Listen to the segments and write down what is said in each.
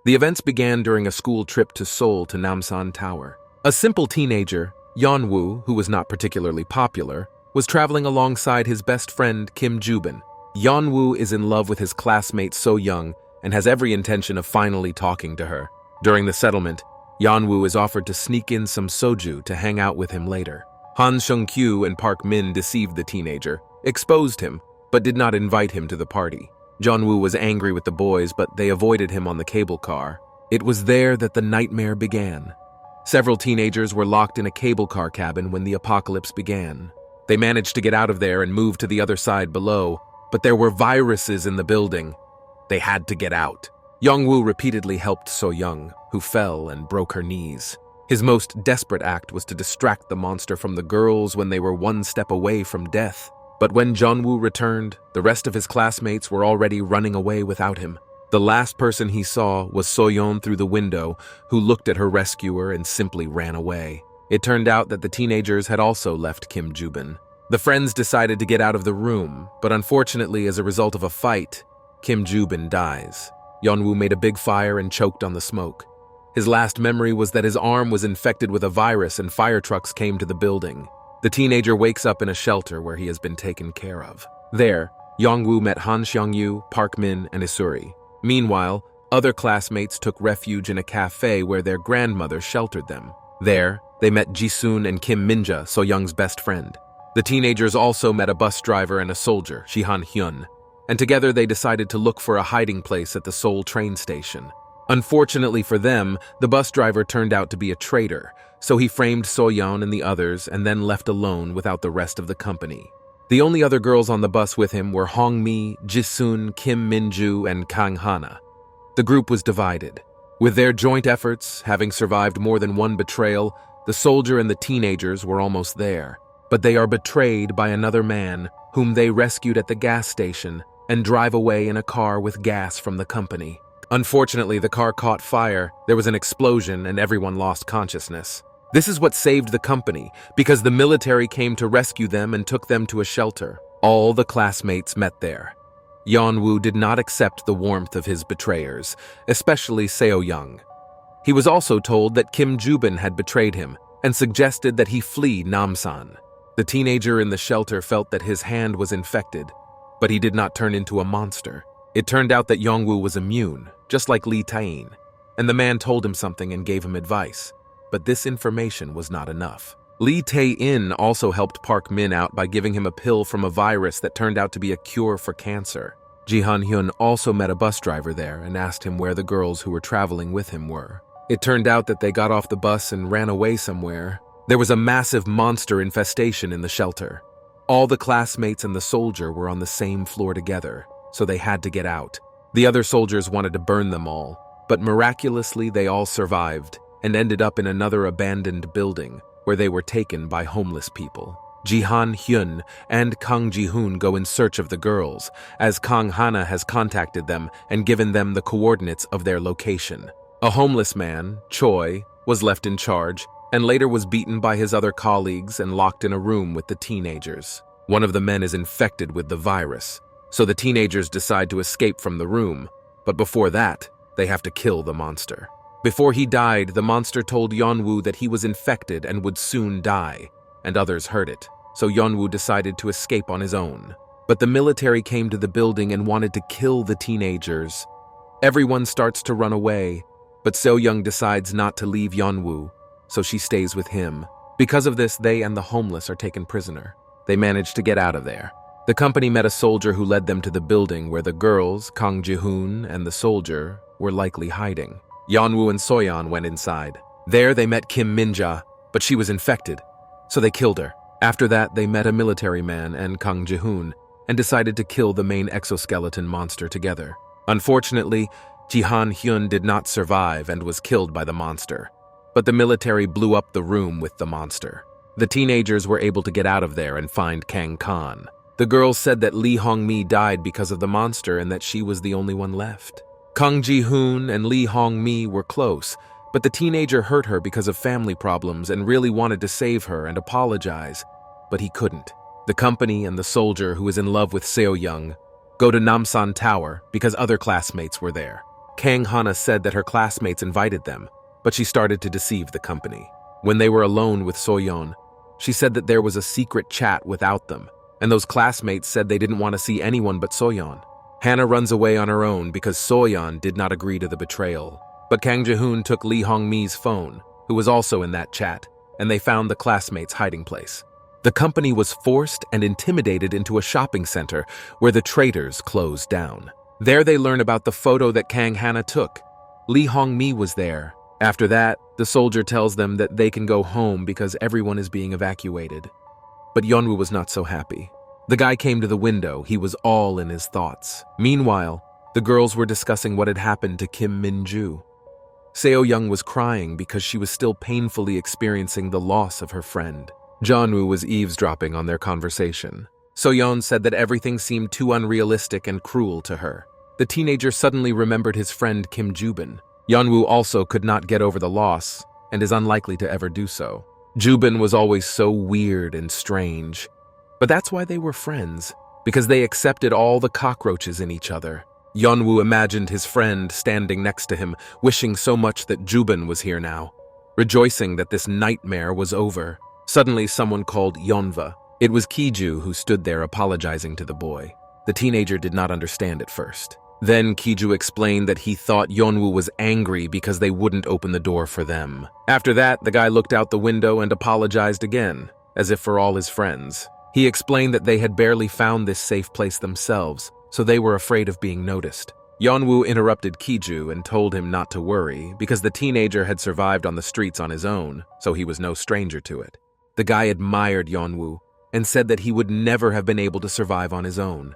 The events began during a school trip to Seoul to Namsan Tower. A simple teenager, Yeon-woo, who was not particularly popular, was traveling alongside his best friend Kim Joo-bin. Yeon-woo is in love with his classmate Soyoung and has every intention of finally talking to her. During the settlement, Yeon-woo is offered to sneak in some soju to hang out with him later. Han Seung-kyu and Park Min deceived the teenager, exposed him, but did not invite him to the party. Yeon-woo was angry with the boys, but they avoided him on the cable car. It was there that the nightmare began. Several teenagers were locked in a cable car cabin when the apocalypse began. They managed to get out of there and move to the other side below, but there were viruses in the building. They had to get out. Yeon-woo repeatedly helped So-young, who fell and broke her knees. His most desperate act was to distract the monster from the girls when they were one step away from death. But when Yeon-woo returned, the rest of his classmates were already running away without him. The last person he saw was Soyon through the window, who looked at her rescuer and simply ran away. It turned out that the teenagers had also left Kim Joo-bin. The friends decided to get out of the room, but unfortunately, as a result of a fight, Kim Joo-bin dies. Yeon-woo made a big fire and choked on the smoke. His last memory was that his arm was infected with a virus and fire trucks came to the building. The teenager wakes up in a shelter where he has been taken care of. There, Yeon-woo met Han Seung-yu, Park Min, and Isuri. Meanwhile, other classmates took refuge in a cafe where their grandmother sheltered them. There, they met Ji-soon and Kim Min-ja, So-young's best friend. The teenagers also met a bus driver and a soldier, Ji-han-hyun, and together they decided to look for a hiding place at the Seoul train station. Unfortunately for them, the bus driver turned out to be a traitor, so he framed So-yeon and the others and then left alone without the rest of the company. The only other girls on the bus with him were Hong-mi, Ji-soon, Kim Min-ju, and Kang Hana. The group was divided. With their joint efforts, having survived more than one betrayal, the soldier and the teenagers were almost there. But they are betrayed by another man, whom they rescued at the gas station, and drive away in a car with gas from the company. Unfortunately, the car caught fire, there was an explosion, and everyone lost consciousness. This is what saved the company, because the military came to rescue them and took them to a shelter. All the classmates met there. Yeon-woo did not accept the warmth of his betrayers, especially Seo-young. He was also told that Kim Joo-bin had betrayed him and suggested that he flee Namsan. The teenager in the shelter felt that his hand was infected, but he did not turn into a monster. It turned out that Yeon-woo was immune, just like Lee Tae-in, and the man told him something and gave him advice. But this information was not enough. Lee Tae-in also helped Park Min out by giving him a pill from a virus that turned out to be a cure for cancer. Ji-han-hyun also met a bus driver there and asked him where the girls who were traveling with him were. It turned out that they got off the bus and ran away somewhere. There was a massive monster infestation in the shelter. All the classmates and the soldier were on the same floor together, so they had to get out. The other soldiers wanted to burn them all, but miraculously they all survived and ended up in another abandoned building where they were taken by homeless people. Ji-han-hyun and Kang Ji-hoon go in search of the girls, as Kang Hana has contacted them and given them the coordinates of their location. A homeless man, Choi, was left in charge and later was beaten by his other colleagues and locked in a room with the teenagers. One of the men is infected with the virus, so the teenagers decide to escape from the room, but before that, they have to kill the monster. Before he died, the monster told Yeon-woo that he was infected and would soon die, and others heard it, so Yeon-woo decided to escape on his own. But the military came to the building and wanted to kill the teenagers. Everyone starts to run away, but Seo-young decides not to leave Yeon-woo, so she stays with him. Because of this, they and the homeless are taken prisoner. They manage to get out of there. The company met a soldier who led them to the building where the girls, Kang Ji-hoon, and the soldier were likely hiding. Yeon-woo and Soyon went inside. There they met Kim Min-ja, but she was infected, so they killed her. After that, they met a military man and Kang Ji-hoon and decided to kill the main exoskeleton monster together. Unfortunately, Ji-han-hyun did not survive and was killed by the monster, but the military blew up the room with the monster. The teenagers were able to get out of there and find Kang Khan. The girls said that Lee Hong-mi died because of the monster and that she was the only one left. Kang Ji-hoon and Lee Hong-mi were close, but the teenager hurt her because of family problems and really wanted to save her and apologize, but he couldn't. The company and the soldier who is in love with Seo-young go to Namsan Tower because other classmates were there. Kang Hana said that her classmates invited them, but she started to deceive the company. When they were alone with Soyon, she said that there was a secret chat without them, and those classmates said they didn't want to see anyone but Soyon. Hana runs away on her own because Soyon did not agree to the betrayal. But Kang Ji-hoon took Lee Hong-mi's phone, who was also in that chat, and they found the classmates' hiding place. The company was forced and intimidated into a shopping center where the traders closed down. There they learn about the photo that Kang Hana took. Lee Hong-mi was there. After that, the soldier tells them that they can go home because everyone is being evacuated. But Yeon-woo was not so happy. The guy came to the window. He was all in his thoughts. Meanwhile, the girls were discussing what had happened to Kim Min-ju. Seo-young was crying because she was still painfully experiencing the loss of her friend. Jeon-woo was eavesdropping on their conversation. Soyeon said that everything seemed too unrealistic and cruel to her. The teenager suddenly remembered his friend Kim Jubin. Yeonwoo also could not get over the loss and is unlikely to ever do so. Jubin was always so weird and strange. But that's why they were friends, because they accepted all the cockroaches in each other. Yeonwoo imagined his friend standing next to him, wishing so much that Jubin was here now, rejoicing that this nightmare was over. Suddenly, someone called Yeonva. It was Ki-ju who stood there apologizing to the boy. The teenager did not understand at first. Then Ki-ju explained that he thought Yeonwoo was angry because they wouldn't open the door for them. After that, the guy looked out the window and apologized again, as if for all his friends. He explained that they had barely found this safe place themselves, so they were afraid of being noticed. Yeonwoo interrupted Ki-ju and told him not to worry because the teenager had survived on the streets on his own, so he was no stranger to it. The guy admired Yeonwoo and said that he would never have been able to survive on his own.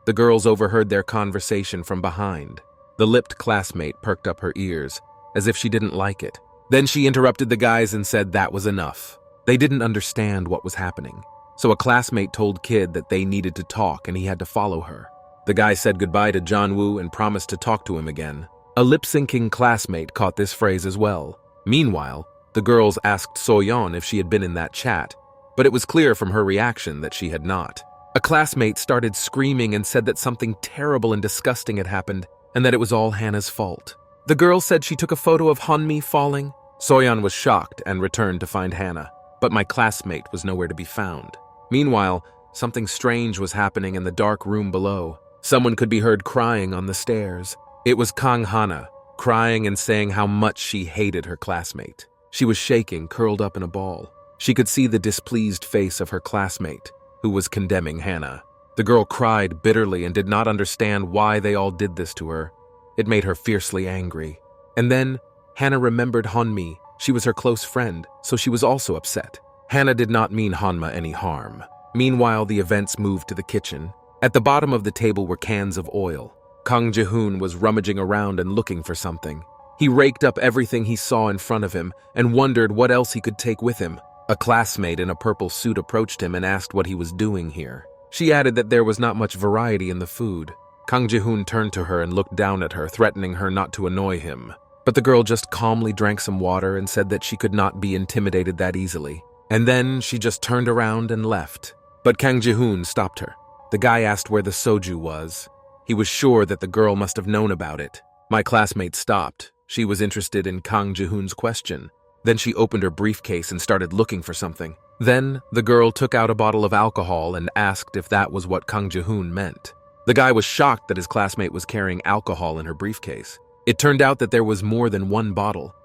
The girls overheard their conversation from behind. The lipped classmate perked up her ears, as if she didn't like it. Then she interrupted the guys and said that was enough. They didn't understand what was happening, so a classmate told Kid that they needed to talk and he had to follow her. The guy said goodbye to Jeon-woo and promised to talk to him again. A lip-syncing classmate caught this phrase as well. Meanwhile, the girls asked Soyeon if she had been in that chat, but it was clear from her reaction that she had not. A classmate started screaming and said that something terrible and disgusting had happened and that it was all Hannah's fault. The girl said she took a photo of Hanmi falling. Soyeon was shocked and returned to find Hannah, but my classmate was nowhere to be found. Meanwhile, something strange was happening in the dark room below. Someone could be heard crying on the stairs. It was Kang Hana, crying and saying how much she hated her classmate. She was shaking, curled up in a ball. She could see the displeased face of her classmate, who was condemning Hannah. The girl cried bitterly and did not understand why they all did this to her. It made her fiercely angry. And then, Hannah remembered Hanmi. She was her close friend, so she was also upset. Hannah did not mean Hanma any harm. Meanwhile, the events moved to the kitchen. At the bottom of the table were cans of oil. Kang Ji-hoon was rummaging around and looking for something. He raked up everything he saw in front of him and wondered what else he could take with him. A classmate in a purple suit approached him and asked what he was doing here. She added that there was not much variety in the food. Kang Ji-hoon turned to her and looked down at her, threatening her not to annoy him. But the girl just calmly drank some water and said that she could not be intimidated that easily. And then she just turned around and left. But Kang Ji-hoon stopped her. The guy asked where the soju was. He was sure that the girl must have known about it. My classmate stopped. She was interested in Kang Ji-hoon's question. Then she opened her briefcase and started looking for something. Then, the girl took out a bottle of alcohol and asked if that was what Kang Ji-hoon meant. The guy was shocked that his classmate was carrying alcohol in her briefcase. It turned out that there was more than one bottle.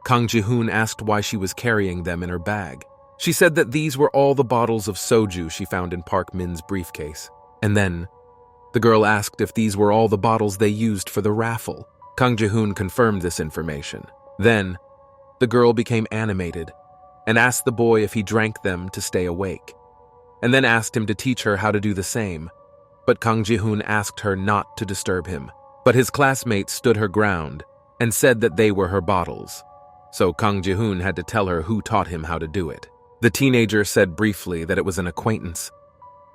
Kang Ji-hoon asked why she was carrying them in her bag. She said that these were all the bottles of soju she found in Park Min's briefcase. And then, the girl asked if these were all the bottles they used for the raffle. Kang Ji-hoon confirmed this information. Then, the girl became animated and asked the boy if he drank them to stay awake, and then asked him to teach her how to do the same. But Kang Ji-hoon asked her not to disturb him. But his classmate stood her ground and said that they were her bottles. So Kang Ji-hoon had to tell her who taught him how to do it. The teenager said briefly that it was an acquaintance,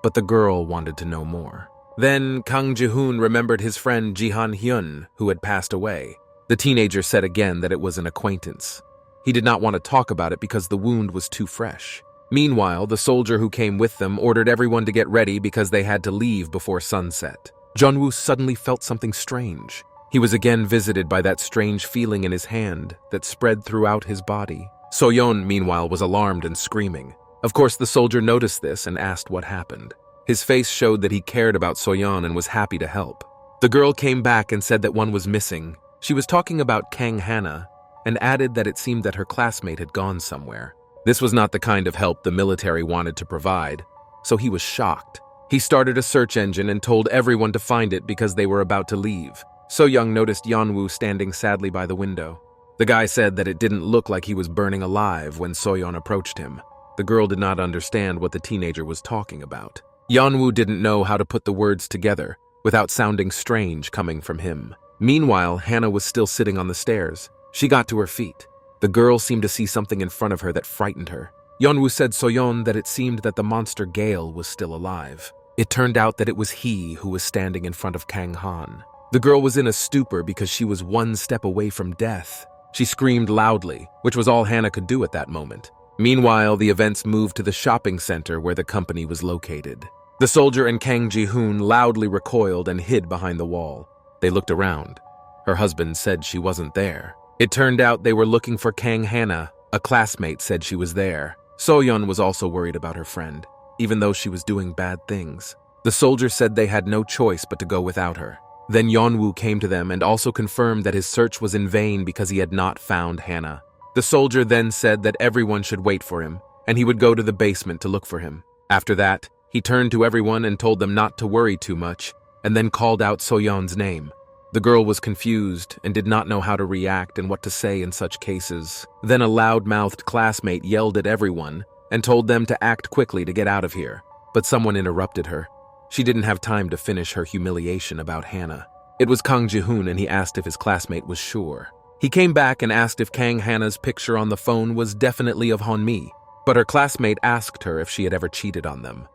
but the girl wanted to know more. Then Kang Ji-hoon remembered his friend Jihan Hyun, who had passed away. The teenager said again that it was an acquaintance. He did not want to talk about it because the wound was too fresh. Meanwhile, the soldier who came with them ordered everyone to get ready because they had to leave before sunset. Jeon-woo suddenly felt something strange. He was again visited by that strange feeling in his hand that spread throughout his body. Soyon, meanwhile, was alarmed and screaming. Of course, the soldier noticed this and asked what happened. His face showed that he cared about Soyon and was happy to help. The girl came back and said that one was missing. She was talking about Kang Hana and added that it seemed that her classmate had gone somewhere. This was not the kind of help the military wanted to provide, so he was shocked. He started a search engine and told everyone to find it because they were about to leave. So-young noticed Yeon-woo standing sadly by the window. The guy said that it didn't look like he was burning alive when Soyon approached him. The girl did not understand what the teenager was talking about. Yeon-woo didn't know how to put the words together without sounding strange coming from him. Meanwhile, Hannah was still sitting on the stairs. She got to her feet. The girl seemed to see something in front of her that frightened her. Yeon-woo said Soyon that it seemed that the monster Gale was still alive. It turned out that it was he who was standing in front of Kang Han. The girl was in a stupor because she was one step away from death. She screamed loudly, which was all Hannah could do at that moment. Meanwhile, the events moved to the shopping center where the company was located. The soldier and Kang Ji-hoon loudly recoiled and hid behind the wall. They looked around. Her husband said she wasn't there. It turned out they were looking for Kang Hana. A classmate said she was there. Soyeon was also worried about her friend, even though she was doing bad things. The soldier said they had no choice but to go without her. Then Yeon-woo came to them and also confirmed that his search was in vain because he had not found Hannah. The soldier then said that everyone should wait for him, and he would go to the basement to look for him. After that, he turned to everyone and told them not to worry too much, and then called out Soyeon's name. The girl was confused and did not know how to react and what to say in such cases. Then a loud-mouthed classmate yelled at everyone and told them to act quickly to get out of here. But someone interrupted her. She didn't have time to finish her humiliation about Hannah. It was Kang Ji-hoon, and he asked if his classmate was sure. He came back and asked if Kang Hannah's picture on the phone was definitely of Honmi, but her classmate asked her if she had ever cheated on them.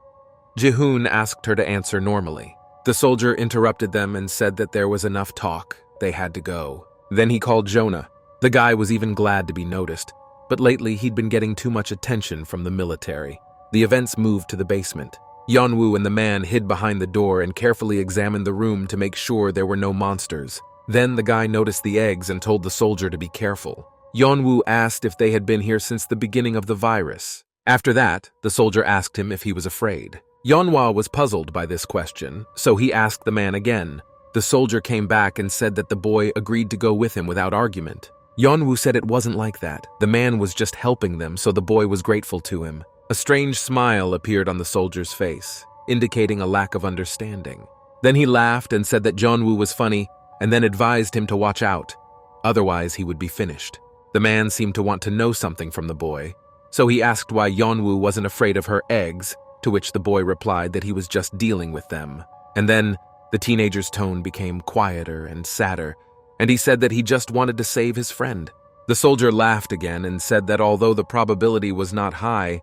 Ji-hoon asked her to answer normally. The soldier interrupted them and said that there was enough talk, they had to go. Then he called Jonah. The guy was even glad to be noticed, but lately he'd been getting too much attention from the military. The events moved to the basement. Yeon-woo and the man hid behind the door and carefully examined the room to make sure there were no monsters. Then the guy noticed the eggs and told the soldier to be careful. Yeon-woo asked if they had been here since the beginning of the virus. After that, the soldier asked him if he was afraid. Yeonwoo was puzzled by this question, so he asked the man again. The soldier came back and said that the boy agreed to go with him without argument. Yeonwoo said it wasn't like that. The man was just helping them, so the boy was grateful to him. A strange smile appeared on the soldier's face, indicating a lack of understanding. Then he laughed and said that Yeonwoo was funny, and then advised him to watch out. Otherwise, he would be finished. The man seemed to want to know something from the boy, so he asked why Yeonwoo wasn't afraid of her eggs, to which the boy replied that he was just dealing with them. And then, the teenager's tone became quieter and sadder, and he said that he just wanted to save his friend. The soldier laughed again and said that although the probability was not high,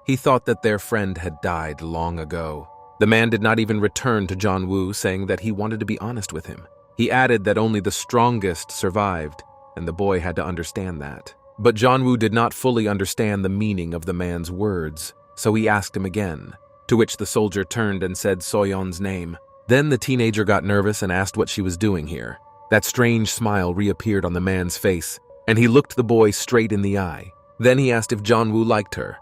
he thought that their friend had died long ago. The man did not even return to Yeon-woo, saying that he wanted to be honest with him. He added that only the strongest survived, and the boy had to understand that. But Yeon-woo did not fully understand the meaning of the man's words, so he asked him again, to which the soldier turned and said Soyeon's name. Then the teenager got nervous and asked what she was doing here. That strange smile reappeared on the man's face, and he looked the boy straight in the eye. Then he asked if Yeon-woo liked her,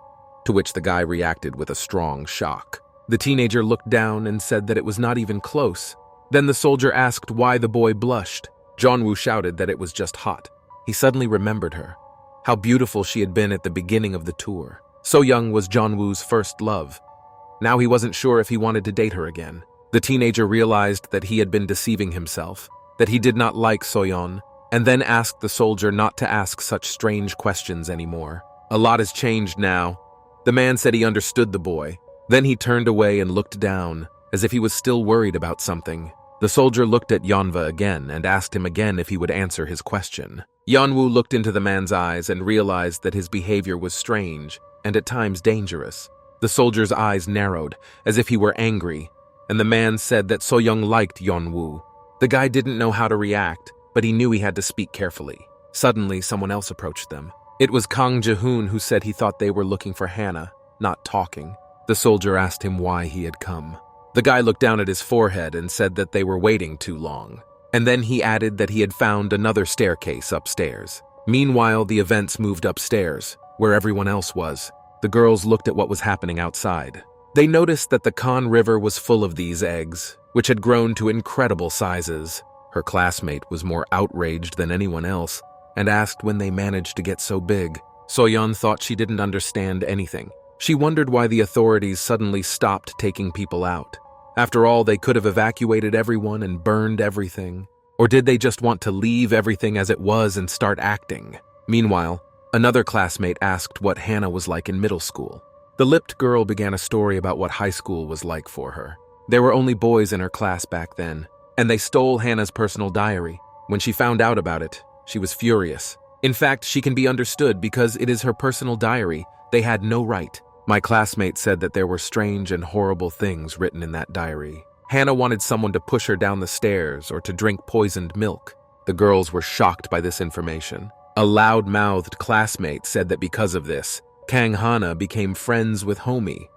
to which the guy reacted with a strong shock. The teenager looked down and said that it was not even close. Then the soldier asked why the boy blushed. Yeon-woo shouted that it was just hot. He suddenly remembered her, how beautiful she had been at the beginning of the tour. So Young was Yeon-woo's first love. Now he wasn't sure if he wanted to date her again. The teenager realized that he had been deceiving himself, that he did not like Soyeon, and then asked the soldier not to ask such strange questions anymore. A lot has changed now. The man said he understood the boy. Then he turned away and looked down, as if he was still worried about something. The soldier looked at Yeonwoo again and asked him again if he would answer his question. Yeonwoo looked into the man's eyes and realized that his behavior was strange and at times dangerous. The soldier's eyes narrowed, as if he were angry, and the man said that So-young liked Yeonwoo. The guy didn't know how to react, but he knew he had to speak carefully. Suddenly, someone else approached them. It was Kang Ji-hoon, who said he thought they were looking for Hannah, not talking. The soldier asked him why he had come. The guy looked down at his forehead and said that they were waiting too long. And then he added that he had found another staircase upstairs. Meanwhile, the events moved upstairs, where everyone else was. The girls looked at what was happening outside. They noticed that the Khan River was full of these eggs, which had grown to incredible sizes. Her classmate was more outraged than anyone else and asked when they managed to get so big. Soyon thought she didn't understand anything. She wondered why the authorities suddenly stopped taking people out. After all, they could have evacuated everyone and burned everything. Or did they just want to leave everything as it was and start acting? Meanwhile, another classmate asked what Hannah was like in middle school. The lipped girl began a story about what high school was like for her. There were only boys in her class back then, and they stole Hannah's personal diary. When she found out about it, she was furious. In fact, she can be understood because it is her personal diary. They had no right. My classmate said that there were strange and horrible things written in that diary. Hannah wanted someone to push her down the stairs or to drink poisoned milk. The girls were shocked by this information. A loud-mouthed classmate said that because of this, Kang Hana became friends with Homie,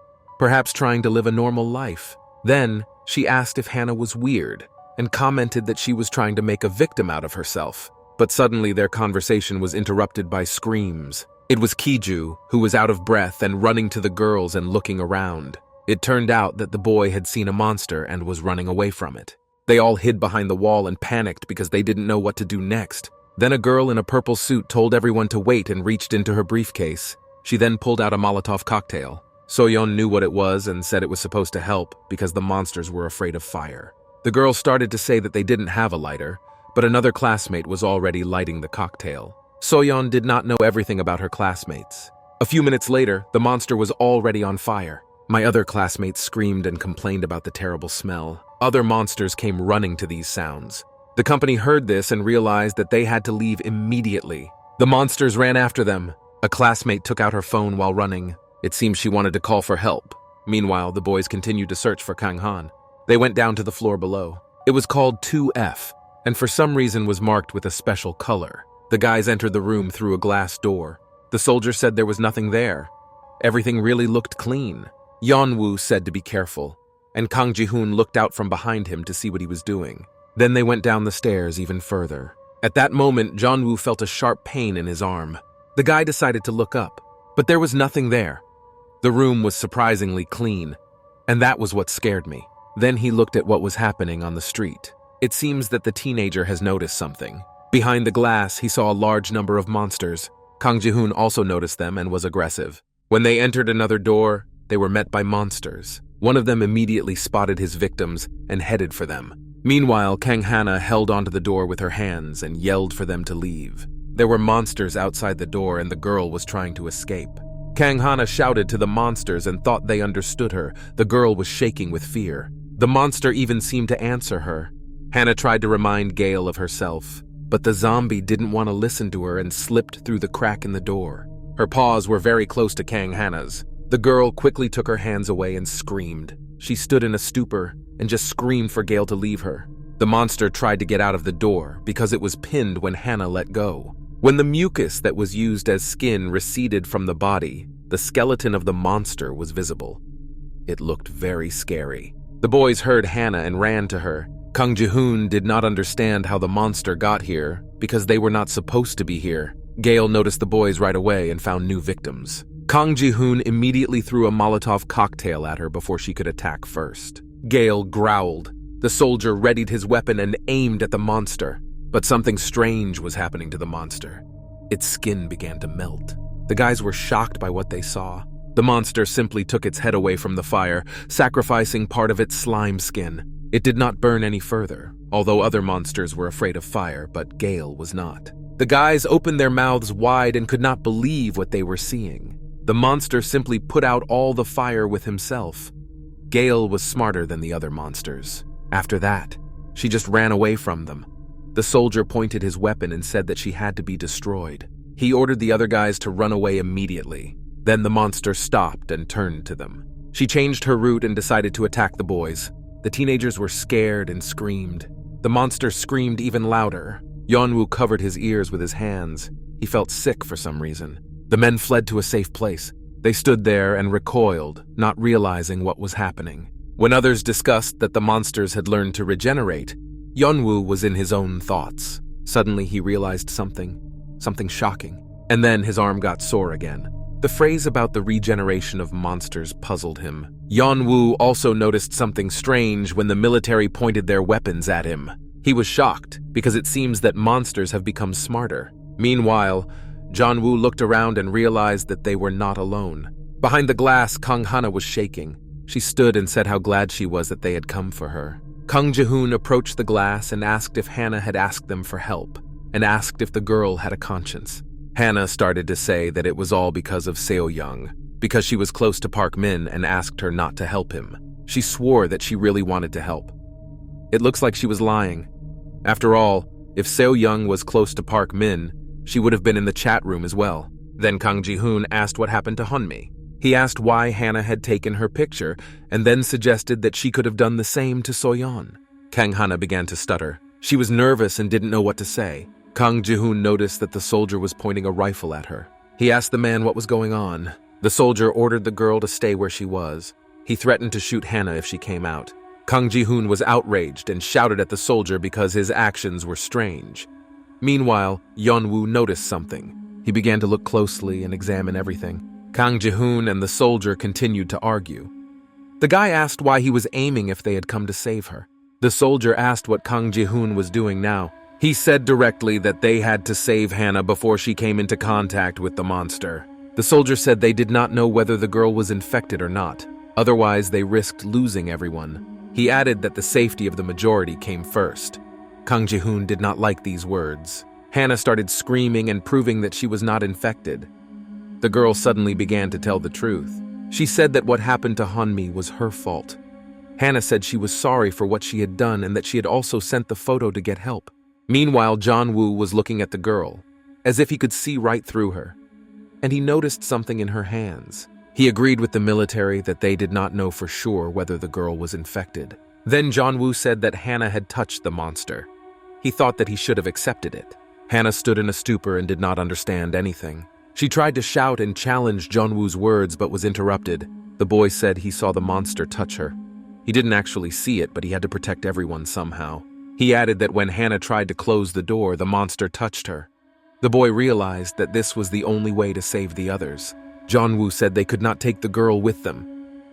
perhaps trying to live a normal life. Then, she asked if Hannah was weird and commented that she was trying to make a victim out of herself. But suddenly their conversation was interrupted by screams. It was Kiju, who was out of breath and running to the girls and looking around. It turned out that the boy had seen a monster and was running away from it. They all hid behind the wall and panicked because they didn't know what to do next. Then a girl in a purple suit told everyone to wait and reached into her briefcase. She then pulled out a Molotov cocktail. Soyon knew what it was and said it was supposed to help because the monsters were afraid of fire. The girls started to say that they didn't have a lighter, but another classmate was already lighting the cocktail. Soyon did not know everything about her classmates. A few minutes later, the monster was already on fire. My other classmates screamed and complained about the terrible smell. Other monsters came running to these sounds. The company heard this and realized that they had to leave immediately. The monsters ran after them. A classmate took out her phone while running. It seemed she wanted to call for help. Meanwhile, the boys continued to search for Kang Han. They went down to the floor below. It was called 2F, and for some reason was marked with a special color. The guys entered the room through a glass door. The soldier said there was nothing there. Everything really looked clean. Yeon-woo said to be careful, and Kang Ji-hoon looked out from behind him to see what he was doing. Then they went down the stairs even further. At that moment, Jeon-woo felt a sharp pain in his arm. The guy decided to look up, but there was nothing there. The room was surprisingly clean, and that was what scared me. Then he looked at what was happening on the street. It seems that the teenager has noticed something. Behind the glass, he saw a large number of monsters. Kang Ji-hoon also noticed them and was aggressive. When they entered another door, they were met by monsters. One of them immediately spotted his victims and headed for them. Meanwhile, Kang Hana held onto the door with her hands and yelled for them to leave. There were monsters outside the door and the girl was trying to escape. Kang Hana shouted to the monsters and thought they understood her. The girl was shaking with fear. The monster even seemed to answer her. Hannah tried to remind Gale of herself, but the zombie didn't want to listen to her and slipped through the crack in the door. Her paws were very close to Kang Hana's. The girl quickly took her hands away and screamed. She stood in a stupor and just screamed for Gale to leave her. The monster tried to get out of the door because it was pinned when Hannah let go. When the mucus that was used as skin receded from the body, the skeleton of the monster was visible. It looked very scary. The boys heard Hannah and ran to her. Kang Ji-hoon did not understand how the monster got here because they were not supposed to be here. Gale noticed the boys right away and found new victims. Kang Ji-hoon immediately threw a Molotov cocktail at her before she could attack first. Gale growled. The soldier readied his weapon and aimed at the monster. But something strange was happening to the monster. Its skin began to melt. The guys were shocked by what they saw. The monster simply took its head away from the fire, sacrificing part of its slime skin. It did not burn any further, although other monsters were afraid of fire, but Gale was not. The guys opened their mouths wide and could not believe what they were seeing. The monster simply put out all the fire with himself. Gale was smarter than the other monsters. After that, she just ran away from them. The soldier pointed his weapon and said that she had to be destroyed. He ordered the other guys to run away immediately. Then the monster stopped and turned to them. She changed her route and decided to attack the boys. The teenagers were scared and screamed. The monster screamed even louder. Yeon-woo covered his ears with his hands. He felt sick for some reason. The men fled to a safe place. They stood there and recoiled, not realizing what was happening. When others discussed that the monsters had learned to regenerate, Yeonwoo was in his own thoughts. Suddenly he realized something shocking. And then his arm got sore again. The phrase about the regeneration of monsters puzzled him. Yeonwoo also noticed something strange when the military pointed their weapons at him. He was shocked because it seems that monsters have become smarter. Meanwhile, Yeonwoo looked around and realized that they were not alone. Behind the glass, Kang Hana was shaking. She stood and said how glad she was that they had come for her. Kang Ji-hoon approached the glass and asked if Hannah had asked them for help, and asked if the girl had a conscience. Hannah started to say that it was all because of Seo-young, because she was close to Park Min and asked her not to help him. She swore that she really wanted to help. It looks like she was lying. After all, if Seo-young was close to Park Min, she would have been in the chat room as well. Then Kang Ji-hoon asked what happened to Hunmi. He asked why Hannah had taken her picture, and then suggested that she could have done the same to Soyon. Kang Hana began to stutter. She was nervous and didn't know what to say. Kang Ji-hoon noticed that the soldier was pointing a rifle at her. He asked the man what was going on. The soldier ordered the girl to stay where she was. He threatened to shoot Hannah if she came out. Kang Ji-hoon was outraged and shouted at the soldier because his actions were strange. Meanwhile, Yeonwoo noticed something. He began to look closely and examine everything. Kang Ji-hoon and the soldier continued to argue. The guy asked why he was aiming if they had come to save her. The soldier asked what Kang Ji-hoon was doing now. He said directly that they had to save Hannah before she came into contact with the monster. The soldier said they did not know whether the girl was infected or not. Otherwise, they risked losing everyone. He added that the safety of the majority came first. Kang Ji-hoon did not like these words. Hannah started screaming and proving that she was not infected. The girl suddenly began to tell the truth. She said that what happened to Hunmi was her fault. Hannah said she was sorry for what she had done and that she had also sent the photo to get help. Meanwhile, Yeonwoo was looking at the girl, as if he could see right through her. And he noticed something in her hands. He agreed with the military that they did not know for sure whether the girl was infected. Then Yeonwoo said that Hannah had touched the monster. He thought that he should have accepted it. Hannah stood in a stupor and did not understand anything. She tried to shout and challenge Yeonwoo's words but was interrupted. The boy said he saw the monster touch her. He didn't actually see it, but he had to protect everyone somehow. He added that when Hannah tried to close the door, the monster touched her. The boy realized that this was the only way to save the others. Yeonwoo said they could not take the girl with them.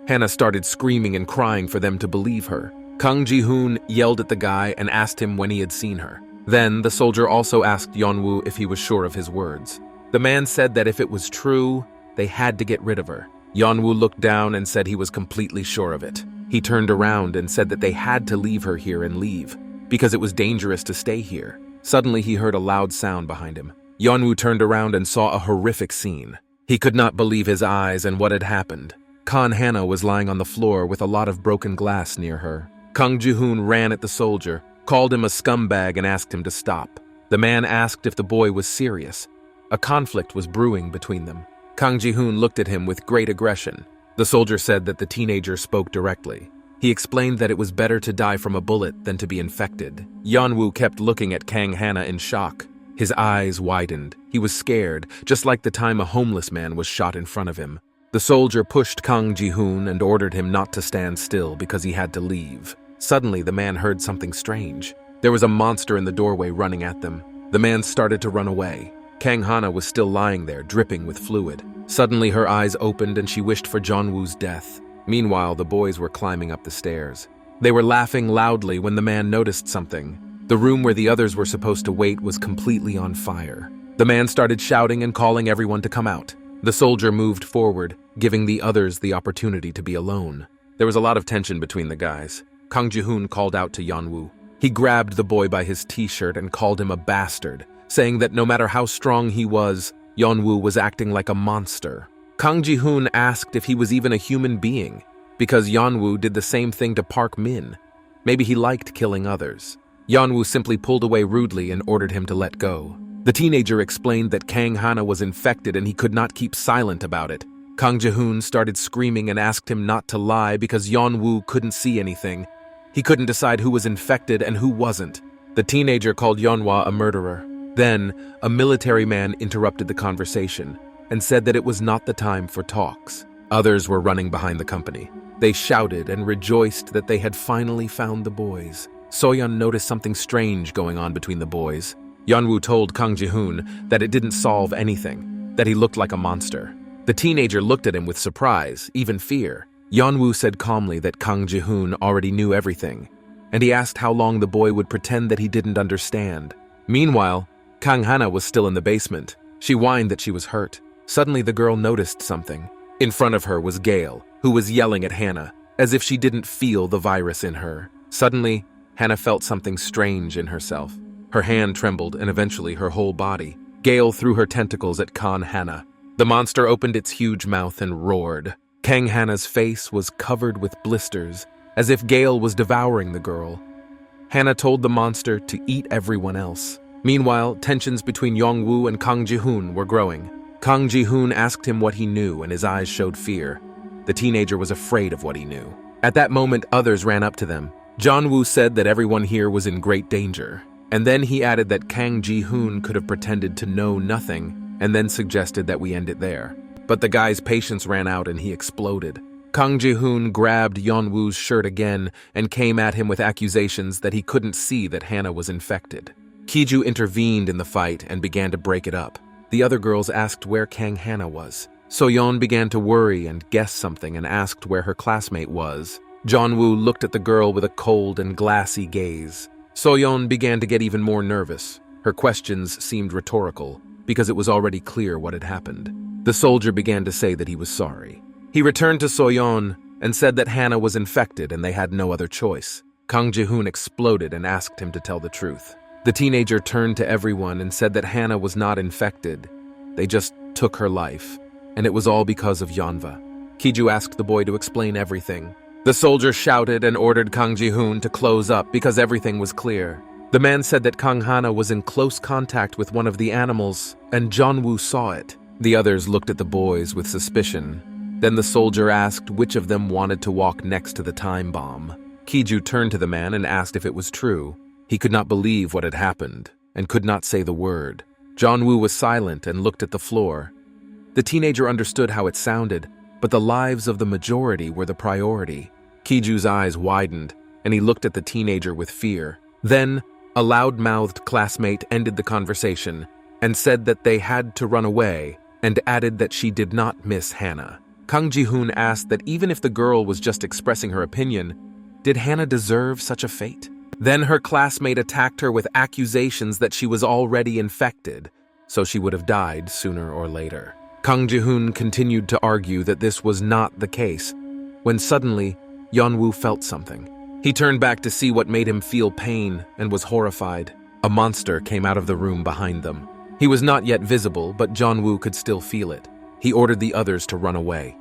Hannah started screaming and crying for them to believe her. Kang Ji-hoon yelled at the guy and asked him when he had seen her. Then the soldier also asked Yeonwoo if he was sure of his words. The man said that if it was true, they had to get rid of her. Yeonwoo looked down and said he was completely sure of it. He turned around and said that they had to leave her here and leave, because it was dangerous to stay here. Suddenly he heard a loud sound behind him. Yeonwoo turned around and saw a horrific scene. He could not believe his eyes and what had happened. Kang Hana was lying on the floor with a lot of broken glass near her. Kang Ji-hoon ran at the soldier, called him a scumbag and asked him to stop. The man asked if the boy was serious. A conflict was brewing between them. Kang Ji-hoon looked at him with great aggression. The soldier said that the teenager spoke directly. He explained that it was better to die from a bullet than to be infected. Yeonwoo kept looking at Kang Hana in shock. His eyes widened. He was scared, just like the time a homeless man was shot in front of him. The soldier pushed Kang Ji-hoon and ordered him not to stand still because he had to leave. Suddenly, the man heard something strange. There was a monster in the doorway running at them. The man started to run away. Kang Hana was still lying there, dripping with fluid. Suddenly, her eyes opened and she wished for Yeonwoo's death. Meanwhile, the boys were climbing up the stairs. They were laughing loudly when the man noticed something. The room where the others were supposed to wait was completely on fire. The man started shouting and calling everyone to come out. The soldier moved forward, giving the others the opportunity to be alone. There was a lot of tension between the guys. Kang Ji-hoon called out to Yeonwoo. He grabbed the boy by his t-shirt and called him a bastard, saying that no matter how strong he was, Yeonwoo was acting like a monster. Kang Ji-hoon asked if he was even a human being, because Yeonwoo did the same thing to Park Min. Maybe he liked killing others. Yeonwoo simply pulled away rudely and ordered him to let go. The teenager explained that Kang Hana was infected and he could not keep silent about it. Kang Ji-hoon started screaming and asked him not to lie because Yeonwoo couldn't see anything. He couldn't decide who was infected and who wasn't. The teenager called Yeonwoo a murderer. Then, a military man interrupted the conversation and said that it was not the time for talks. Others were running behind the company. They shouted and rejoiced that they had finally found the boys. Soyon noticed something strange going on between the boys. Yeonwoo told Kang Ji-hoon that it didn't solve anything, that he looked like a monster. The teenager looked at him with surprise, even fear. Yeonwoo said calmly that Kang Ji-hoon already knew everything, and he asked how long the boy would pretend that he didn't understand. Meanwhile, Kang Hana was still in the basement. She whined that she was hurt. Suddenly the girl noticed something. In front of her was Gale, who was yelling at Hannah, as if she didn't feel the virus in her. Suddenly, Hannah felt something strange in herself. Her hand trembled and eventually her whole body. Gale threw her tentacles at Kang Hana. The monster opened its huge mouth and roared. Kang Hana's face was covered with blisters, as if Gale was devouring the girl. Hannah told the monster to eat everyone else. Meanwhile, tensions between Yeonwoo and Kang Ji-hoon were growing. Kang Ji-hoon asked him what he knew, and his eyes showed fear. The teenager was afraid of what he knew. At that moment, others ran up to them. Yeonwoo said that everyone here was in great danger, and then he added that Kang Ji-hoon could have pretended to know nothing, and then suggested that we end it there. But the guy's patience ran out and he exploded. Kang Ji-hoon grabbed Yeonwoo's shirt again and came at him with accusations that he couldn't see that Hannah was infected. Kiju intervened in the fight and began to break it up. The other girls asked where Kang Hana was. Soyon began to worry and guess something and asked where her classmate was. Yeonwoo looked at the girl with a cold and glassy gaze. Soyon began to get even more nervous. Her questions seemed rhetorical, because it was already clear what had happened. The soldier began to say that he was sorry. He returned to Soyon and said that Hannah was infected and they had no other choice. Kang Ji-hoon exploded and asked him to tell the truth. The teenager turned to everyone and said that Hannah was not infected. They just took her life, and it was all because of Yeonwoo. Kiju asked the boy to explain everything. The soldier shouted and ordered Kang Ji-hoon to close up because everything was clear. The man said that Kang Hana was in close contact with one of the animals, and Yeonwoo saw it. The others looked at the boys with suspicion. Then the soldier asked which of them wanted to walk next to the time bomb. Kiju turned to the man and asked if it was true. He could not believe what had happened, and could not say the word. Yeonwoo was silent and looked at the floor. The teenager understood how it sounded, but the lives of the majority were the priority. Kiju's eyes widened, and he looked at the teenager with fear. Then, a loud-mouthed classmate ended the conversation and said that they had to run away, and added that she did not miss Hannah. Kang Ji-hoon asked that even if the girl was just expressing her opinion, did Hannah deserve such a fate? Then her classmate attacked her with accusations that she was already infected, so she would have died sooner or later. Kang Ji-hoon continued to argue that this was not the case, when suddenly, Yeonwoo felt something. He turned back to see what made him feel pain and was horrified. A monster came out of the room behind them. He was not yet visible, but Yeonwoo could still feel it. He ordered the others to run away.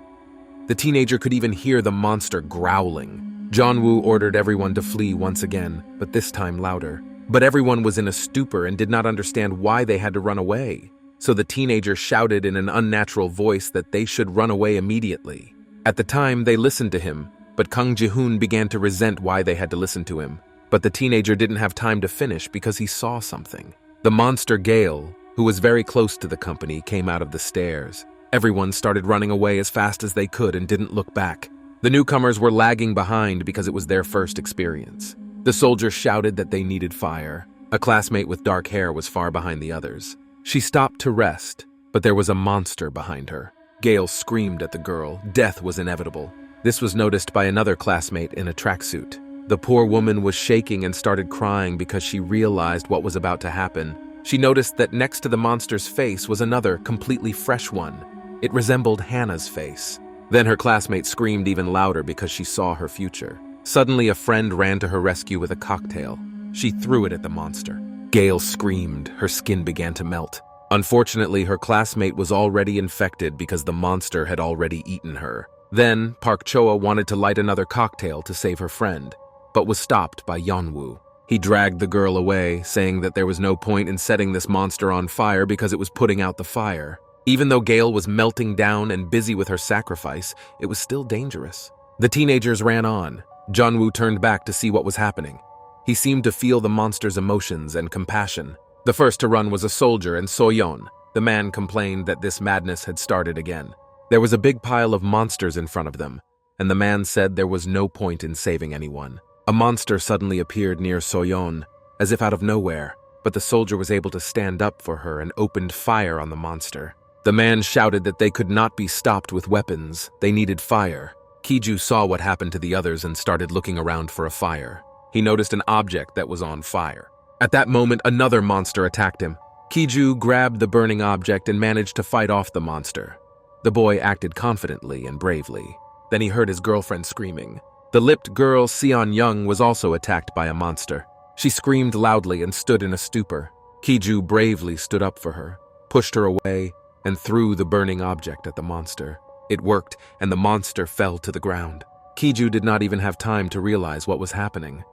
The teenager could even hear the monster growling. Yeonwoo ordered everyone to flee once again, but this time louder. But everyone was in a stupor and did not understand why they had to run away. So the teenager shouted in an unnatural voice that they should run away immediately. At the time, they listened to him, but Kang Ji-hoon began to resent why they had to listen to him. But the teenager didn't have time to finish because he saw something. The monster Gale, who was very close to the company, came out of the stairs. Everyone started running away as fast as they could and didn't look back. The newcomers were lagging behind because it was their first experience. The soldier shouted that they needed fire. A classmate with dark hair was far behind the others. She stopped to rest, but there was a monster behind her. Gale screamed at the girl. Death was inevitable. This was noticed by another classmate in a tracksuit. The poor woman was shaking and started crying because she realized what was about to happen. She noticed that next to the monster's face was another, completely fresh one. It resembled Hannah's face. Then her classmate screamed even louder because she saw her future. Suddenly, a friend ran to her rescue with a cocktail. She threw it at the monster. Gale screamed. Her skin began to melt. Unfortunately, her classmate was already infected because the monster had already eaten her. Then, Park Choa wanted to light another cocktail to save her friend, but was stopped by Yeonwoo. He dragged the girl away, saying that there was no point in setting this monster on fire because it was putting out the fire. Even though Gale was melting down and busy with her sacrifice, it was still dangerous. The teenagers ran on. Yeonwoo turned back to see what was happening. He seemed to feel the monster's emotions and compassion. The first to run was a soldier, and Soyon. The man complained that this madness had started again. There was a big pile of monsters in front of them, and the man said there was no point in saving anyone. A monster suddenly appeared near Soyon, as if out of nowhere, but the soldier was able to stand up for her and opened fire on the monster. The man shouted that they could not be stopped with weapons, they needed fire. Kiju saw what happened to the others and started looking around for a fire. He noticed an object that was on fire. At that moment, another monster attacked him. Kiju grabbed the burning object and managed to fight off the monster. The boy acted confidently and bravely. Then he heard his girlfriend screaming. The lipped girl, Seon-young, was also attacked by a monster. She screamed loudly and stood in a stupor. Kiju bravely stood up for her, pushed her away, and threw the burning object at the monster. It worked, and the monster fell to the ground. Kiju did not even have time to realize what was happening.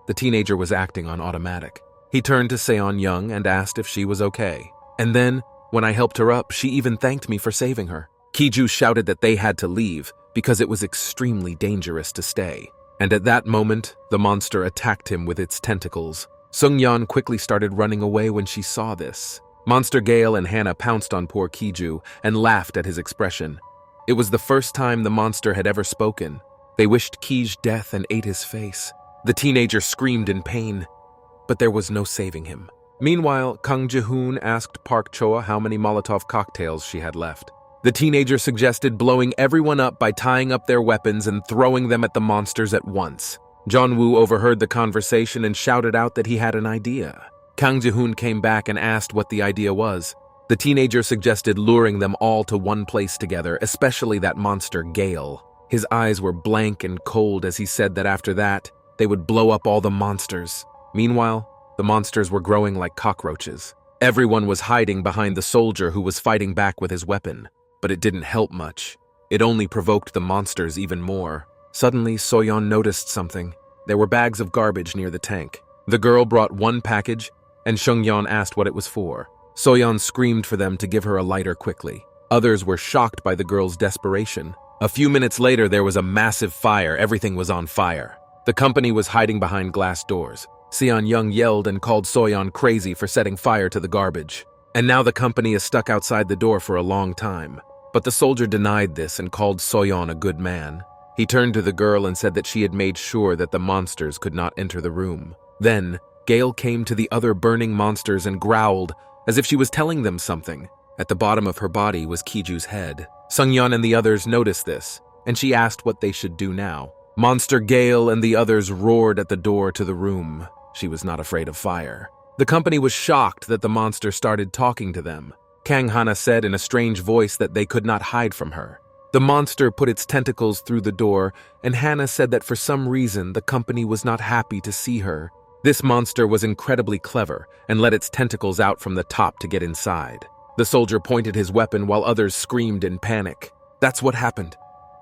The teenager was acting on automatic. He turned to Seon-young and asked if she was okay. And then, when I helped her up, she even thanked me for saving her. Kiju shouted that they had to leave because it was extremely dangerous to stay. And at that moment, the monster attacked him with its tentacles. Sung-yeon quickly started running away when she saw this. Monster Gale and Hannah pounced on poor Kiju and laughed at his expression. It was the first time the monster had ever spoken. They wished Kij death and ate his face. The teenager screamed in pain, but there was no saving him. Meanwhile, Kang Ji-hoon asked Park Choa how many Molotov cocktails she had left. The teenager suggested blowing everyone up by tying up their weapons and throwing them at the monsters at once. Yeon-woo overheard the conversation and shouted out that he had an idea. Kang Ji-hoon came back and asked what the idea was. The teenager suggested luring them all to one place together, especially that monster Gale. His eyes were blank and cold as he said that after that, they would blow up all the monsters. Meanwhile, the monsters were growing like cockroaches. Everyone was hiding behind the soldier who was fighting back with his weapon. But it didn't help much. It only provoked the monsters even more. Suddenly, Soyon noticed something. There were bags of garbage near the tank. The girl brought one package, and Sung-yeon asked what it was for. Soyon screamed for them to give her a lighter quickly. Others were shocked by the girl's desperation. A few minutes later, there was a massive fire. Everything was on fire. The company was hiding behind glass doors. Seon-young yelled and called Soyon crazy for setting fire to the garbage. And now the company is stuck outside the door for a long time. But the soldier denied this and called Soyon a good man. He turned to the girl and said that she had made sure that the monsters could not enter the room. Then, Gale came to the other burning monsters and growled, as if she was telling them something. At the bottom of her body was Kiju's head. Sung-yeon and the others noticed this, and she asked what they should do now. Monster Gale and the others roared at the door to the room. She was not afraid of fire. The company was shocked that the monster started talking to them. Kang Hana said in a strange voice that they could not hide from her. The monster put its tentacles through the door, and Hannah said that for some reason the company was not happy to see her. This monster was incredibly clever and let its tentacles out from the top to get inside. The soldier pointed his weapon while others screamed in panic. That's what happened.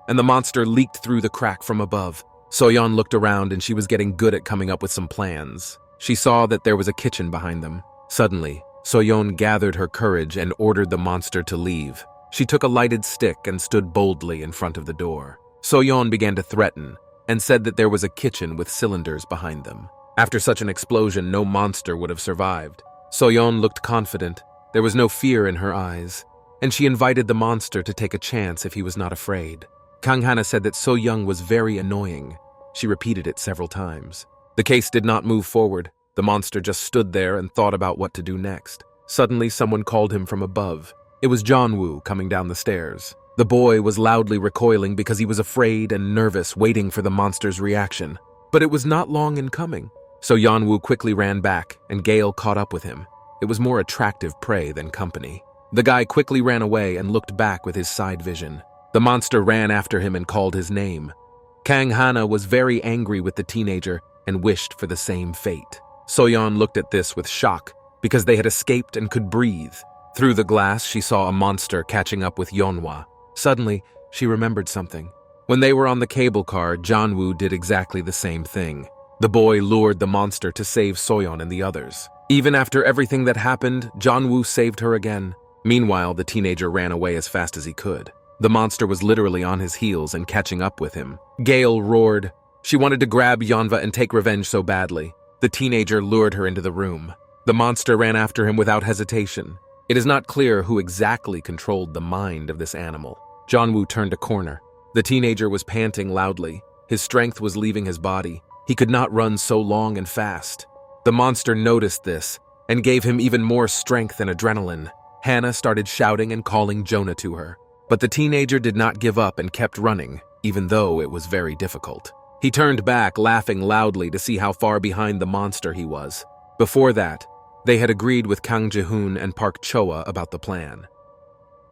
And the monster leaked through the crack from above. Soyon looked around and she was getting good at coming up with some plans. She saw that there was a kitchen behind them. Suddenly, Soyon gathered her courage and ordered the monster to leave. She took a lighted stick and stood boldly in front of the door. Soyon began to threaten and said that there was a kitchen with cylinders behind them. After such an explosion, no monster would have survived. Soyon looked confident. There was no fear in her eyes, and she invited the monster to take a chance if he was not afraid. Kang Hana said that So-young was very annoying. She repeated it several times. The case did not move forward. The monster just stood there and thought about what to do next. Suddenly, someone called him from above. It was Yeon-woo coming down the stairs. The boy was loudly recoiling because he was afraid and nervous, waiting for the monster's reaction. But it was not long in coming. So Yeon-woo quickly ran back, and Gale caught up with him. It was more attractive prey than company. The guy quickly ran away and looked back with his side vision. The monster ran after him and called his name. Kang Hana was very angry with the teenager and wished for the same fate. Soyeon looked at this with shock because they had escaped and could breathe. Through the glass, she saw a monster catching up with Yeonwoo. Suddenly, she remembered something. When they were on the cable car, Yeon-woo did exactly the same thing. The boy lured the monster to save Soyeon and the others. Even after everything that happened, Yeon-woo saved her again. Meanwhile, the teenager ran away as fast as he could. The monster was literally on his heels and catching up with him. Gale roared. She wanted to grab Yeonwoo and take revenge so badly. The teenager lured her into the room. The monster ran after him without hesitation. It is not clear who exactly controlled the mind of this animal. Yeon-woo turned a corner. The teenager was panting loudly. His strength was leaving his body. He could not run so long and fast. The monster noticed this and gave him even more strength and adrenaline. Hannah started shouting and calling Jonah to her. But the teenager did not give up and kept running, even though it was very difficult. He turned back, laughing loudly to see how far behind the monster he was. Before that, they had agreed with Kang Ji-hoon and Park Choa about the plan.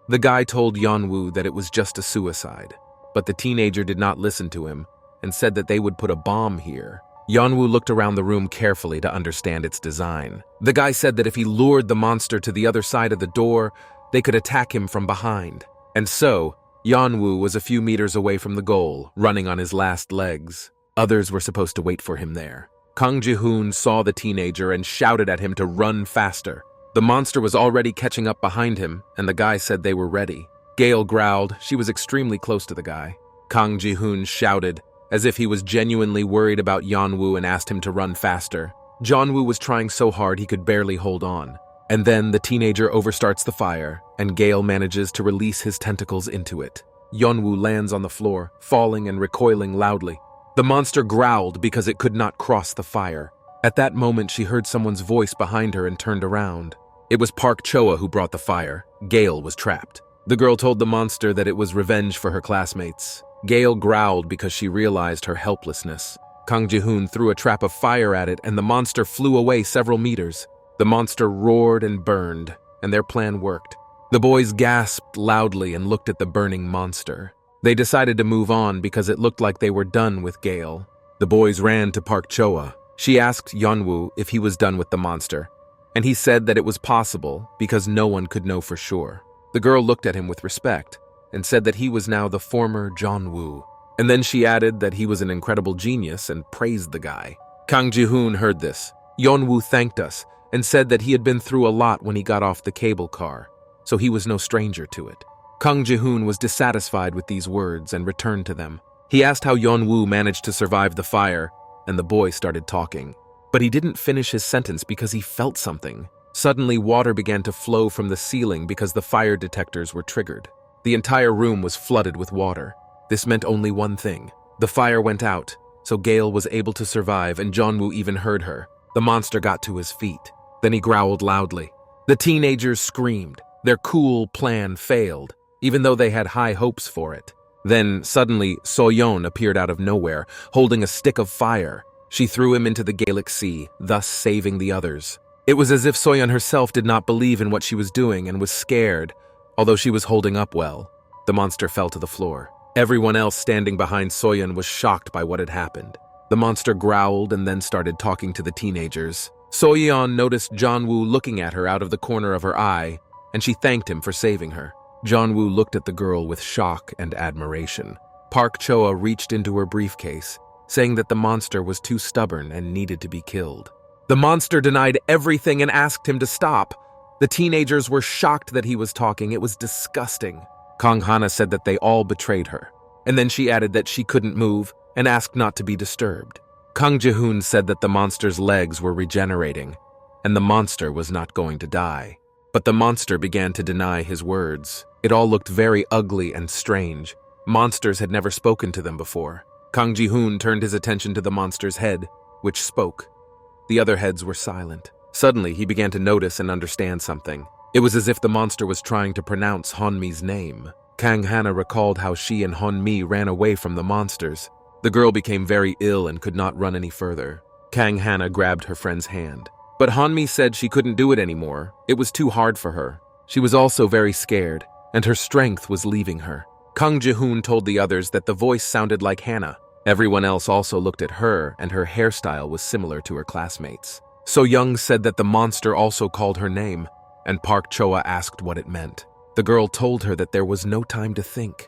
The guy told Yeon-woo that it was just a suicide, but the teenager did not listen to him and said that they would put a bomb here. Yeon-woo looked around the room carefully to understand its design. The guy said that if he lured the monster to the other side of the door, they could attack him from behind. And so, Yeon-woo was a few meters away from the goal, running on his last legs. Others were supposed to wait for him there. Kang Ji-hoon saw the teenager and shouted at him to run faster. The monster was already catching up behind him, and the guy said they were ready. Gail growled. She was extremely close to the guy. Kang Ji-hoon shouted, as if he was genuinely worried about Yeon-woo, and asked him to run faster. Yeon-woo was trying so hard he could barely hold on. And then the teenager overstarts the fire, and Gale manages to release his tentacles into it. Yeon-woo lands on the floor, falling and recoiling loudly. The monster growled because it could not cross the fire. At that moment, she heard someone's voice behind her and turned around. It was Park Choa who brought the fire. Gale was trapped. The girl told the monster that it was revenge for her classmates. Gale growled because she realized her helplessness. Kang Ji-hoon threw a trap of fire at it, and the monster flew away several meters. The monster roared and burned, and their plan worked. The boys gasped loudly and looked at the burning monster. They decided to move on because it looked like they were done with Gale. The boys ran to Park Choa. She asked Yeon-woo if he was done with the monster, and he said that it was possible because no one could know for sure. The girl looked at him with respect and said that he was now the former Jeon-woo. And then she added that he was an incredible genius and praised the guy. Kang Ji-hoon heard this. Yeon-woo thanked us and said that he had been through a lot when he got off the cable car, so he was no stranger to it. Kang Ji-hoon was dissatisfied with these words and returned to them. He asked how Yeon-woo managed to survive the fire, and the boy started talking. But he didn't finish his sentence because he felt something. Suddenly, water began to flow from the ceiling because the fire detectors were triggered. The entire room was flooded with water. This meant only one thing. The fire went out, so Gale was able to survive, and Jeon-woo even heard her. The monster got to his feet. Then he growled loudly. The teenagers screamed. Their cool plan failed, even though they had high hopes for it. Then, suddenly, Soyon appeared out of nowhere, holding a stick of fire. She threw him into the Gaelic Sea, thus saving the others. It was as if Soyon herself did not believe in what she was doing and was scared, although she was holding up well. The monster fell to the floor. Everyone else standing behind Soyon was shocked by what had happened. The monster growled and then started talking to the teenagers. Soyeon noticed Jeon-woo looking at her out of the corner of her eye, and she thanked him for saving her. Jeon-woo looked at the girl with shock and admiration. Park Choa reached into her briefcase, saying that the monster was too stubborn and needed to be killed. The monster denied everything and asked him to stop. The teenagers were shocked that he was talking. It was disgusting. Kang Hana said that they all betrayed her, and then she added that she couldn't move and asked not to be disturbed. Kang Ji-hoon said that the monster's legs were regenerating, and the monster was not going to die. But the monster began to deny his words. It all looked very ugly and strange. Monsters had never spoken to them before. Kang Ji-hoon turned his attention to the monster's head, which spoke. The other heads were silent. Suddenly, he began to notice and understand something. It was as if the monster was trying to pronounce Honmi's name. Kang Hana recalled how she and Honmi ran away from the monsters. The girl became very ill and could not run any further. Kang Hana grabbed her friend's hand. But Honmi said she couldn't do it anymore. It was too hard for her. She was also very scared, and her strength was leaving her. Kang Ji-hoon told the others that the voice sounded like Hana. Everyone else also looked at her, and her hairstyle was similar to her classmates. So Young said that the monster also called her name, and Park Choa asked what it meant. The girl told her that there was no time to think.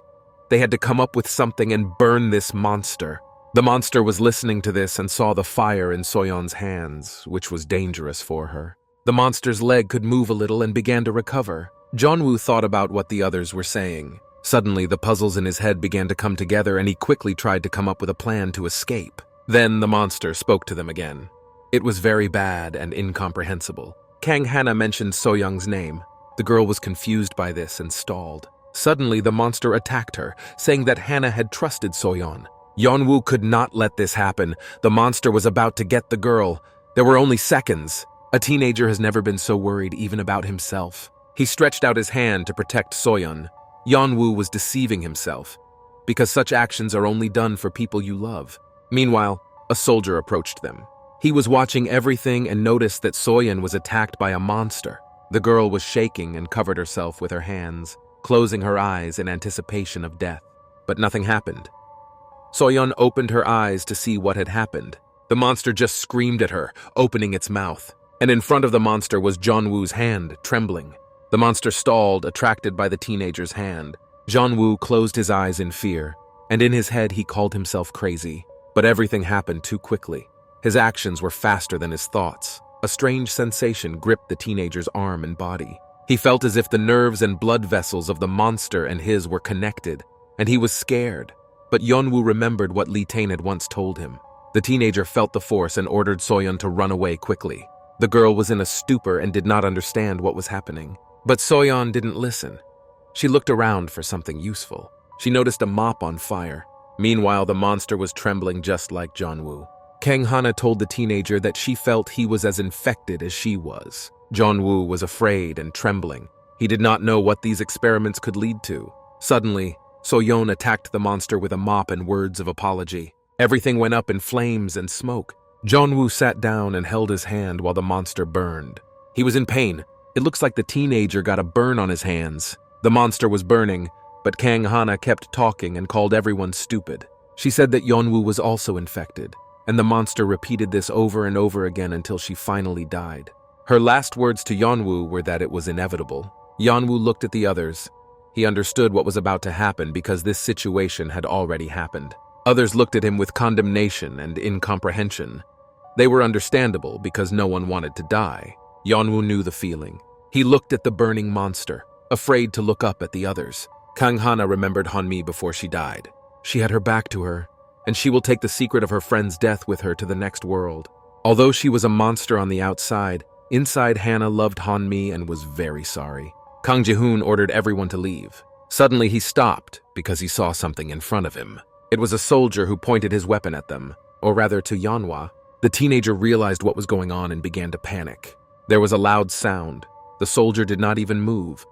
They had to come up with something and burn this monster. The monster was listening to this and saw the fire in Soyeon's hands, which was dangerous for her. The monster's leg could move a little and began to recover. Jeon-woo thought about what the others were saying. Suddenly, the puzzles in his head began to come together, and he quickly tried to come up with a plan to escape. Then the monster spoke to them again. It was very bad and incomprehensible. Kang Hana mentioned So-young's name. The girl was confused by this and stalled. Suddenly, the monster attacked her, saying that Hana had trusted Soyeon. Yeonwoo could not let this happen. The monster was about to get the girl. There were only seconds. A teenager has never been so worried even about himself. He stretched out his hand to protect Soyon. Yeonwoo was deceiving himself, because such actions are only done for people you love. Meanwhile, a soldier approached them. He was watching everything and noticed that Soyon was attacked by a monster. The girl was shaking and covered herself with her hands, closing her eyes in anticipation of death. But nothing happened. Soyon opened her eyes to see what had happened. The monster just screamed at her, opening its mouth. And in front of the monster was Yeonwoo's hand, trembling. The monster stalled, attracted by the teenager's hand. Yeonwoo closed his eyes in fear, and in his head he called himself crazy. But everything happened too quickly. His actions were faster than his thoughts. A strange sensation gripped the teenager's arm and body. He felt as if the nerves and blood vessels of the monster and his were connected, and he was scared. But Yeonwoo remembered what Lee Tae had once told him. The teenager felt the force and ordered Soyon to run away quickly. The girl was in a stupor and did not understand what was happening. But Soyon didn't listen. She looked around for something useful. She noticed a mop on fire. Meanwhile, the monster was trembling just like Yeonwoo. Kang Hana told the teenager that she felt he was as infected as she was. Yeonwoo was afraid and trembling. He did not know what these experiments could lead to. Suddenly, Soyon attacked the monster with a mop and words of apology. Everything went up in flames and smoke. Yeonwoo sat down and held his hand while the monster burned. He was in pain. It looks like the teenager got a burn on his hands. The monster was burning, but Kang Hana kept talking and called everyone stupid. She said that Yeonwoo was also infected, and the monster repeated this over and over again until she finally died. Her last words to Yeonwoo were that it was inevitable. Yeonwoo looked at the others. He understood what was about to happen because this situation had already happened. Others looked at him with condemnation and incomprehension. They were understandable because no one wanted to die. Yeonwoo knew the feeling. He looked at the burning monster, afraid to look up at the others. Kang Hana remembered Hanmi before she died. She had her back to her, and she will take the secret of her friend's death with her to the next world. Although she was a monster on the outside, inside Hana loved Hanmi and was very sorry. Kang Ji-hoon ordered everyone to leave. Suddenly he stopped because he saw something in front of him. It was a soldier who pointed his weapon at them, or rather to Yeonwoo. The teenager realized what was going on and began to panic. There was a loud sound. The soldier did not even move.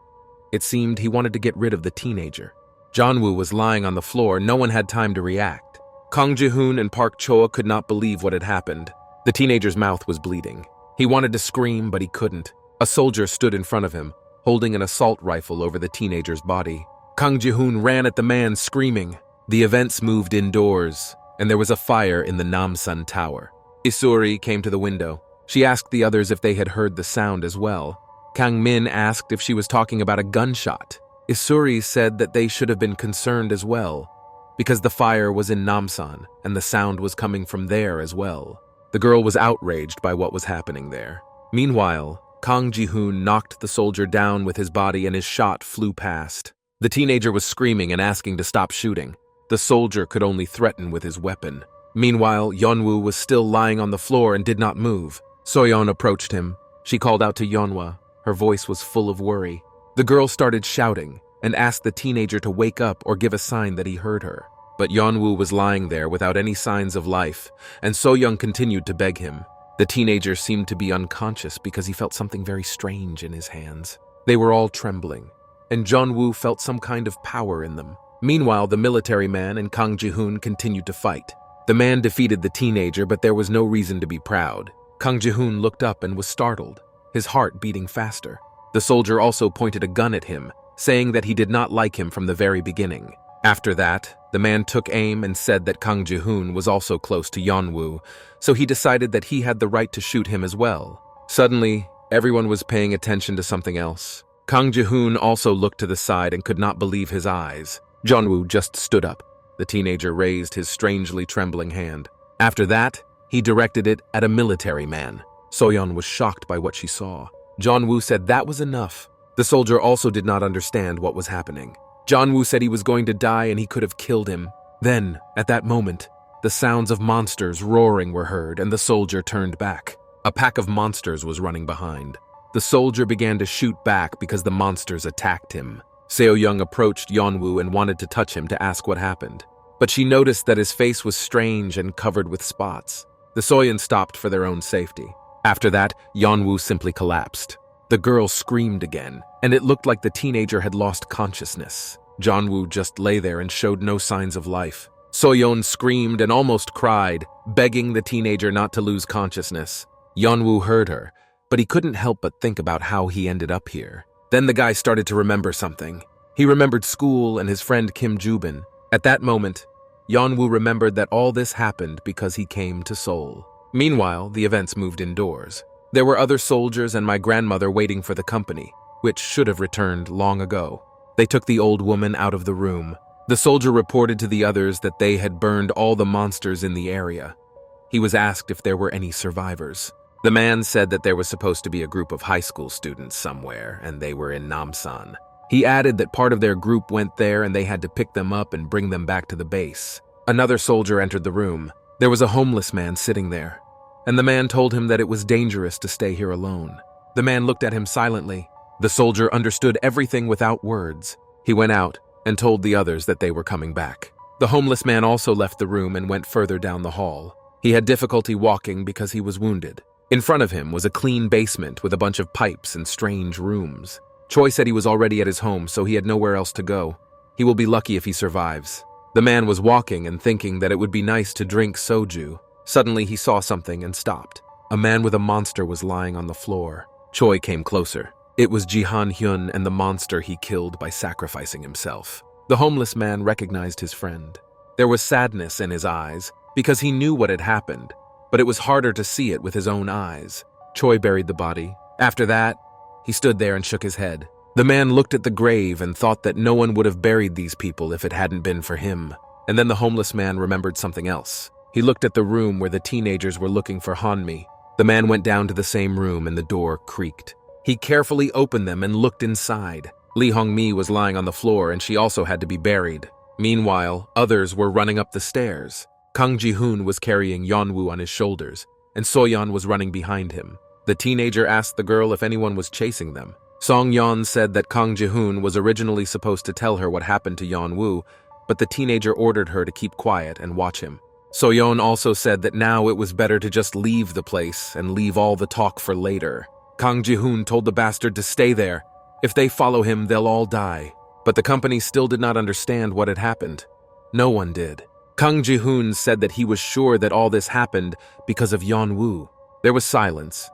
It seemed he wanted to get rid of the teenager. Yeonwoo was lying on the floor. No one had time to react. Kang Ji-hoon and Park Choa could not believe what had happened. The teenager's mouth was bleeding. He wanted to scream, but he couldn't. A soldier stood in front of him, holding an assault rifle over the teenager's body. Kang Ji-hoon ran at the man, screaming. The events moved indoors, and there was a fire in the Namsan Tower. Isuri came to the window. She asked the others if they had heard the sound as well. Kang Min asked if she was talking about a gunshot. Isuri said that they should have been concerned as well, because the fire was in Namsan, and the sound was coming from there as well. The girl was outraged by what was happening there. Meanwhile, Kang Ji-hoon knocked the soldier down with his body and his shot flew past. The teenager was screaming and asking to stop shooting. The soldier could only threaten with his weapon. Meanwhile, Yeonwoo was still lying on the floor and did not move. Soyon approached him. She called out to Yeonwoo. Her voice was full of worry. The girl started shouting and asked the teenager to wake up or give a sign that he heard her. But Yeonwoo was lying there without any signs of life, and Soyoung continued to beg him. The teenager seemed to be unconscious because he felt something very strange in his hands. They were all trembling, and Yeonwoo felt some kind of power in them. Meanwhile, the military man and Kang Ji-hoon continued to fight. The man defeated the teenager, but there was no reason to be proud. Kang Ji-hoon looked up and was startled, his heart beating faster. The soldier also pointed a gun at him, saying that he did not like him from the very beginning. After that, the man took aim and said that Kang Ji-hoon was also close to Yeonwoo, so he decided that he had the right to shoot him as well. Suddenly, everyone was paying attention to something else. Kang Ji-hoon also looked to the side and could not believe his eyes. Yeonwoo just stood up. The teenager raised his strangely trembling hand. After that, he directed it at a military man. Soyeon was shocked by what she saw. Yeonwoo said that was enough. The soldier also did not understand what was happening. Yeonwoo said he was going to die and he could have killed him. Then, at that moment, the sounds of monsters roaring were heard and the soldier turned back. A pack of monsters was running behind. The soldier began to shoot back because the monsters attacked him. Seo-young approached Yeonwoo and wanted to touch him to ask what happened. but she noticed that his face was strange and covered with spots. The soyon stopped for their own safety. After that, Yeon-woo simply collapsed. The girl screamed again, and it looked like the teenager had lost consciousness. Yeon-woo just lay there and showed no signs of life. Soyon screamed and almost cried, begging the teenager not to lose consciousness. Yeon-woo heard her, but he couldn't help but think about how he ended up here. Then the guy started to remember something. He remembered school and his friend Kim Joo-bin. At that moment, Yeon-woo remembered that all this happened because he came to Seoul. Meanwhile, the events moved indoors. There were other soldiers and my grandmother waiting for the company, which should have returned long ago. They took the old woman out of the room. The soldier reported to the others that they had burned all the monsters in the area. He was asked if there were any survivors. The man said that there was supposed to be a group of high school students somewhere, and they were in Namsan. He added that part of their group went there and they had to pick them up and bring them back to the base. Another soldier entered the room. There was a homeless man sitting there, and the man told him that it was dangerous to stay here alone. The man looked at him silently. The soldier understood everything without words. He went out and told the others that they were coming back. The homeless man also left the room and went further down the hall. He had difficulty walking because he was wounded. In front of him was a clean basement with a bunch of pipes and strange rooms. Choi said he was already at his home, so he had nowhere else to go. He will be lucky if he survives. The man was walking and thinking that it would be nice to drink soju. Suddenly he saw something and stopped. A man with a monster was lying on the floor. Choi came closer. It was Ji-han-hyun and the monster he killed by sacrificing himself. The homeless man recognized his friend. There was sadness in his eyes because he knew what had happened, but it was harder to see it with his own eyes. Choi buried the body. After that, he stood there and shook his head. The man looked at the grave and thought that no one would have buried these people if it hadn't been for him. And then the homeless man remembered something else. He looked at the room where the teenagers were looking for Hanmi. The man went down to the same room and the door creaked. He carefully opened them and looked inside. Lee Hong-mi was lying on the floor and she also had to be buried. Meanwhile, others were running up the stairs. Kang Ji-hoon was carrying Yeon-woo on his shoulders, and Soyon was running behind him. The teenager asked the girl if anyone was chasing them. Song-yeon said that Kang Ji-hoon was originally supposed to tell her what happened to Yeon-woo, but the teenager ordered her to keep quiet and watch him. Soyon also said that now it was better to just leave the place and leave all the talk for later. Kang Ji-hoon told the bastard to stay there. If they follow him, they'll all die. But the company still did not understand what had happened. No one did. Kang Ji-hoon said that he was sure that all this happened because of Yeon-woo. There was silence.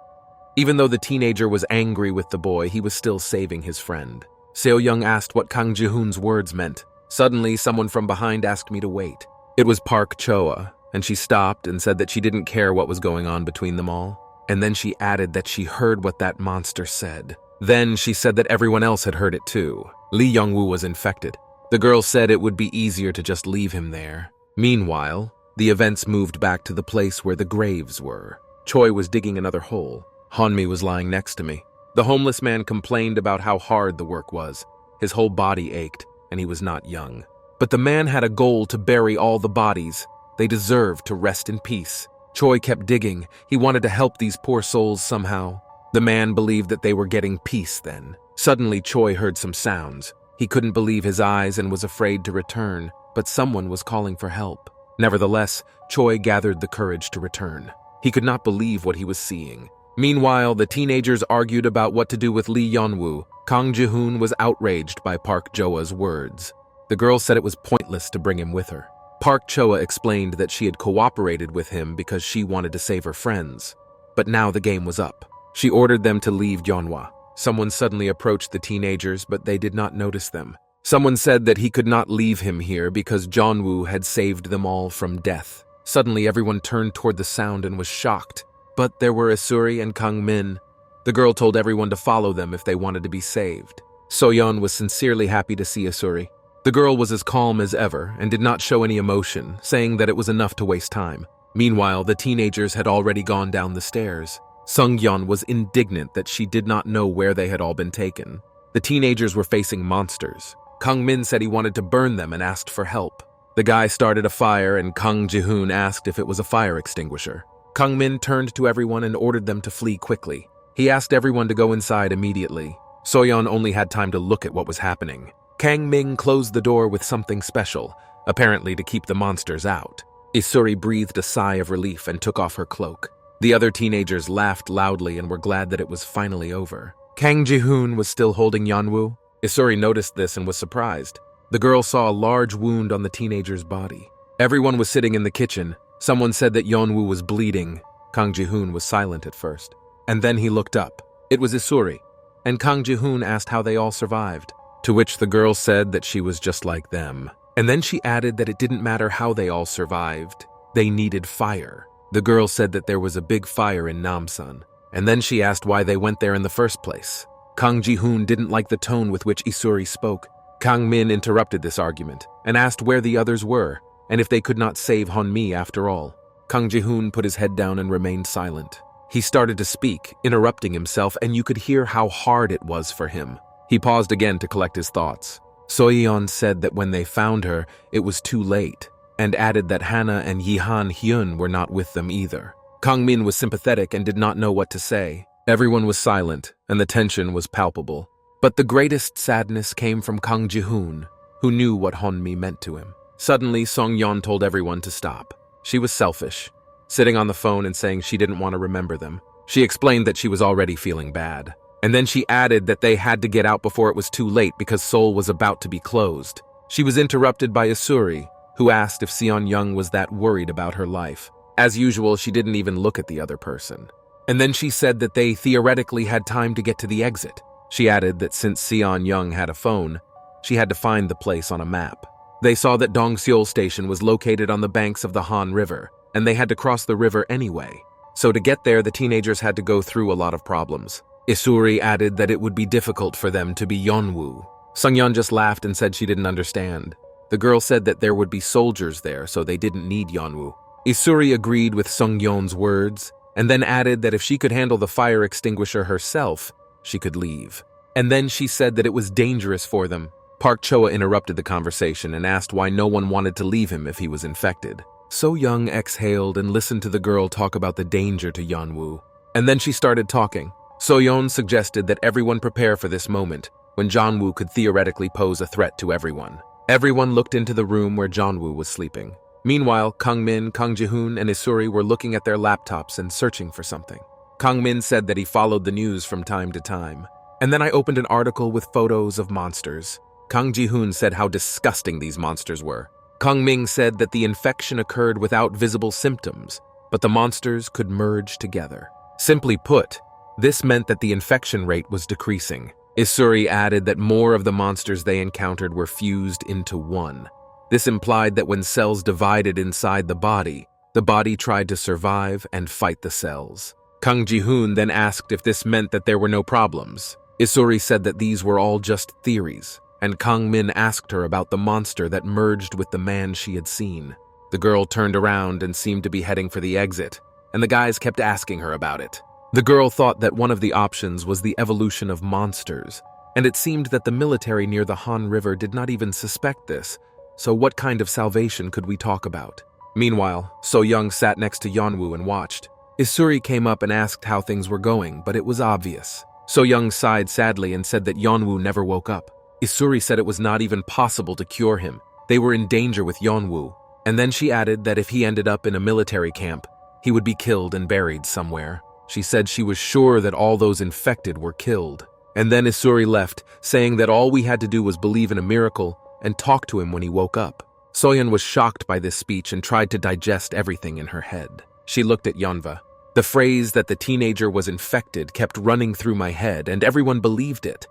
Even though the teenager was angry with the boy, he was still saving his friend. Seo-young asked what Kang Ji-hoon's words meant. Suddenly, someone from behind asked me to wait. It was Park Choa, and she stopped and said that she didn't care what was going on between them all. And then she added that she heard what that monster said. Then she said that everyone else had heard it too. Lee Young-woo was infected. The girl said it would be easier to just leave him there. Meanwhile, the events moved back to the place where the graves were. Choi was digging another hole. Hanmi was lying next to me. The homeless man complained about how hard the work was. His whole body ached, and he was not young. But the man had a goal to bury all the bodies. They deserved to rest in peace. Choi kept digging. He wanted to help these poor souls somehow. The man believed that they were getting peace then. Suddenly, Choi heard some sounds. He couldn't believe his eyes and was afraid to return, but someone was calling for help. Nevertheless, Choi gathered the courage to return. He could not believe what he was seeing. Meanwhile, the teenagers argued about what to do with Lee Yeon-woo. Kang Ji-hoon was outraged by Park Choa's words. The girl said it was pointless to bring him with her. Park Choa explained that she had cooperated with him because she wanted to save her friends. But now the game was up. She ordered them to leave Yeonwoo. Someone suddenly approached the teenagers, but they did not notice them. Someone said that he could not leave him here because Yeon-woo had saved them all from death. Suddenly everyone turned toward the sound and was shocked. But there were Isuri and Kang Min. The girl told everyone to follow them if they wanted to be saved. Soyeon was sincerely happy to see Isuri. The girl was as calm as ever and did not show any emotion, saying that it was enough to waste time. Meanwhile, the teenagers had already gone down the stairs. Sung-yeon was indignant that she did not know where they had all been taken. The teenagers were facing monsters. Kang Min said he wanted to burn them and asked for help. The guy started a fire and Kang Ji-hoon asked if it was a fire extinguisher. Kang Min turned to everyone and ordered them to flee quickly. He asked everyone to go inside immediately. Soyeon only had time to look at what was happening. Kang Ming closed the door with something special, apparently to keep the monsters out. Isuri breathed a sigh of relief and took off her cloak. The other teenagers laughed loudly and were glad that it was finally over. Kang Ji-hoon was still holding Yeon-woo. Isuri noticed this and was surprised. The girl saw a large wound on the teenager's body. Everyone was sitting in the kitchen. Someone said that Yeon-woo was bleeding. Kang Ji-hoon was silent at first. And then he looked up. It was Isuri. And Kang Ji-hoon asked how they all survived. To which the girl said that she was just like them. And then she added that it didn't matter how they all survived. They needed fire. The girl said that there was a big fire in Namsan. And then she asked why they went there in the first place. Kang Ji-hoon didn't like the tone with which Isuri spoke. Kang Min interrupted this argument and asked where the others were and if they could not save Honmi after all. Kang Ji-hoon put his head down and remained silent. He started to speak, interrupting himself, and you could hear how hard it was for him. He paused again to collect his thoughts. Soyon said that when they found her, it was too late, and added that Hana and Yihan Hyun were not with them either. Kang Min was sympathetic and did not know what to say. Everyone was silent, and the tension was palpable. But the greatest sadness came from Kang Ji-hoon, who knew what Honmi meant to him. Suddenly, Song-yeon told everyone to stop. She was selfish, sitting on the phone and saying she didn't want to remember them. She explained that she was already feeling bad. And then she added that they had to get out before it was too late because Seoul was about to be closed. She was interrupted by Isuri, who asked if Seon-young was that worried about her life. As usual, she didn't even look at the other person. And then she said that they theoretically had time to get to the exit. She added that since Seon-young had a phone, she had to find the place on a map. They saw that Dongseol Station was located on the banks of the Han River, and they had to cross the river anyway. So to get there, the teenagers had to go through a lot of problems. Isuri added that it would be difficult for them to be Yeonwoo. Sung-yeon just laughed and said she didn't understand. The girl said that there would be soldiers there, so they didn't need Yeonwoo. Isuri agreed with Sung-yeon's words, and then added that if she could handle the fire extinguisher herself, she could leave. And then she said that it was dangerous for them. Park Choa interrupted the conversation and asked why no one wanted to leave him if he was infected. So-young exhaled and listened to the girl talk about the danger to Yeonwoo. And then she started talking. So-yeon suggested that everyone prepare for this moment, when Jeonwoo could theoretically pose a threat to everyone. Everyone looked into the room where Jeonwoo was sleeping. Meanwhile, Kang Min, Kang Ji-hoon, and Isuri were looking at their laptops and searching for something. Kang Min said that he followed the news from time to time. And then I opened an article with photos of monsters. Kang Ji-hoon said how disgusting these monsters were. Kang Ming said that the infection occurred without visible symptoms, but the monsters could merge together. Simply put, this meant that the infection rate was decreasing. Isuri added that more of the monsters they encountered were fused into one. This implied that when cells divided inside the body tried to survive and fight the cells. Kang Ji-hoon then asked if this meant that there were no problems. Isuri said that these were all just theories, and Kang Min asked her about the monster that merged with the man she had seen. The girl turned around and seemed to be heading for the exit, and the guys kept asking her about it. The girl thought that one of the options was the evolution of monsters, and it seemed that the military near the Han River did not even suspect this, so what kind of salvation could we talk about? Meanwhile, So-young sat next to Yeonwoo and watched. Isuri came up and asked how things were going, but it was obvious. So-young sighed sadly and said that Yeonwoo never woke up. Isuri said it was not even possible to cure him. They were in danger with Yeonwoo, and then she added that if he ended up in a military camp, he would be killed and buried somewhere. She said she was sure that all those infected were killed. And then Isuri left, saying that all we had to do was believe in a miracle and talk to him when he woke up. Soyon was shocked by this speech and tried to digest everything in her head. She looked at Yeonva. The phrase that the teenager was infected kept running through my head, and everyone believed it.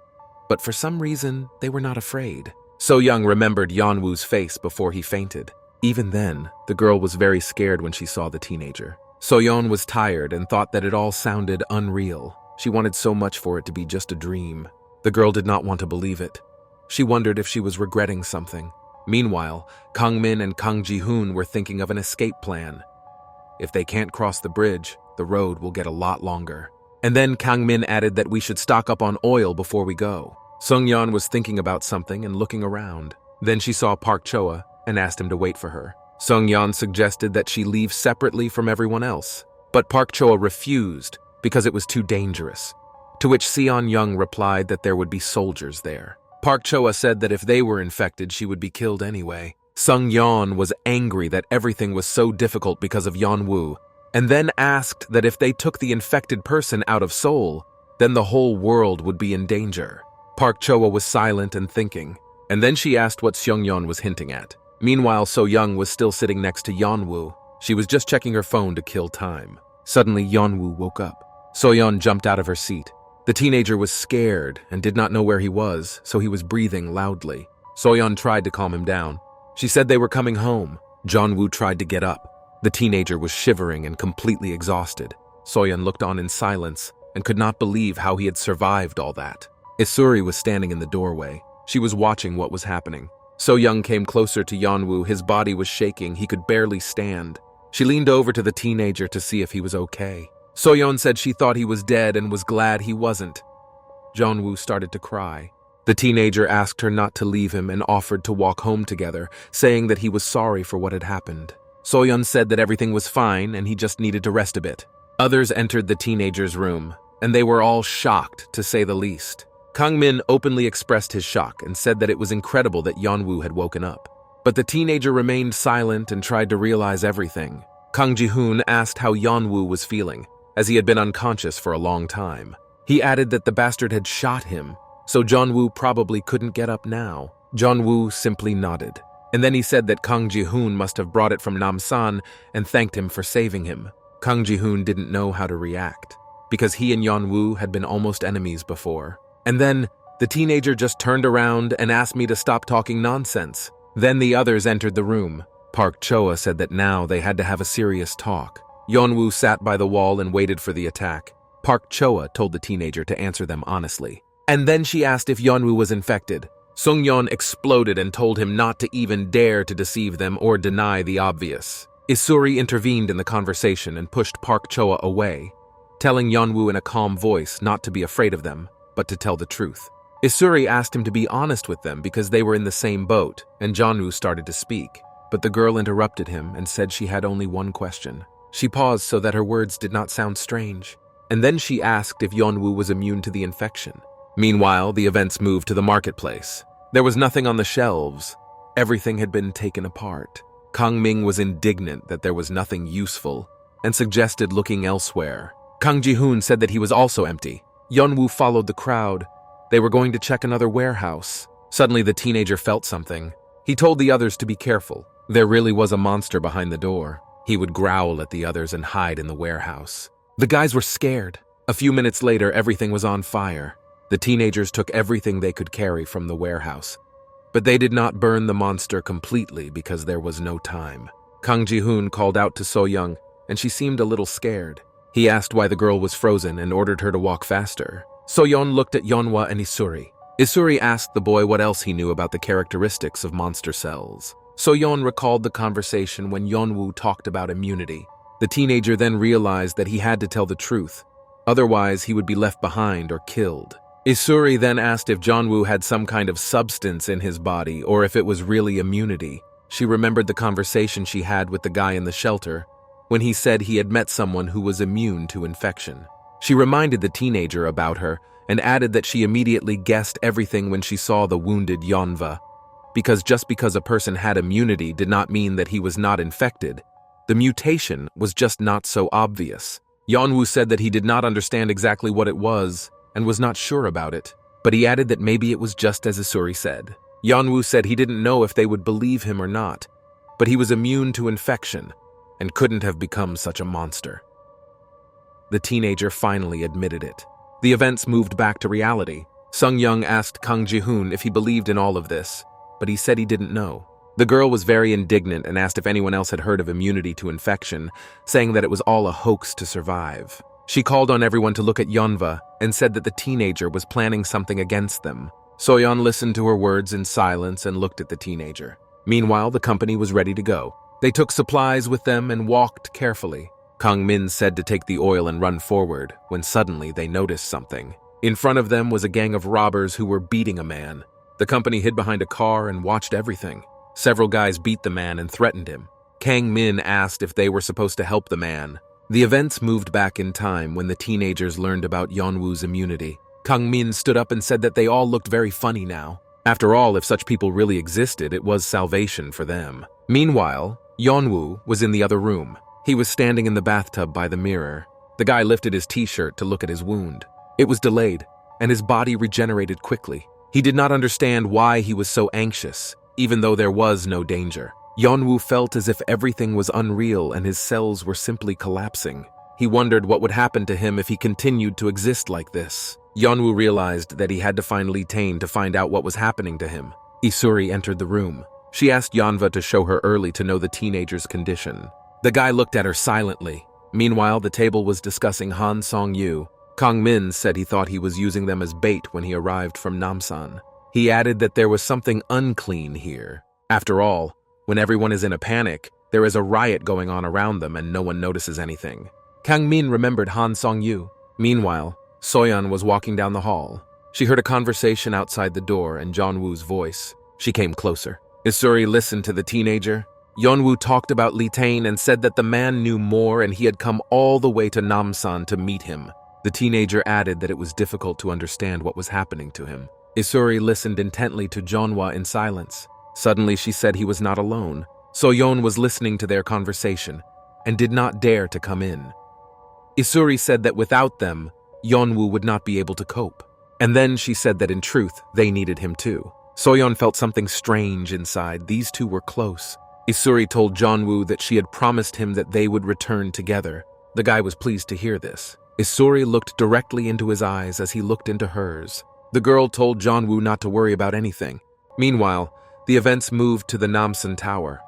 But for some reason, they were not afraid. So-young remembered Yeonwoo's face before he fainted. Even then, the girl was very scared when she saw the teenager. So-yeon was tired and thought that it all sounded unreal. She wanted so much for it to be just a dream. The girl did not want to believe it. She wondered if she was regretting something. Meanwhile, Kang Min and Kang Ji-hoon were thinking of an escape plan. If they can't cross the bridge, the road will get a lot longer. And then Kang Min added that we should stock up on oil before we go. Sung-yeon was thinking about something and looking around. Then she saw Park Choa and asked him to wait for her. Sung-yeon suggested that she leave separately from everyone else, but Park Choa refused because it was too dangerous, to which Seon-young replied that there would be soldiers there. Park Choa said that if they were infected, she would be killed anyway. Sung-yeon was angry that everything was so difficult because of Yeon-woo, and then asked that if they took the infected person out of Seoul, then the whole world would be in danger. Park Choa was silent and thinking, and then she asked what Seung-yeon was hinting at. Meanwhile, So-young was still sitting next to Yeon-woo. She was just checking her phone to kill time. Suddenly, Yeon-woo woke up. So-yeon jumped out of her seat. The teenager was scared and did not know where he was, so he was breathing loudly. So-yeon tried to calm him down. She said they were coming home. Yeon-woo tried to get up. The teenager was shivering and completely exhausted. So-yeon looked on in silence and could not believe how he had survived all that. Isuri was standing in the doorway. She was watching what was happening. So-young came closer to Yeon-woo. His body was shaking. He could barely stand. She leaned over to the teenager to see if he was okay. So-yeon said she thought he was dead and was glad he wasn't. Yeon-woo started to cry. The teenager asked her not to leave him and offered to walk home together, saying that he was sorry for what had happened. So-yeon said that everything was fine and he just needed to rest a bit. Others entered the teenager's room, and they were all shocked, to say the least. Kang-min openly expressed his shock and said that it was incredible that Yeon-woo had woken up. But the teenager remained silent and tried to realize everything. Kang Ji-hoon asked how Yeon-woo was feeling, as he had been unconscious for a long time. He added that the bastard had shot him, so Yeon-woo probably couldn't get up now. Yeon-woo simply nodded. And then he said that Kang Ji-hoon must have brought it from Namsan and thanked him for saving him. Kang Ji-hoon didn't know how to react, because he and Yeon-woo had been almost enemies before. And then, the teenager just turned around and asked me to stop talking nonsense. Then the others entered the room. Park Choa said that now they had to have a serious talk. Yeon-woo sat by the wall and waited for the attack. Park Choa told the teenager to answer them honestly. And then she asked if Yeon-woo was infected. Sung-yeon exploded and told him not to even dare to deceive them or deny the obvious. Isuri intervened in the conversation and pushed Park Choa away, telling Yeon-woo in a calm voice not to be afraid of them, but to tell the truth. Isuri asked him to be honest with them because they were in the same boat, and Yeon-woo started to speak. But the girl interrupted him and said she had only one question. She paused so that her words did not sound strange, and then she asked if Yeon-woo was immune to the infection. Meanwhile, the events moved to the marketplace. There was nothing on the shelves. Everything had been taken apart. Kang Ming was indignant that there was nothing useful and suggested looking elsewhere. Kang Ji-hoon said that he was also empty. Yeon-woo followed the crowd. They were going to check another warehouse. Suddenly, the teenager felt something. He told the others to be careful. There really was a monster behind the door. He would growl at the others and hide in the warehouse. The guys were scared. A few minutes later, everything was on fire. The teenagers took everything they could carry from the warehouse. But they did not burn the monster completely because there was no time. Kang Ji-hoon called out to So-young, and she seemed a little scared. He asked why the girl was frozen and ordered her to walk faster. So-yeon looked at Yeonwoo and Isuri. Isuri asked the boy what else he knew about the characteristics of monster cells. So-yeon recalled the conversation when Yeonwoo talked about immunity. The teenager then realized that he had to tell the truth. Otherwise, he would be left behind or killed. Isuri then asked if Yeonwoo had some kind of substance in his body or if it was really immunity. She remembered the conversation she had with the guy in the shelter when he said he had met someone who was immune to infection. She reminded the teenager about her and added that she immediately guessed everything when she saw the wounded Yeonwoo. Because just because a person had immunity did not mean that he was not infected. The mutation was just not so obvious. Yeonwoo said that he did not understand exactly what it was and was not sure about it, but he added that maybe it was just as Isuri said. Yeonwoo said he didn't know if they would believe him or not, but he was immune to infection and couldn't have become such a monster. The teenager finally admitted it. The events moved back to reality. Sung-young asked Kang Ji-hoon if he believed in all of this, but he said he didn't know. The girl was very indignant and asked if anyone else had heard of immunity to infection, saying that it was all a hoax to survive. She called on everyone to look at Yeonwoo and said that the teenager was planning something against them. So-yeon listened to her words in silence and looked at the teenager. Meanwhile, the company was ready to go. They took supplies with them and walked carefully. Kang Min said to take the oil and run forward, when suddenly they noticed something. In front of them was a gang of robbers who were beating a man. The company hid behind a car and watched everything. Several guys beat the man and threatened him. Kang Min asked if they were supposed to help the man. The events moved back in time when the teenagers learned about Yeonwoo's immunity. Kang Min stood up and said that they all looked very funny now. After all, if such people really existed, it was salvation for them. Meanwhile, Yeon-woo was in the other room. He was standing in the bathtub by the mirror. The guy lifted his t-shirt to look at his wound. It was delayed, and his body regenerated quickly. He did not understand why he was so anxious, even though there was no danger. Yeon-woo felt as if everything was unreal and his cells were simply collapsing. He wondered what would happen to him if he continued to exist like this. Yeon-woo realized that he had to find Lee-tae to find out what was happening to him. Isuri entered the room. She asked Yeonwoo to show her early to know the teenager's condition. The guy looked at her silently. Meanwhile, the table was discussing Han Song-yu. Kang-min said he thought he was using them as bait when he arrived from Namsan. He added that there was something unclean here. After all, when everyone is in a panic, there is a riot going on around them and no one notices anything. Kang-min remembered Han Song-yu. Meanwhile, Soyon was walking down the hall. She heard a conversation outside the door and Jeon-woo's voice. She came closer. Isuri listened to the teenager. Yeon-woo talked about Lee-tae and said that the man knew more and he had come all the way to Namsan to meet him. The teenager added that it was difficult to understand what was happening to him. Isuri listened intently to Jeonwoo in silence. Suddenly she said he was not alone. Soyon was listening to their conversation and did not dare to come in. Isuri said that without them, Yeon-woo would not be able to cope. And then she said that in truth, they needed him too. Soyon felt something strange inside. These two were close. Isuri told Jeon-woo that she had promised him that they would return together. The guy was pleased to hear this. Isuri looked directly into his eyes as he looked into hers. The girl told Jeon-woo not to worry about anything. Meanwhile, the events moved to the Namsan Tower.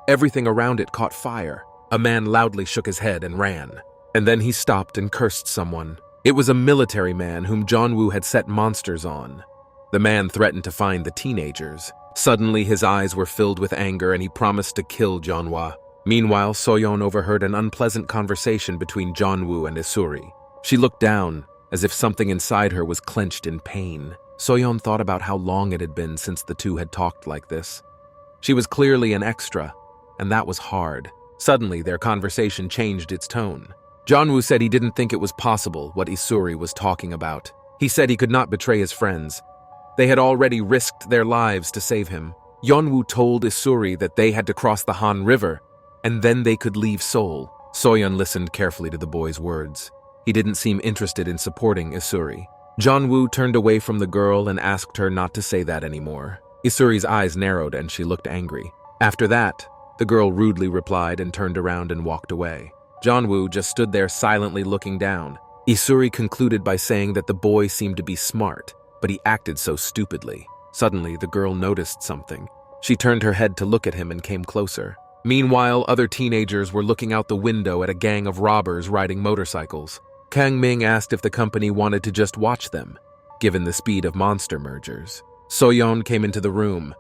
Everything around it caught fire. A man loudly shook his head and ran. And then he stopped and cursed someone. It was a military man whom Jeon-woo had set monsters on. The man threatened to find the teenagers. Suddenly, his eyes were filled with anger and he promised to kill Jeonwoo. Meanwhile, Soyon overheard an unpleasant conversation between Jeon-woo and Isuri. She looked down, as if something inside her was clenched in pain. Soyon thought about how long it had been since the two had talked like this. She was clearly an extra, and that was hard. Suddenly, their conversation changed its tone. Jeon-woo said he didn't think it was possible what Isuri was talking about. He said he could not betray his friends. They had already risked their lives to save him. Yeon-woo told Isuri that they had to cross the Han River, and then they could leave Seoul. Soyon listened carefully to the boy's words. He didn't seem interested in supporting Isuri. Jeon-woo turned away from the girl and asked her not to say that anymore. Isuri's eyes narrowed and she looked angry. After that, the girl rudely replied and turned around and walked away. Jeon-woo just stood there silently looking down. Isuri concluded by saying that the boy seemed to be smart, but he acted so stupidly. Suddenly, the girl noticed something. She turned her head to look at him and came closer. Meanwhile, other teenagers were looking out the window at a gang of robbers riding motorcycles. Kang-ming asked if the company wanted to just watch them, given the speed of monster mergers. Soyon came into the room.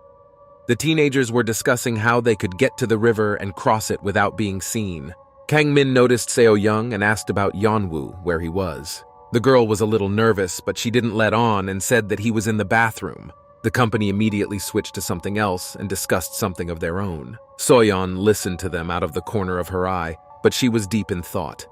The teenagers were discussing how they could get to the river and cross it without being seen. Kang-min noticed Seo-young and asked about Yeon-woo, where he was. The girl was a little nervous, but she didn't let on and said that he was in the bathroom. The company immediately switched to something else and discussed something of their own. Soyon listened to them out of the corner of her eye, but she was deep in thought.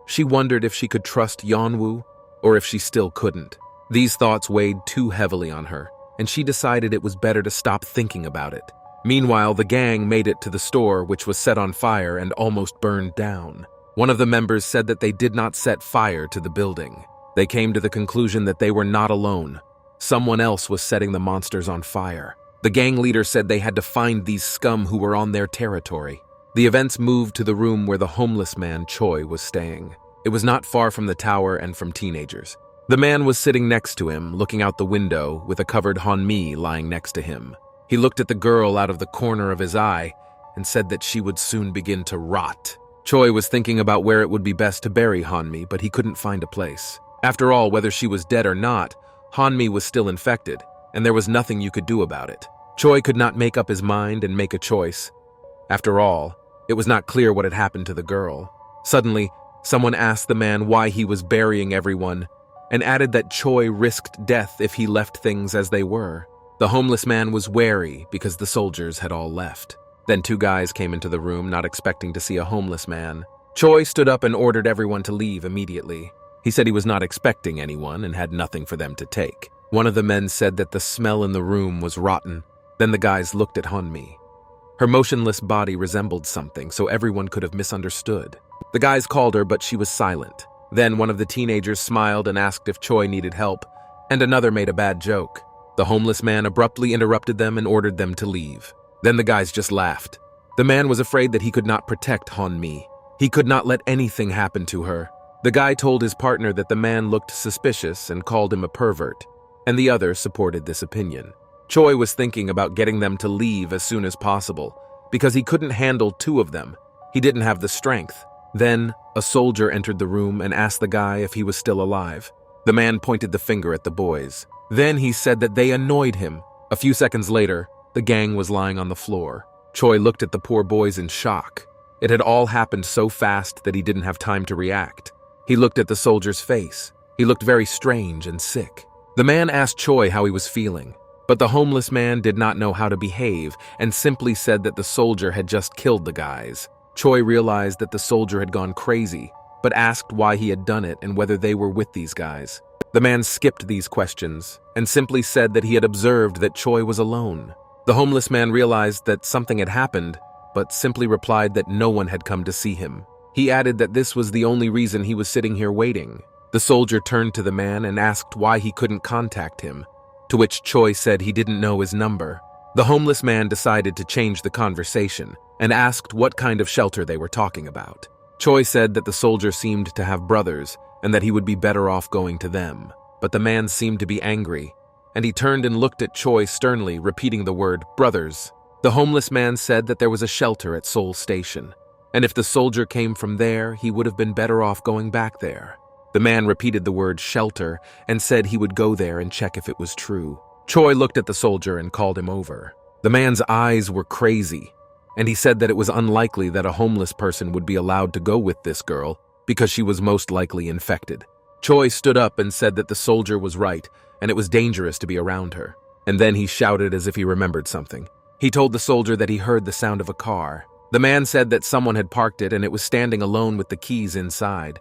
She wondered if she could trust Yeon-woo, or if she still couldn't. These thoughts weighed too heavily on her, and she decided it was better to stop thinking about it. Meanwhile, the gang made it to the store, which was set on fire and almost burned down. One of the members said that they did not set fire to the building. They came to the conclusion that they were not alone. Someone else was setting the monsters on fire. The gang leader said they had to find these scum who were on their territory. The events moved to the room where the homeless man Choi was staying. It was not far from the tower and from teenagers. The man was sitting next to him, looking out the window, with a covered Hanmi lying next to him. He looked at the girl out of the corner of his eye and said that she would soon begin to rot. Choi was thinking about where it would be best to bury Hanmi, but he couldn't find a place. After all, whether she was dead or not, Hanmi was still infected, and there was nothing you could do about it. Choi could not make up his mind and make a choice. After all, it was not clear what had happened to the girl. Suddenly, someone asked the man why he was burying everyone, and added that Choi risked death if he left things as they were. The homeless man was wary because the soldiers had all left. Then two guys came into the room, not expecting to see a homeless man. Choi stood up and ordered everyone to leave immediately. He said he was not expecting anyone and had nothing for them to take. One of the men said that the smell in the room was rotten. Then the guys looked at Yeon-mi. Her motionless body resembled something, so everyone could have misunderstood. The guys called her, but she was silent. Then one of the teenagers smiled and asked if Choi needed help, and another made a bad joke. The homeless man abruptly interrupted them and ordered them to leave. Then the guys just laughed. The man was afraid that he could not protect Yeon-mi. He could not let anything happen to her. The guy told his partner that the man looked suspicious and called him a pervert, and the other supported this opinion. Choi was thinking about getting them to leave as soon as possible, because he couldn't handle two of them. He didn't have the strength. Then, a soldier entered the room and asked the guy if he was still alive. The man pointed the finger at the boys. Then he said that they annoyed him. A few seconds later, the gang was lying on the floor. Choi looked at the poor boys in shock. It had all happened so fast that he didn't have time to react. He looked at the soldier's face. He looked very strange and sick. The man asked Choi how he was feeling, but the homeless man did not know how to behave and simply said that the soldier had just killed the guys. Choi realized that the soldier had gone crazy, but asked why he had done it and whether they were with these guys. The man skipped these questions and simply said that he had observed that Choi was alone. The homeless man realized that something had happened, but simply replied that no one had come to see him. He added that this was the only reason he was sitting here waiting. The soldier turned to the man and asked why he couldn't contact him, to which Choi said he didn't know his number. The homeless man decided to change the conversation and asked what kind of shelter they were talking about. Choi said that the soldier seemed to have brothers and that he would be better off going to them, but the man seemed to be angry, and he turned and looked at Choi sternly, repeating the word brothers. The homeless man said that there was a shelter at Seoul Station, and if the soldier came from there, he would have been better off going back there. The man repeated the word shelter and said he would go there and check if it was true. Choi looked at the soldier and called him over. The man's eyes were crazy, and he said that it was unlikely that a homeless person would be allowed to go with this girl because she was most likely infected. Choi stood up and said that the soldier was right and it was dangerous to be around her. And then he shouted as if he remembered something. He told the soldier that he heard the sound of a car. The man said that someone had parked it and it was standing alone with the keys inside.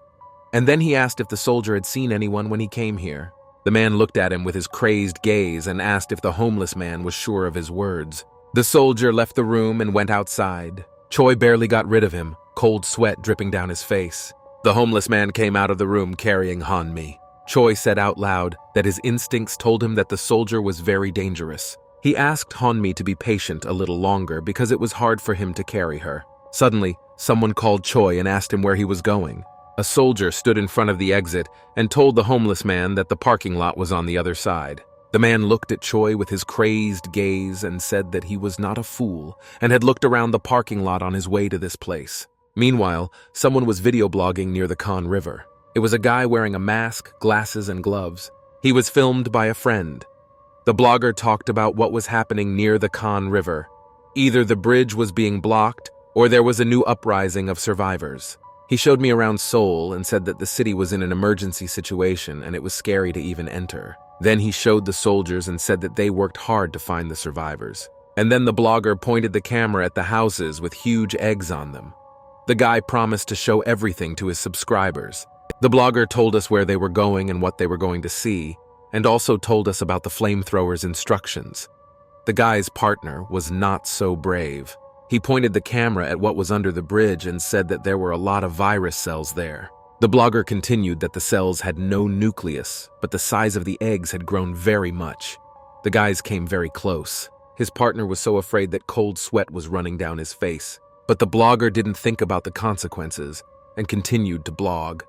And then he asked if the soldier had seen anyone when he came here. The man looked at him with his crazed gaze and asked if the homeless man was sure of his words. The soldier left the room and went outside. Choi barely got rid of him, cold sweat dripping down his face. The homeless man came out of the room carrying Yeon-mi. Choi said out loud that his instincts told him that the soldier was very dangerous. He asked Yeon-mi to be patient a little longer because it was hard for him to carry her. Suddenly, someone called Choi and asked him where he was going. A soldier stood in front of the exit and told the homeless man that the parking lot was on the other side. The man looked at Choi with his crazed gaze and said that he was not a fool and had looked around the parking lot on his way to this place. Meanwhile, someone was video blogging near the Kan River. It was a guy wearing a mask, glasses, and gloves. He was filmed by a friend. The blogger talked about what was happening near the Kan River. Either the bridge was being blocked or there was a new uprising of survivors. He showed me around Seoul and said that the city was in an emergency situation and it was scary to even enter. Then he showed the soldiers and said that they worked hard to find the survivors. And then the blogger pointed the camera at the houses with huge eggs on them. The guy promised to show everything to his subscribers. The blogger told us where they were going and what they were going to see, and also told us about the flamethrower's instructions. The guy's partner was not so brave. He pointed the camera at what was under the bridge and said that there were a lot of virus cells there. The blogger continued that the cells had no nucleus, but the size of the eggs had grown very much. The guys came very close. His partner was so afraid that cold sweat was running down his face. But the blogger didn't think about the consequences and continued to blog.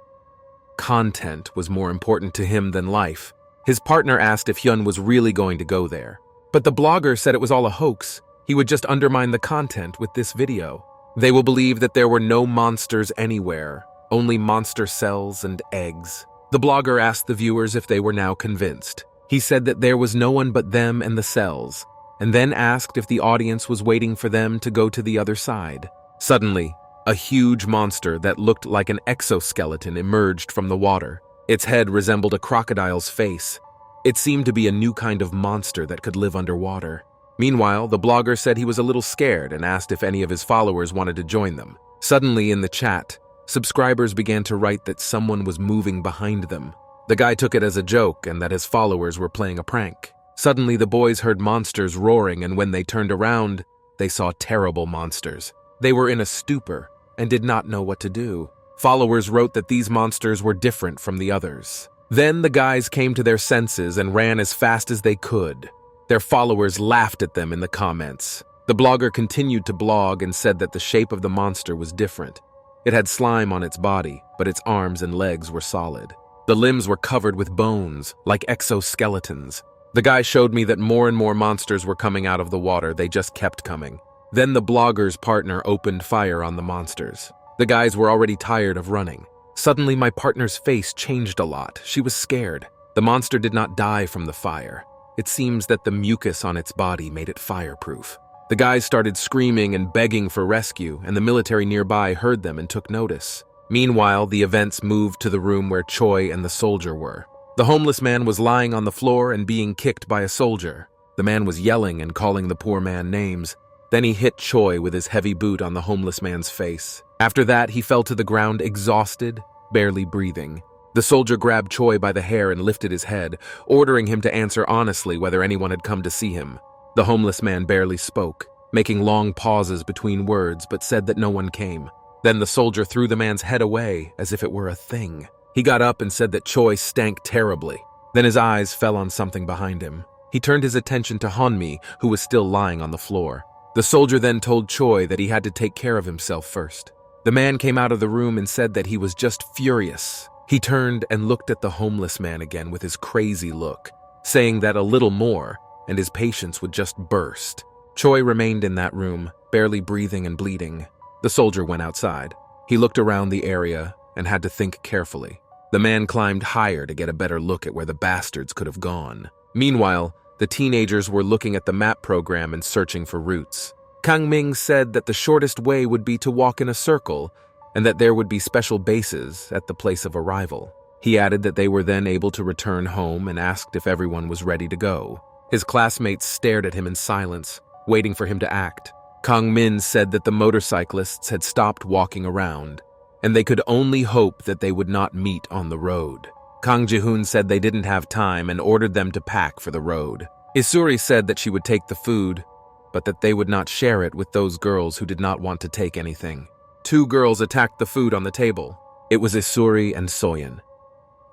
Content was more important to him than life. His partner asked if Hyun was really going to go there, but the blogger said it was all a hoax. He would just undermine the content with this video. They will believe that there were no monsters anywhere, only monster cells and eggs. The blogger asked the viewers if they were now convinced. He said that there was no one but them and the cells, and then asked if the audience was waiting for them to go to the other side. Suddenly, a huge monster that looked like an exoskeleton emerged from the water. Its head resembled a crocodile's face. It seemed to be a new kind of monster that could live underwater. Meanwhile, the blogger said he was a little scared and asked if any of his followers wanted to join them. Suddenly, in the chat, subscribers began to write that someone was moving behind them. The guy took it as a joke and that his followers were playing a prank. Suddenly, the boys heard monsters roaring, and when they turned around, they saw terrible monsters. They were in a stupor and did not know what to do. Followers wrote that these monsters were different from the others. Then the guys came to their senses and ran as fast as they could. Their followers laughed at them in the comments. The blogger continued to blog and said that the shape of the monster was different. It had slime on its body, but its arms and legs were solid. The limbs were covered with bones, like exoskeletons. The guy showed me that more and more monsters were coming out of the water. They just kept coming. Then the blogger's partner opened fire on the monsters. The guys were already tired of running. Suddenly, my partner's face changed a lot. She was scared. The monster did not die from the fire. It seems that the mucus on its body made it fireproof. The guys started screaming and begging for rescue, and the military nearby heard them and took notice. Meanwhile, the events moved to the room where Choi and the soldier were. The homeless man was lying on the floor and being kicked by a soldier. The man was yelling and calling the poor man names. Then he hit Choi with his heavy boot on the homeless man's face. After that, he fell to the ground exhausted, barely breathing. The soldier grabbed Choi by the hair and lifted his head, ordering him to answer honestly whether anyone had come to see him. The homeless man barely spoke, making long pauses between words, but said that no one came. Then the soldier threw the man's head away as if it were a thing. He got up and said that Choi stank terribly. Then his eyes fell on something behind him. He turned his attention to Hanmi, who was still lying on the floor. The soldier then told Choi that he had to take care of himself first. The man came out of the room and said that he was just furious. He turned and looked at the homeless man again with his crazy look, saying that a little more, and his patience would just burst. Choi remained in that room, barely breathing and bleeding. The soldier went outside. He looked around the area and had to think carefully. The man climbed higher to get a better look at where the bastards could have gone. Meanwhile, the teenagers were looking at the map program and searching for routes. Kang Ming said that the shortest way would be to walk in a circle and that there would be special bases at the place of arrival. He added that they were then able to return home and asked if everyone was ready to go. His classmates stared at him in silence, waiting for him to act. Kang Min said that the motorcyclists had stopped walking around, and they could only hope that they would not meet on the road. Kang Ji-hoon said they didn't have time and ordered them to pack for the road. Isuri said that she would take the food, but that they would not share it with those girls who did not want to take anything. Two girls attacked the food on the table. It was Isuri and Soyon.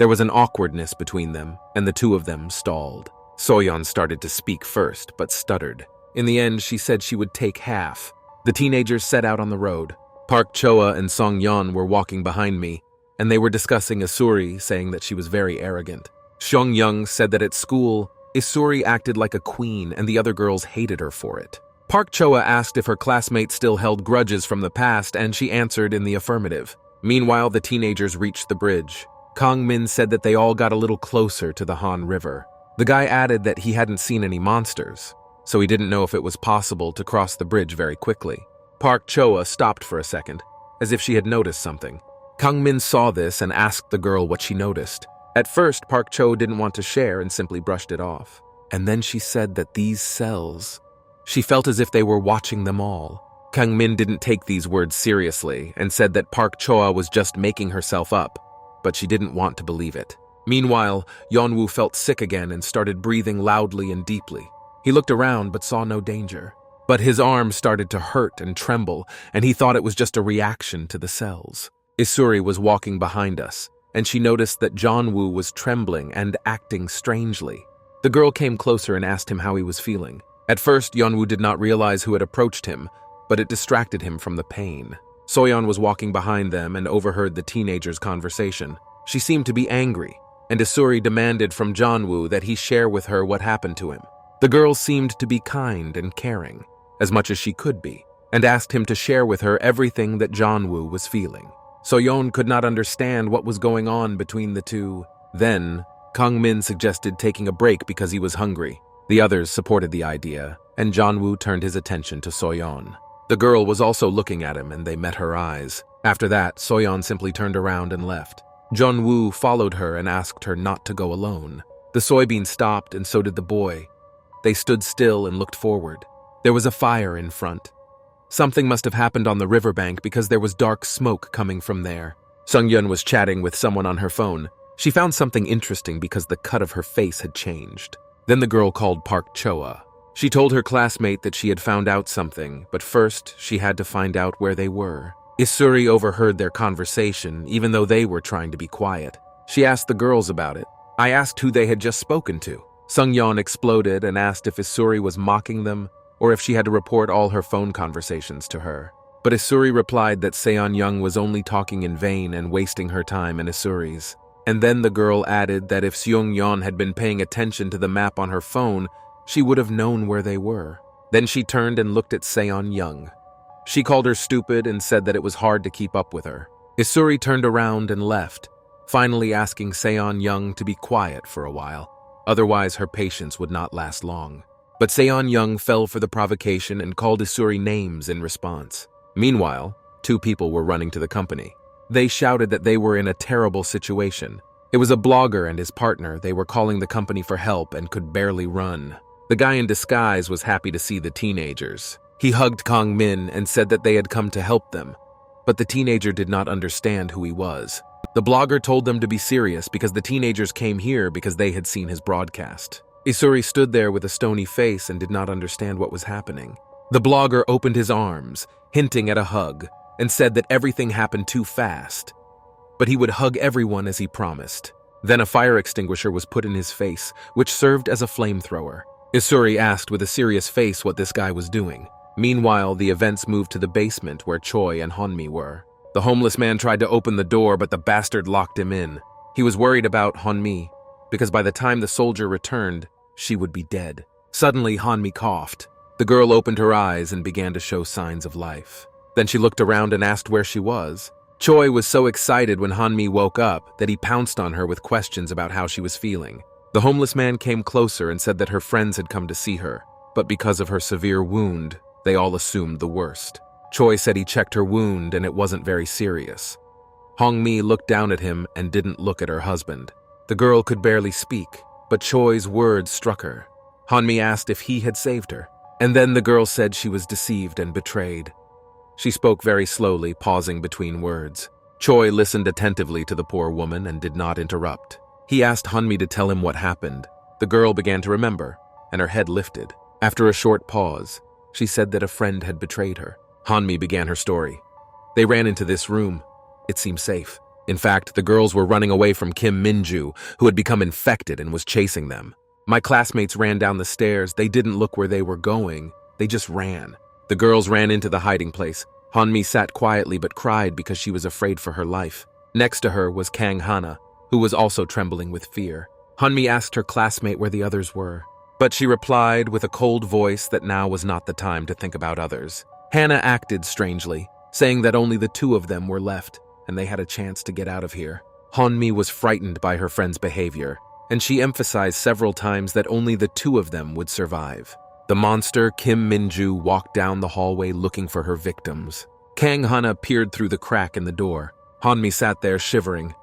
There was an awkwardness between them, and the two of them stalled. Soyon started to speak first, but stuttered. In the end, she said she would take half. The teenagers set out on the road. Park Choa and Song Yeon were walking behind me, and they were discussing Isuri, saying that she was very arrogant. Xiong Young said that at school, Isuri acted like a queen and the other girls hated her for it. Park Choa asked if her classmates still held grudges from the past, and she answered in the affirmative. Meanwhile, the teenagers reached the bridge. Kang Min said that they all got a little closer to the Han River. The guy added that he hadn't seen any monsters, so he didn't know if it was possible to cross the bridge very quickly. Park Choa stopped for a second, as if she had noticed something. Kang Min saw this and asked the girl what she noticed. At first, Park Cho didn't want to share and simply brushed it off. And then she said that these cells, she felt as if they were watching them all. Kang Min didn't take these words seriously and said that Park Choa was just making herself up, but she didn't want to believe it. Meanwhile, Yeon-woo felt sick again and started breathing loudly and deeply. He looked around but saw no danger. But his arm started to hurt and tremble, and he thought it was just a reaction to the cells. Isuri was walking behind us, and she noticed that Jeonwoo was trembling and acting strangely. The girl came closer and asked him how he was feeling. At first, Yeonwoo did not realize who had approached him, but it distracted him from the pain. Soyon was walking behind them and overheard the teenager's conversation. She seemed to be angry, and Isuri demanded from Jeonwoo that he share with her what happened to him. The girl seemed to be kind and caring, as much as she could be, and asked him to share with her everything that Jeonwoo was feeling. Soyon could not understand what was going on between the two. Then, Kang Min suggested taking a break because he was hungry. The others supported the idea, and Jeonwoo turned his attention to Soyon. The girl was also looking at him, and they met her eyes. After that, Soyon simply turned around and left. Jeonwoo followed her and asked her not to go alone. The soybean stopped, and so did the boy. They stood still and looked forward. There was a fire in front. Something must have happened on the riverbank because there was dark smoke coming from there. Sung-yeon was chatting with someone on her phone. She found something interesting because the cut of her face had changed. Then the girl called Park Choa. She told her classmate that she had found out something, but first she had to find out where they were. Isuri overheard their conversation, even though they were trying to be quiet. She asked the girls about it. I asked who they had just spoken to. Sungyeon exploded and asked if Isuri was mocking them or if she had to report all her phone conversations to her. But Isuri replied that Seon-young was only talking in vain and wasting her time and Isuri's. And then the girl added that if Seong-yeon had been paying attention to the map on her phone, she would have known where they were. Then she turned and looked at Seon-young. She called her stupid and said that it was hard to keep up with her. Isuri turned around and left, finally asking Seon-young to be quiet for a while. Otherwise, her patience would not last long. But Seon-young fell for the provocation and called Isuri names in response. Meanwhile, 2 people were running to the company. They shouted that they were in a terrible situation. It was a blogger and his partner. They were calling the company for help and could barely run. The guy in disguise was happy to see the teenagers. He hugged Kang Min and said that they had come to help them. But the teenager did not understand who he was. The blogger told them to be serious because the teenagers came here because they had seen his broadcast. Isuri stood there with a stony face and did not understand what was happening. The blogger opened his arms, hinting at a hug, and said that everything happened too fast. But he would hug everyone as he promised. Then a fire extinguisher was put in his face, which served as a flamethrower. Isuri asked with a serious face what this guy was doing. Meanwhile, the events moved to the basement where Choi and Honmi were. The homeless man tried to open the door, but the bastard locked him in. He was worried about Honmi, because by the time the soldier returned, she would be dead. Suddenly, Honmi coughed. The girl opened her eyes and began to show signs of life. Then she looked around and asked where she was. Choi was so excited when Honmi woke up that he pounced on her with questions about how she was feeling. The homeless man came closer and said that her friends had come to see her, but because of her severe wound, they all assumed the worst. Choi said he checked her wound and it wasn't very serious. Hong-mi looked down at him and didn't look at her husband. The girl could barely speak, but Choi's words struck her. Hong-mi asked if he had saved her, and then the girl said she was deceived and betrayed. She spoke very slowly, pausing between words. Choi listened attentively to the poor woman and did not interrupt. He asked Hong-mi to tell him what happened. The girl began to remember, and her head lifted. After a short pause, she said that a friend had betrayed her. Hong-mi began her story. They ran into this room. It seemed safe. In fact, the girls were running away from Kim Min-ju, who had become infected and was chasing them. My classmates ran down the stairs. They didn't look where they were going. They just ran. The girls ran into the hiding place. Hong-mi sat quietly but cried because she was afraid for her life. Next to her was Kang Hana, who was also trembling with fear. Hong-mi asked her classmate where the others were, but she replied with a cold voice that now was not the time to think about others. Hannah acted strangely, saying that only the 2 of them were left, and they had a chance to get out of here. Hong-mi was frightened by her friend's behavior, and she emphasized several times that only the 2 of them would survive. The monster, Kim Min-ju, walked down the hallway looking for her victims. Kang Hana peered through the crack in the door. Hong-mi sat there shivering.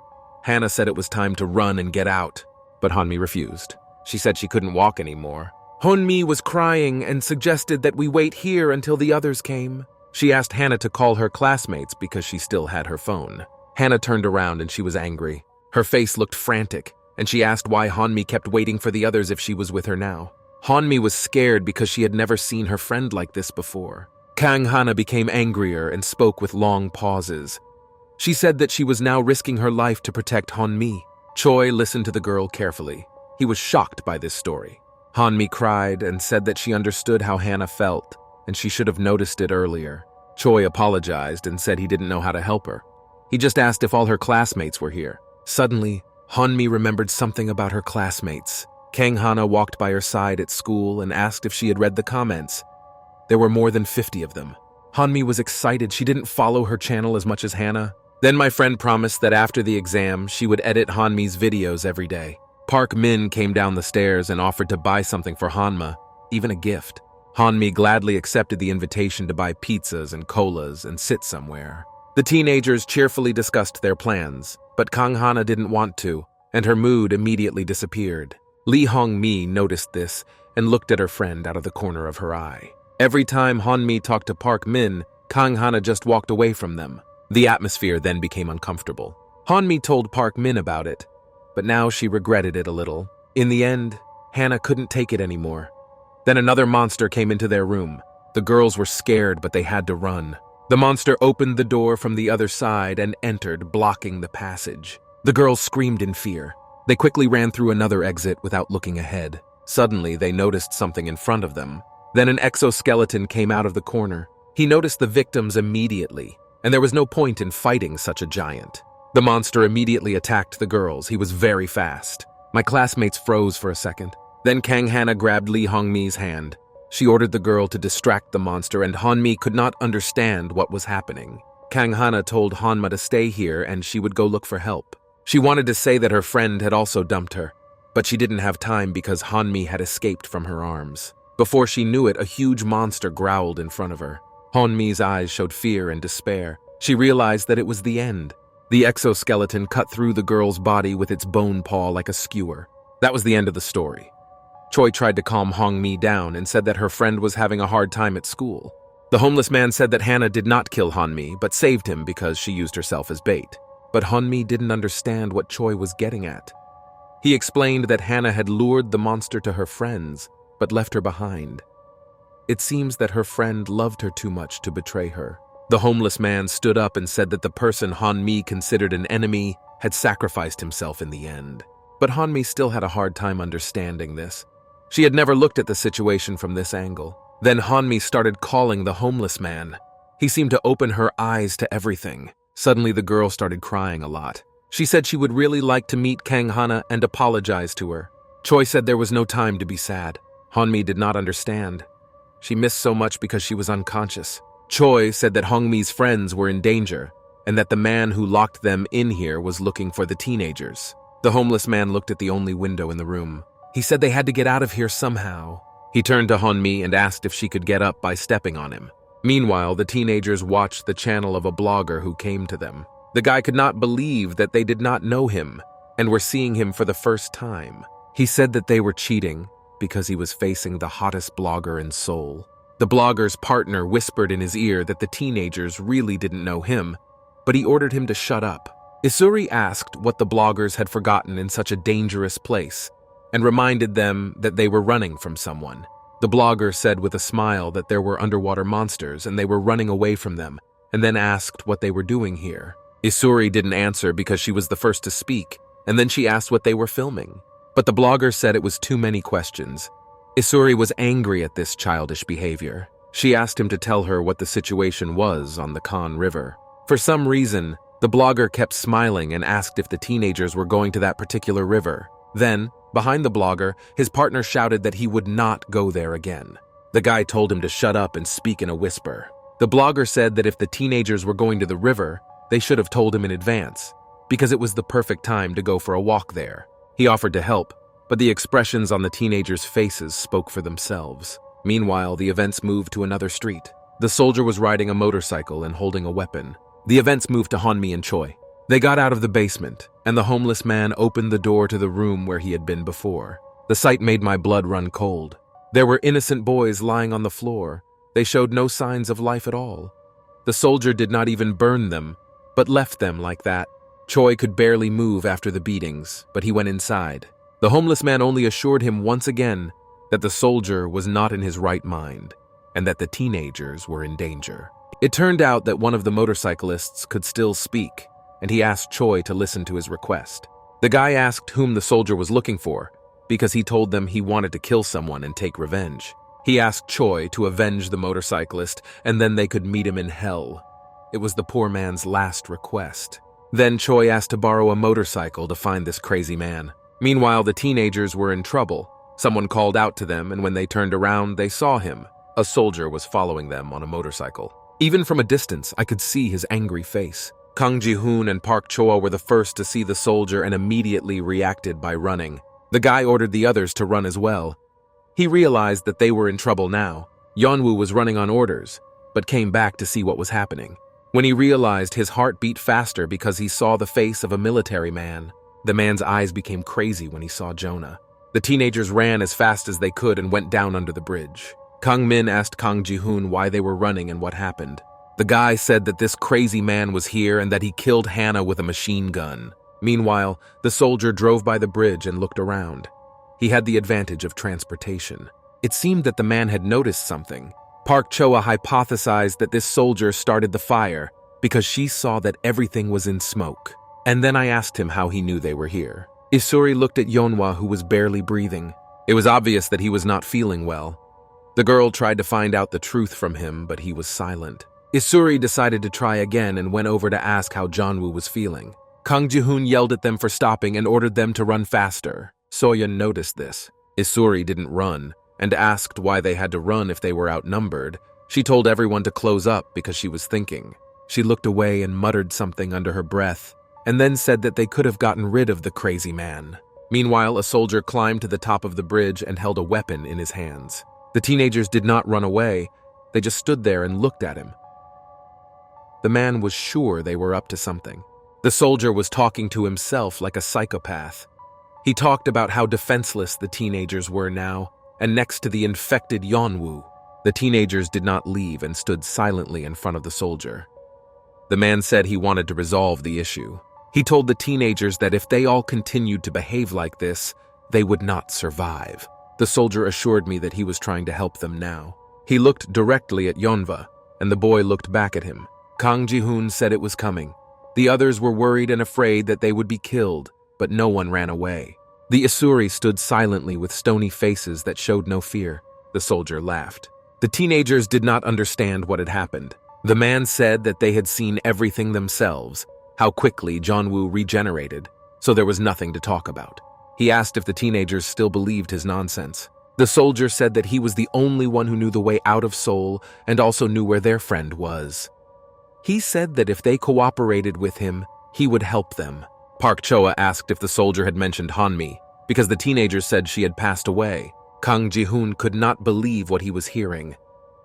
Hannah said it was time to run and get out, but Hong-mi refused. She said she couldn't walk anymore. Hong-mi was crying and suggested that we wait here until the others came. She asked Hannah to call her classmates because she still had her phone. Hannah turned around and she was angry. Her face looked frantic, and she asked why Hong-mi kept waiting for the others if she was with her now. Hong-mi was scared because she had never seen her friend like this before. Kang Hana became angrier and spoke with long pauses. She said that she was now risking her life to protect Hong-mi. Choi listened to the girl carefully. He was shocked by this story. Hong-mi cried and said that she understood how Hannah felt, and she should have noticed it earlier. Choi apologized and said he didn't know how to help her. He just asked if all her classmates were here. Suddenly, Hong-mi remembered something about her classmates. Kang Hana walked by her side at school and asked if she had read the comments. There were more than 50 of them. Hong-mi was excited. She didn't follow her channel as much as Hannah. Then my friend promised that after the exam, she would edit Hong-mi's videos every day. Park Min came down the stairs and offered to buy something for Hanma, even a gift. Hong-mi gladly accepted the invitation to buy pizzas and colas and sit somewhere. The teenagers cheerfully discussed their plans, but Kang Hana didn't want to, and her mood immediately disappeared. Lee Hong-mi noticed this and looked at her friend out of the corner of her eye. Every time Hong-mi talked to Park Min, Kang Hana just walked away from them. The atmosphere then became uncomfortable. Hong-mi told Park Min about it. but now she regretted it a little. In the end, Hannah couldn't take it anymore. Then another monster came into their room. The girls were scared, but they had to run. The monster opened the door from the other side and entered, blocking the passage. The girls screamed in fear. They quickly ran through another exit without looking ahead. Suddenly, they noticed something in front of them. Then an exoskeleton came out of the corner. He noticed the victims immediately, and there was no point in fighting such a giant. The monster immediately attacked the girls. He was very fast. My classmates froze for a second. Then Kang Hana grabbed Lee Hongmi's hand. She ordered the girl to distract the monster, and Hanmi could not understand what was happening. Kang Hana told Hanma to stay here and she would go look for help. She wanted to say that her friend had also dumped her, but she didn't have time because Hanmi had escaped from her arms. Before she knew it, a huge monster growled in front of her. Hanmi's eyes showed fear and despair. She realized that it was the end. The exoskeleton cut through the girl's body with its bone paw like a skewer. That was the end of the story. Choi tried to calm Hong-mi down and said that her friend was having a hard time at school. The homeless man said that Hannah did not kill Han-mi, but saved him because she used herself as bait. But Han-mi didn't understand what Choi was getting at. He explained that Hannah had lured the monster to her friends, but left her behind. It seems that her friend loved her too much to betray her. The homeless man stood up and said that the person Han-mi considered an enemy had sacrificed himself in the end. But Han-mi still had a hard time understanding this. She had never looked at the situation from this angle. Then Han-mi started calling the homeless man. He seemed to open her eyes to everything. Suddenly the girl started crying a lot. She said she would really like to meet Kang Hana and apologize to her. Choi said there was no time to be sad. Han-mi did not understand. She missed so much because she was unconscious. Choi said that Hong-mi's friends were in danger and that the man who locked them in here was looking for the teenagers. The homeless man looked at the only window in the room. He said they had to get out of here somehow. He turned to Han-mi and asked if she could get up by stepping on him. Meanwhile, the teenagers watched the channel of a blogger who came to them. The guy could not believe that they did not know him and were seeing him for the first time. He said that they were cheating because he was facing the hottest blogger in Seoul. The blogger's partner whispered in his ear that the teenagers really didn't know him, but he ordered him to shut up. Isuri asked what the bloggers had forgotten in such a dangerous place and reminded them that they were running from someone. The blogger said with a smile that there were underwater monsters and they were running away from them, and then asked what they were doing here. Isuri didn't answer because she was the first to speak, and then she asked what they were filming. But the blogger said it was too many questions. Isuri was angry at this childish behavior. She asked him to tell her what the situation was on the Khan River. For some reason, the blogger kept smiling and asked if the teenagers were going to that particular river. Then, behind the blogger, his partner shouted that he would not go there again. The guy told him to shut up and speak in a whisper. The blogger said that if the teenagers were going to the river, they should have told him in advance, because it was the perfect time to go for a walk there. He offered to help, but the expressions on the teenagers' faces spoke for themselves. Meanwhile, the events moved to another street. The soldier was riding a motorcycle and holding a weapon. The events moved to Han-mi and Choi. They got out of the basement, and the homeless man opened the door to the room where he had been before. The sight made my blood run cold. There were innocent boys lying on the floor. They showed no signs of life at all. The soldier did not even burn them, but left them like that. Choi could barely move after the beatings, but he went inside. The homeless man only assured him once again that the soldier was not in his right mind and that the teenagers were in danger. It turned out that one of the motorcyclists could still speak, and he asked Choi to listen to his request. The guy asked whom the soldier was looking for because he told them he wanted to kill someone and take revenge. He asked Choi to avenge the motorcyclist and then they could meet him in hell. It was the poor man's last request. Then Choi asked to borrow a motorcycle to find this crazy man. Meanwhile, the teenagers were in trouble. Someone called out to them, and when they turned around, they saw him. A soldier was following them on a motorcycle. Even from a distance, I could see his angry face. Kang Ji-hoon and Park Choa were the first to see the soldier and immediately reacted by running. The guy ordered the others to run as well. He realized that they were in trouble now. Yeon-woo was running on orders, but came back to see what was happening. When he realized, his heart beat faster because he saw the face of a military man. The man's eyes became crazy when he saw Jonah. The teenagers ran as fast as they could and went down under the bridge. Kang Min asked Kang Ji-hoon why they were running and what happened. The guy said that this crazy man was here and that he killed Hannah with a machine gun. Meanwhile, the soldier drove by the bridge and looked around. He had the advantage of transportation. It seemed that the man had noticed something. Park Choa hypothesized that this soldier started the fire because she saw that everything was in smoke. And then I asked him how he knew they were here. Isuri looked at Yeonwoo, who was barely breathing. It was obvious that he was not feeling well. The girl tried to find out the truth from him, but he was silent. Isuri decided to try again and went over to ask how Yeon-woo was feeling. Kang Ji-hoon yelled at them for stopping and ordered them to run faster. Soyon noticed this. Isuri didn't run and asked why they had to run if they were outnumbered. She told everyone to close up because she was thinking. She looked away and muttered something under her breath, and then said that they could have gotten rid of the crazy man. Meanwhile, a soldier climbed to the top of the bridge and held a weapon in his hands. The teenagers did not run away. They just stood there and looked at him. The man was sure they were up to something. The soldier was talking to himself like a psychopath. He talked about how defenseless the teenagers were now, and next to the infected Yeon-woo. The teenagers did not leave and stood silently in front of the soldier. The man said he wanted to resolve the issue. He told the teenagers that if they all continued to behave like this, they would not survive. The soldier assured me that he was trying to help them now. He looked directly at Yeonwoo, and the boy looked back at him. Kang Ji-hoon said it was coming. The others were worried and afraid that they would be killed, but no one ran away. The Isuri stood silently with stony faces that showed no fear. The soldier laughed. The teenagers did not understand what had happened. The man said that they had seen everything themselves, how quickly Yeon-woo regenerated, so there was nothing to talk about. He asked if the teenagers still believed his nonsense. The soldier said that he was the only one who knew the way out of Seoul and also knew where their friend was. He said that if they cooperated with him, he would help them. Park Choa asked if the soldier had mentioned Hanmi, because the teenagers said she had passed away. Kang Ji-hoon could not believe what he was hearing.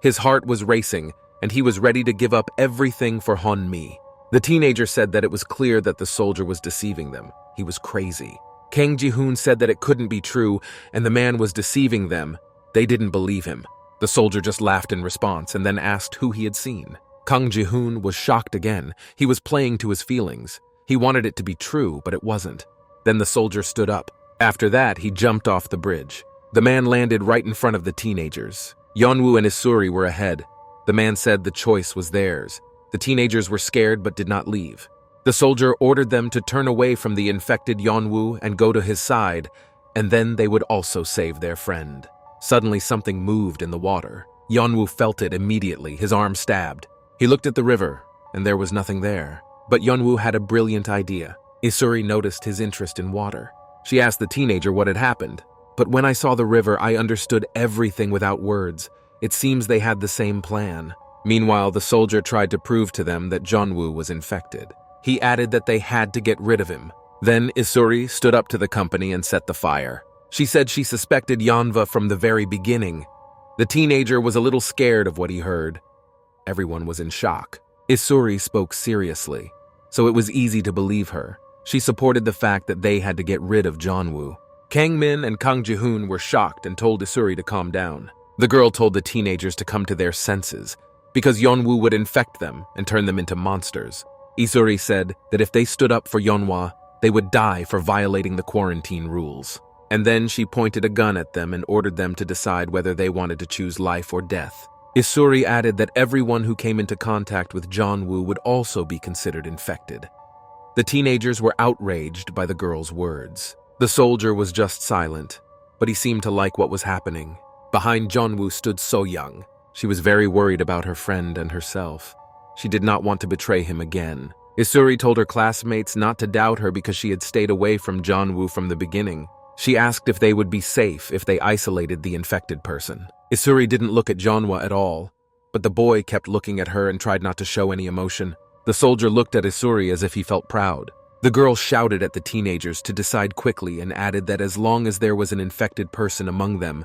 His heart was racing, and he was ready to give up everything for Hanmi. The teenager said that it was clear that the soldier was deceiving them. He was crazy. Kang Ji-hoon said that it couldn't be true, and the man was deceiving them. They didn't believe him. The soldier just laughed in response and then asked who he had seen. Kang Ji-hoon was shocked again. He was playing to his feelings. He wanted it to be true, but it wasn't. Then the soldier stood up. After that, he jumped off the bridge. The man landed right in front of the teenagers. Yeonwoo and Isuri were ahead. The man said the choice was theirs. The teenagers were scared but did not leave. The soldier ordered them to turn away from the infected Yeonwoo and go to his side, and then they would also save their friend. Suddenly, something moved in the water. Yeonwoo felt it immediately, his arm stabbed. He looked at the river, and there was nothing there. But Yeonwoo had a brilliant idea. Isuri noticed his interest in water. She asked the teenager what had happened. But when I saw the river, I understood everything without words. It seems they had the same plan. Meanwhile, the soldier tried to prove to them that Yeonwoo was infected. He added that they had to get rid of him. Then Isuri stood up to the company and set the fire. She said she suspected Yeonwoo from the very beginning. The teenager was a little scared of what he heard. Everyone was in shock. Isuri spoke seriously, so it was easy to believe her. She supported the fact that they had to get rid of Yeonwoo. Kang Min and Kang Ji-hoon were shocked and told Isuri to calm down. The girl told the teenagers to come to their senses, because Yeonwoo would infect them and turn them into monsters. Isuri said that if they stood up for Yeonwoo, they would die for violating the quarantine rules. And then she pointed a gun at them and ordered them to decide whether they wanted to choose life or death. Isuri added that everyone who came into contact with Yeonwoo would also be considered infected. The teenagers were outraged by the girl's words. The soldier was just silent, but he seemed to like what was happening. Behind Yeonwoo stood So-young. She was very worried about her friend and herself. She did not want to betray him again. Isuri told her classmates not to doubt her because she had stayed away from Yeonwoo from the beginning. She asked if they would be safe if they isolated the infected person. Isuri didn't look at Yeonwoo at all, but the boy kept looking at her and tried not to show any emotion. The soldier looked at Isuri as if he felt proud. The girl shouted at the teenagers to decide quickly and added that as long as there was an infected person among them,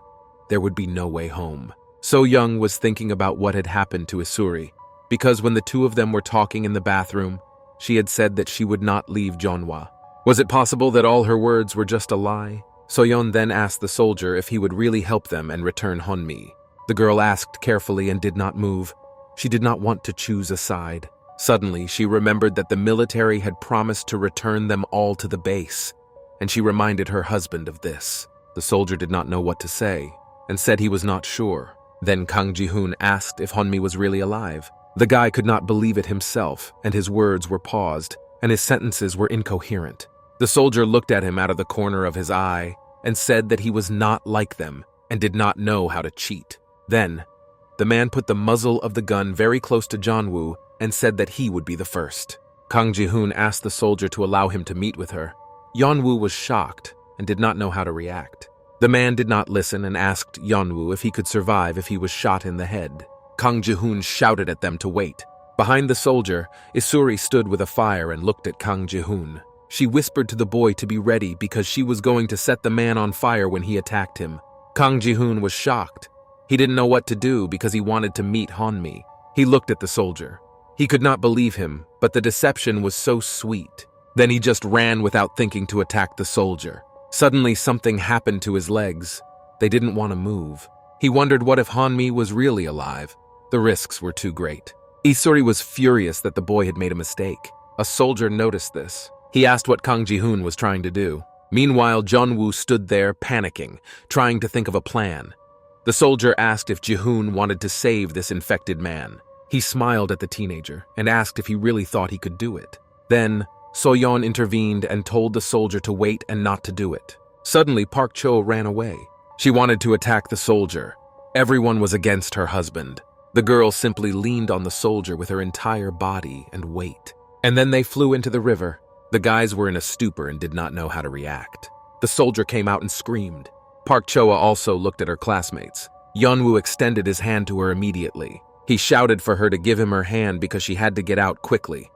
there would be no way home. So-young was thinking about what had happened to Isuri, because when the two of them were talking in the bathroom, she had said that she would not leave Yeonwoo. Was it possible that all her words were just a lie? Soyon then asked the soldier if he would really help them and return Hanmi. The girl asked carefully and did not move. She did not want to choose a side. Suddenly, she remembered that the military had promised to return them all to the base, and she reminded her husband of this. The soldier did not know what to say, and said he was not sure. Then Kang Ji-hoon asked if Honmi was really alive. The guy could not believe it himself, and his words were paused, and his sentences were incoherent. The soldier looked at him out of the corner of his eye and said that he was not like them and did not know how to cheat. Then, the man put the muzzle of the gun very close to Yeon-woo and said that he would be the first. Kang Ji-hoon asked the soldier to allow him to meet with her. Yeon-woo was shocked and did not know how to react. The man did not listen and asked Yeon-woo if he could survive if he was shot in the head. Kang Ji-hoon shouted at them to wait. Behind the soldier, Isuri stood with a fire and looked at Kang Ji-hoon. She whispered to the boy to be ready because she was going to set the man on fire when he attacked him. Kang Ji-hoon was shocked. He didn't know what to do because he wanted to meet Honmi. He looked at the soldier. He could not believe him, but the deception was so sweet. Then he just ran without thinking to attack the soldier. Suddenly something happened to his legs. They didn't want to move. He wondered what if Honmi was really alive. The risks were too great. Isuri was furious that the boy had made a mistake. A soldier noticed this. He asked what Kang Ji-hoon was trying to do. Meanwhile, Yeon-woo stood there panicking, trying to think of a plan. The soldier asked if Ji-hoon wanted to save this infected man. He smiled at the teenager and asked if he really thought he could do it. Then, Soyon intervened and told the soldier to wait and not to do it. Suddenly, Park Cho ran away. She wanted to attack the soldier. Everyone was against her husband. The girl simply leaned on the soldier with her entire body and weight. And then they flew into the river. The guys were in a stupor and did not know how to react. The soldier came out and screamed. Park Choa also looked at her classmates. Yeon-woo extended his hand to her immediately. He shouted for her to give him her hand because she had to get out quickly.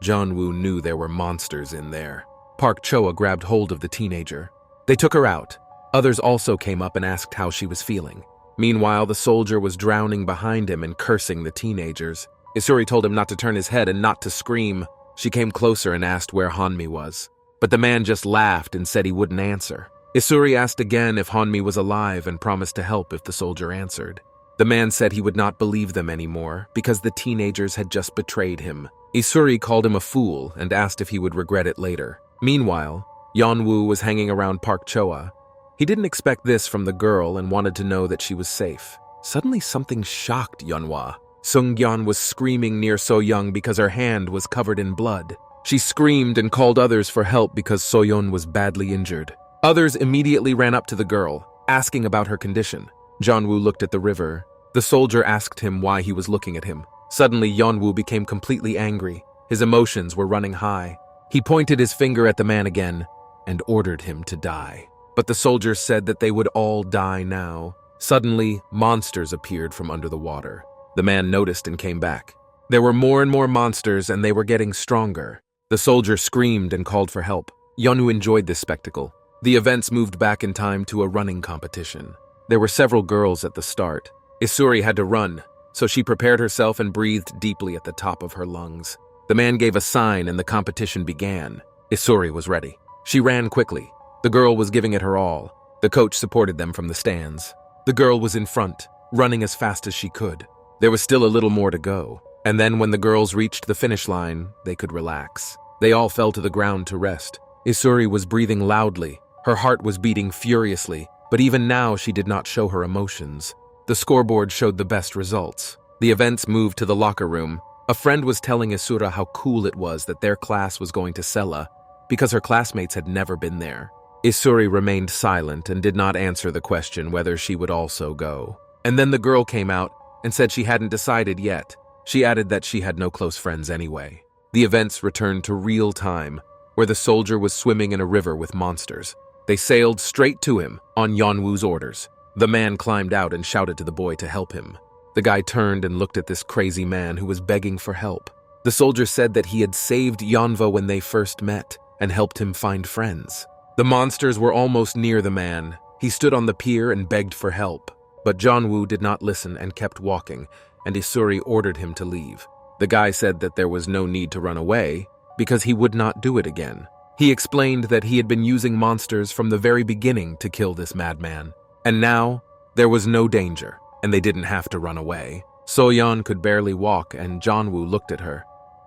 Yeon-woo knew there were monsters in there. Park Choa grabbed hold of the teenager. They took her out. Others also came up and asked how she was feeling. Meanwhile, the soldier was drowning behind him and cursing the teenagers. Isuri told him not to turn his head and not to scream. She came closer and asked where Honmi was. But the man just laughed and said he wouldn't answer. Isuri asked again if Honmi was alive and promised to help if the soldier answered. The man said he would not believe them anymore because the teenagers had just betrayed him. Isuri called him a fool and asked if he would regret it later. Meanwhile, Yeon-woo was hanging around Park Choa. He didn't expect this from the girl and wanted to know that she was safe. Suddenly something shocked Yeonwoo. Sung-gyeon was screaming near So-young because her hand was covered in blood. She screamed and called others for help because Soyon was badly injured. Others immediately ran up to the girl, asking about her condition. Yeon-woo looked at the river. The soldier asked him why he was looking at him. Suddenly, Yeon-woo became completely angry. His emotions were running high. He pointed his finger at the man again and ordered him to die. But the soldiers said that they would all die now. Suddenly, monsters appeared from under the water. The man noticed and came back. There were more and more monsters, and they were getting stronger. The soldier screamed and called for help. Yeon-woo enjoyed this spectacle. The events moved back in time to a running competition. There were several girls at the start. Isuri had to run, so she prepared herself and breathed deeply at the top of her lungs. The man gave a sign and the competition began. Isuri was ready. She ran quickly. The girl was giving it her all. The coach supported them from the stands. The girl was in front, running as fast as she could. There was still a little more to go, and then when the girls reached the finish line, they could relax. They all fell to the ground to rest. Isuri was breathing loudly. Her heart was beating furiously, but even now she did not show her emotions. The scoreboard showed the best results. The events moved to the locker room. A friend was telling Isura how cool it was that their class was going to Sella because her classmates had never been there. Isuri remained silent and did not answer the question whether she would also go. And then the girl came out and said she hadn't decided yet. She added that she had no close friends anyway. The events returned to real time, where the soldier was swimming in a river with monsters. They sailed straight to him on Yeon-woo's orders. The man climbed out and shouted to the boy to help him. The guy turned and looked at this crazy man who was begging for help. The soldier said that he had saved Yeonwoo when they first met and helped him find friends. The monsters were almost near the man. He stood on the pier and begged for help. But Yeon-woo did not listen and kept walking, and Isuri ordered him to leave. The guy said that there was no need to run away because he would not do it again. He explained that he had been using monsters from the very beginning to kill this madman. And now, there was no danger, and they didn't have to run away. Soyon could barely walk, and Yeon-woo looked at her.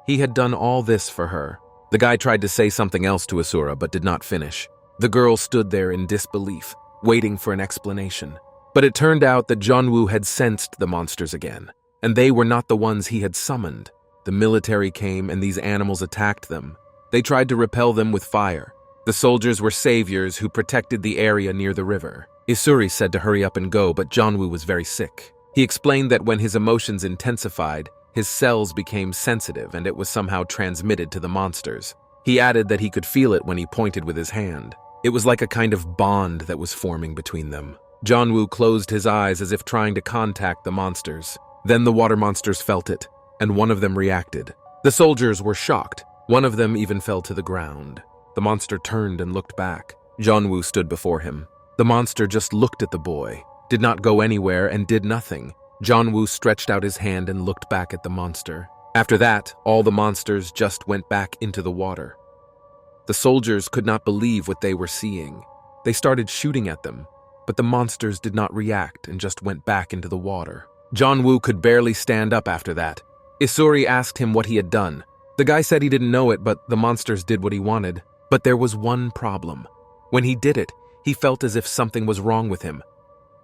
He had done all this for her. The guy tried to say something else to Asura but did not finish. The girl stood there in disbelief, waiting for an explanation. But it turned out that Yeon-woo had sensed the monsters again, and they were not the ones he had summoned. The military came and these animals attacked them. They tried to repel them with fire. The soldiers were saviors who protected the area near the river. Isuri said to hurry up and go, but Yeon-woo was very sick. He explained that when his emotions intensified, his cells became sensitive and it was somehow transmitted to the monsters. He added that he could feel it when he pointed with his hand. It was like a kind of bond that was forming between them. Yeon-woo closed his eyes as if trying to contact the monsters. Then the water monsters felt it, and one of them reacted. The soldiers were shocked. One of them even fell to the ground. The monster turned and looked back. Yeon-woo stood before him. The monster just looked at the boy, did not go anywhere and did nothing. Yeon-woo stretched out his hand and looked back at the monster. After that, all the monsters just went back into the water. The soldiers could not believe what they were seeing. They started shooting at them, but the monsters did not react and just went back into the water. Yeon-woo could barely stand up after that. Isuri asked him what he had done. The guy said he didn't know it, but the monsters did what he wanted. But there was one problem. When he did it, he felt as if something was wrong with him.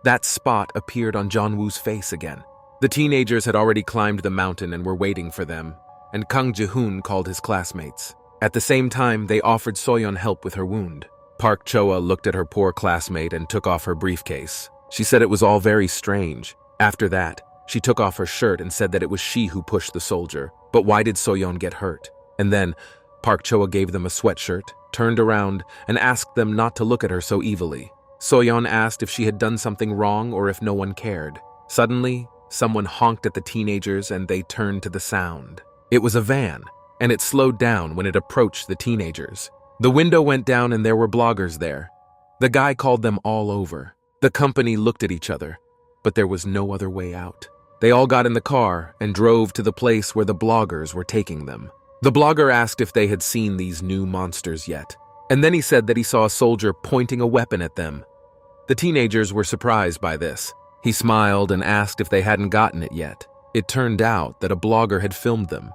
That spot appeared on Yeon-woo's face again. The teenagers had already climbed the mountain and were waiting for them, and Kang Ji-hoon called his classmates. At the same time, they offered Soyon help with her wound. Park Choa looked at her poor classmate and took off her briefcase. She said it was all very strange. After that, she took off her shirt and said that it was she who pushed the soldier. But why did Soyon get hurt? And then, Park Choa gave them a sweatshirt, turned around, and asked them not to look at her so evilly. Soyon asked if she had done something wrong or if no one cared. Suddenly, someone honked at the teenagers and they turned to the sound. It was a van, and it slowed down when it approached the teenagers. The window went down and there were bloggers there. The guy called them all over. The company looked at each other, but there was no other way out. They all got in the car and drove to the place where the bloggers were taking them. The blogger asked if they had seen these new monsters yet, and then he said that he saw a soldier pointing a weapon at them. The teenagers were surprised by this. He smiled and asked if they hadn't gotten it yet. It turned out that a blogger had filmed them,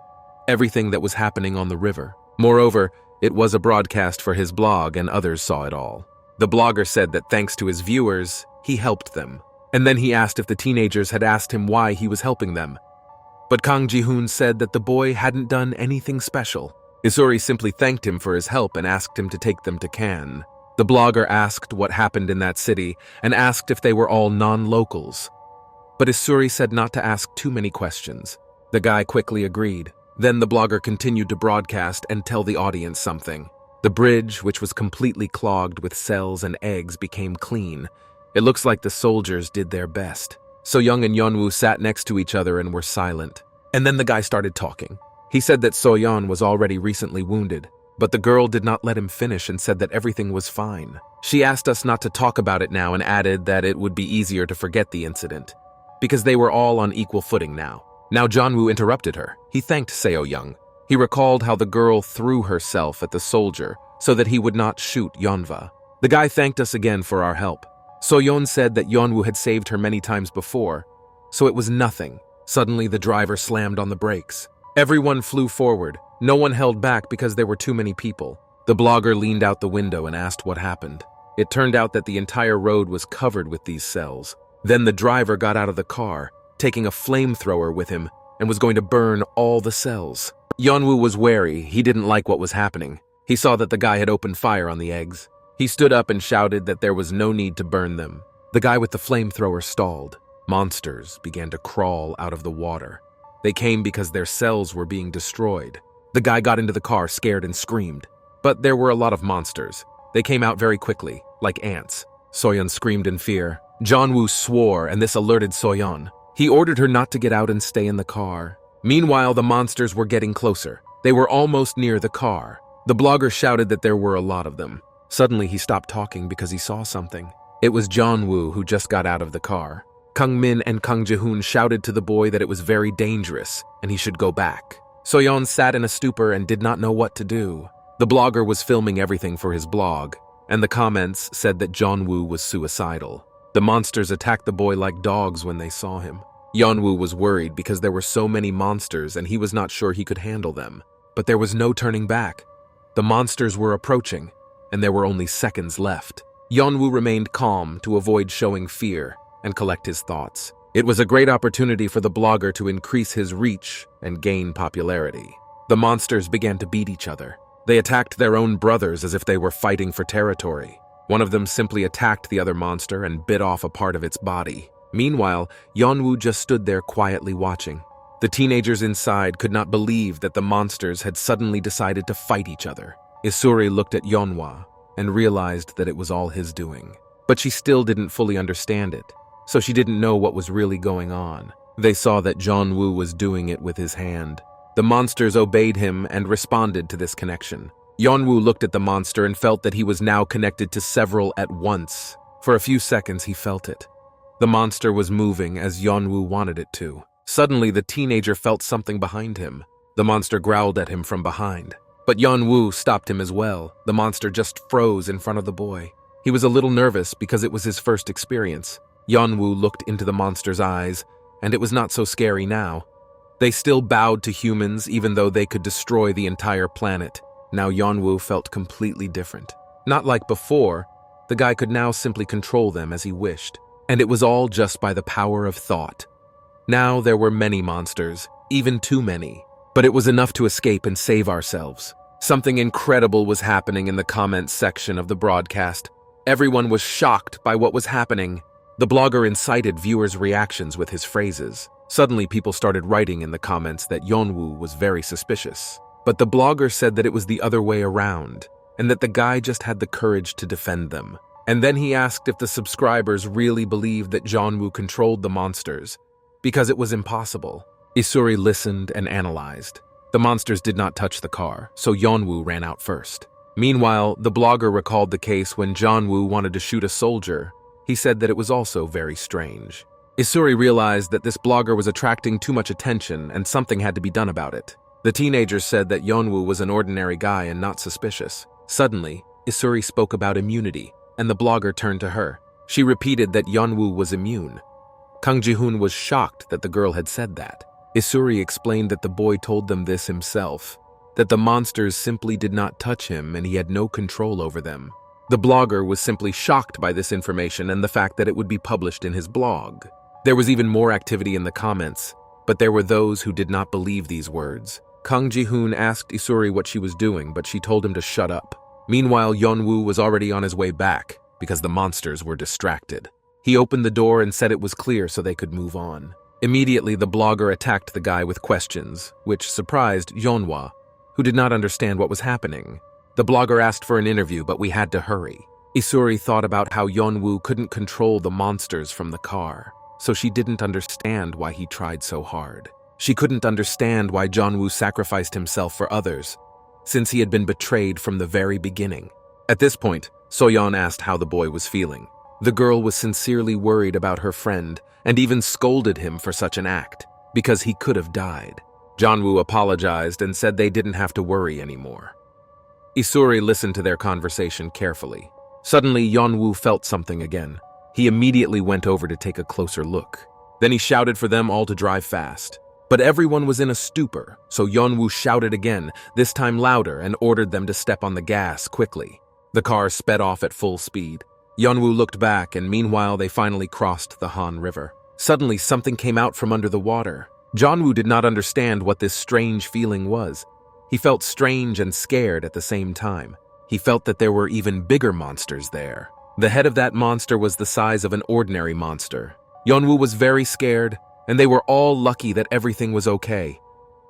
everything that was happening on the river. Moreover, it was a broadcast for his blog and others saw it all. The blogger said that thanks to his viewers, he helped them. And then he asked if the teenagers had asked him why he was helping them. But Kang Ji-hoon said that the boy hadn't done anything special. Isuri simply thanked him for his help and asked him to take them to Cannes. The blogger asked what happened in that city and asked if they were all non-locals. But Isuri said not to ask too many questions. The guy quickly agreed. Then the blogger continued to broadcast and tell the audience something. The bridge, which was completely clogged with cells and eggs, became clean. It looks like the soldiers did their best. So-young and Yeon-woo sat next to each other and were silent. And then the guy started talking. He said that So-yeon was already recently wounded, but the girl did not let him finish and said that everything was fine. She asked us not to talk about it now and added that it would be easier to forget the incident, because they were all on equal footing now. Now Yeon-woo interrupted her. He thanked Seo-young. He recalled how the girl threw herself at the soldier so that he would not shoot Yeonva. The guy thanked us again for our help. So-yeon said that Yeon-woo had saved her many times before, so it was nothing. Suddenly, the driver slammed on the brakes. Everyone flew forward. No one held back because there were too many people. The blogger leaned out the window and asked what happened. It turned out that the entire road was covered with these cells. Then the driver got out of the car, taking a flamethrower with him, and was going to burn all the cells. Yeon-woo was wary. He didn't like what was happening. He saw that the guy had opened fire on the eggs. He stood up and shouted that there was no need to burn them. The guy with the flamethrower stalled. Monsters began to crawl out of the water. They came because their cells were being destroyed. The guy got into the car, scared, and screamed. But there were a lot of monsters. They came out very quickly, like ants. Soyon screamed in fear. Yeon-woo swore, and this alerted Soyon. He ordered her not to get out and stay in the car. Meanwhile, the monsters were getting closer. They were almost near the car. The blogger shouted that there were a lot of them. Suddenly, he stopped talking because he saw something. It was Yeon-woo who just got out of the car. Kang Min and Kang Ji-hoon shouted to the boy that it was very dangerous and he should go back. Soyeon sat in a stupor and did not know what to do. The blogger was filming everything for his blog, and the comments said that Yeon-woo was suicidal. The monsters attacked the boy like dogs when they saw him. Yeonwoo was worried because there were so many monsters and he was not sure he could handle them. But there was no turning back. The monsters were approaching, and there were only seconds left. Yeonwoo remained calm to avoid showing fear and collect his thoughts. It was a great opportunity for the blogger to increase his reach and gain popularity. The monsters began to beat each other. They attacked their own brothers as if they were fighting for territory. One of them simply attacked the other monster and bit off a part of its body. Meanwhile, Yeonwoo just stood there quietly watching. The teenagers inside could not believe that the monsters had suddenly decided to fight each other. Isuri looked at Yeonwoo and realized that it was all his doing. But she still didn't fully understand it, so she didn't know what was really going on. They saw that Yeonwoo was doing it with his hand. The monsters obeyed him and responded to this connection. Yeonwoo looked at the monster and felt that he was now connected to several at once. For a few seconds, he felt it. The monster was moving as Yeonwoo wanted it to. Suddenly, the teenager felt something behind him. The monster growled at him from behind. But Yeonwoo stopped him as well. The monster just froze in front of the boy. He was a little nervous because it was his first experience. Yeonwoo looked into the monster's eyes, and it was not so scary now. They still bowed to humans even though they could destroy the entire planet. Now Yeonwoo felt completely different. Not like before, the guy could now simply control them as he wished. And it was all just by the power of thought. Now there were many monsters, even too many. But it was enough to escape and save ourselves. Something incredible was happening in the comments section of the broadcast. Everyone was shocked by what was happening. The blogger incited viewers' reactions with his phrases. Suddenly, people started writing in the comments that Yeonwoo was very suspicious. But the blogger said that it was the other way around, and that the guy just had the courage to defend them. And then he asked if the subscribers really believed that Yeonwoo controlled the monsters, because it was impossible. Isuri listened and analyzed. The monsters did not touch the car, so Yeonwoo ran out first. Meanwhile, the blogger recalled the case when Yeonwoo wanted to shoot a soldier. He said that it was also very strange. Isuri realized that this blogger was attracting too much attention and something had to be done about it. The teenagers said that Yeonwoo was an ordinary guy and not suspicious. Suddenly, Isuri spoke about immunity, and the blogger turned to her. She repeated that Yeonwoo was immune. Kang Ji-hoon was shocked that the girl had said that. Isuri explained that the boy told them this himself, that the monsters simply did not touch him and he had no control over them. The blogger was simply shocked by this information and the fact that it would be published in his blog. There was even more activity in the comments, but there were those who did not believe these words. Kang Ji-hoon asked Isuri what she was doing, but she told him to shut up. Meanwhile, Yeonwoo was already on his way back because the monsters were distracted. He opened the door and said it was clear so they could move on. Immediately, the blogger attacked the guy with questions, which surprised Yeonwoo, who did not understand what was happening. The blogger asked for an interview, but we had to hurry. Isuri thought about how Yeonwoo couldn't control the monsters from the car, so she didn't understand why he tried so hard. She couldn't understand why Yeonwoo sacrificed himself for others, since he had been betrayed from the very beginning. At this point, Soyon asked how the boy was feeling. The girl was sincerely worried about her friend and even scolded him for such an act, because he could have died. Yeonwoo apologized and said they didn't have to worry anymore. Isuri listened to their conversation carefully. Suddenly, Yeonwoo felt something again. He immediately went over to take a closer look. Then he shouted for them all to drive fast. But everyone was in a stupor, so Yeonwoo shouted again, this time louder, and ordered them to step on the gas quickly. The car sped off at full speed. Yeonwoo looked back, and meanwhile they finally crossed the Han River. Suddenly, something came out from under the water. Yeonwoo did not understand what this strange feeling was. He felt strange and scared at the same time. He felt that there were even bigger monsters there. The head of that monster was the size of an ordinary monster. Yeonwoo was very scared, and they were all lucky that everything was okay.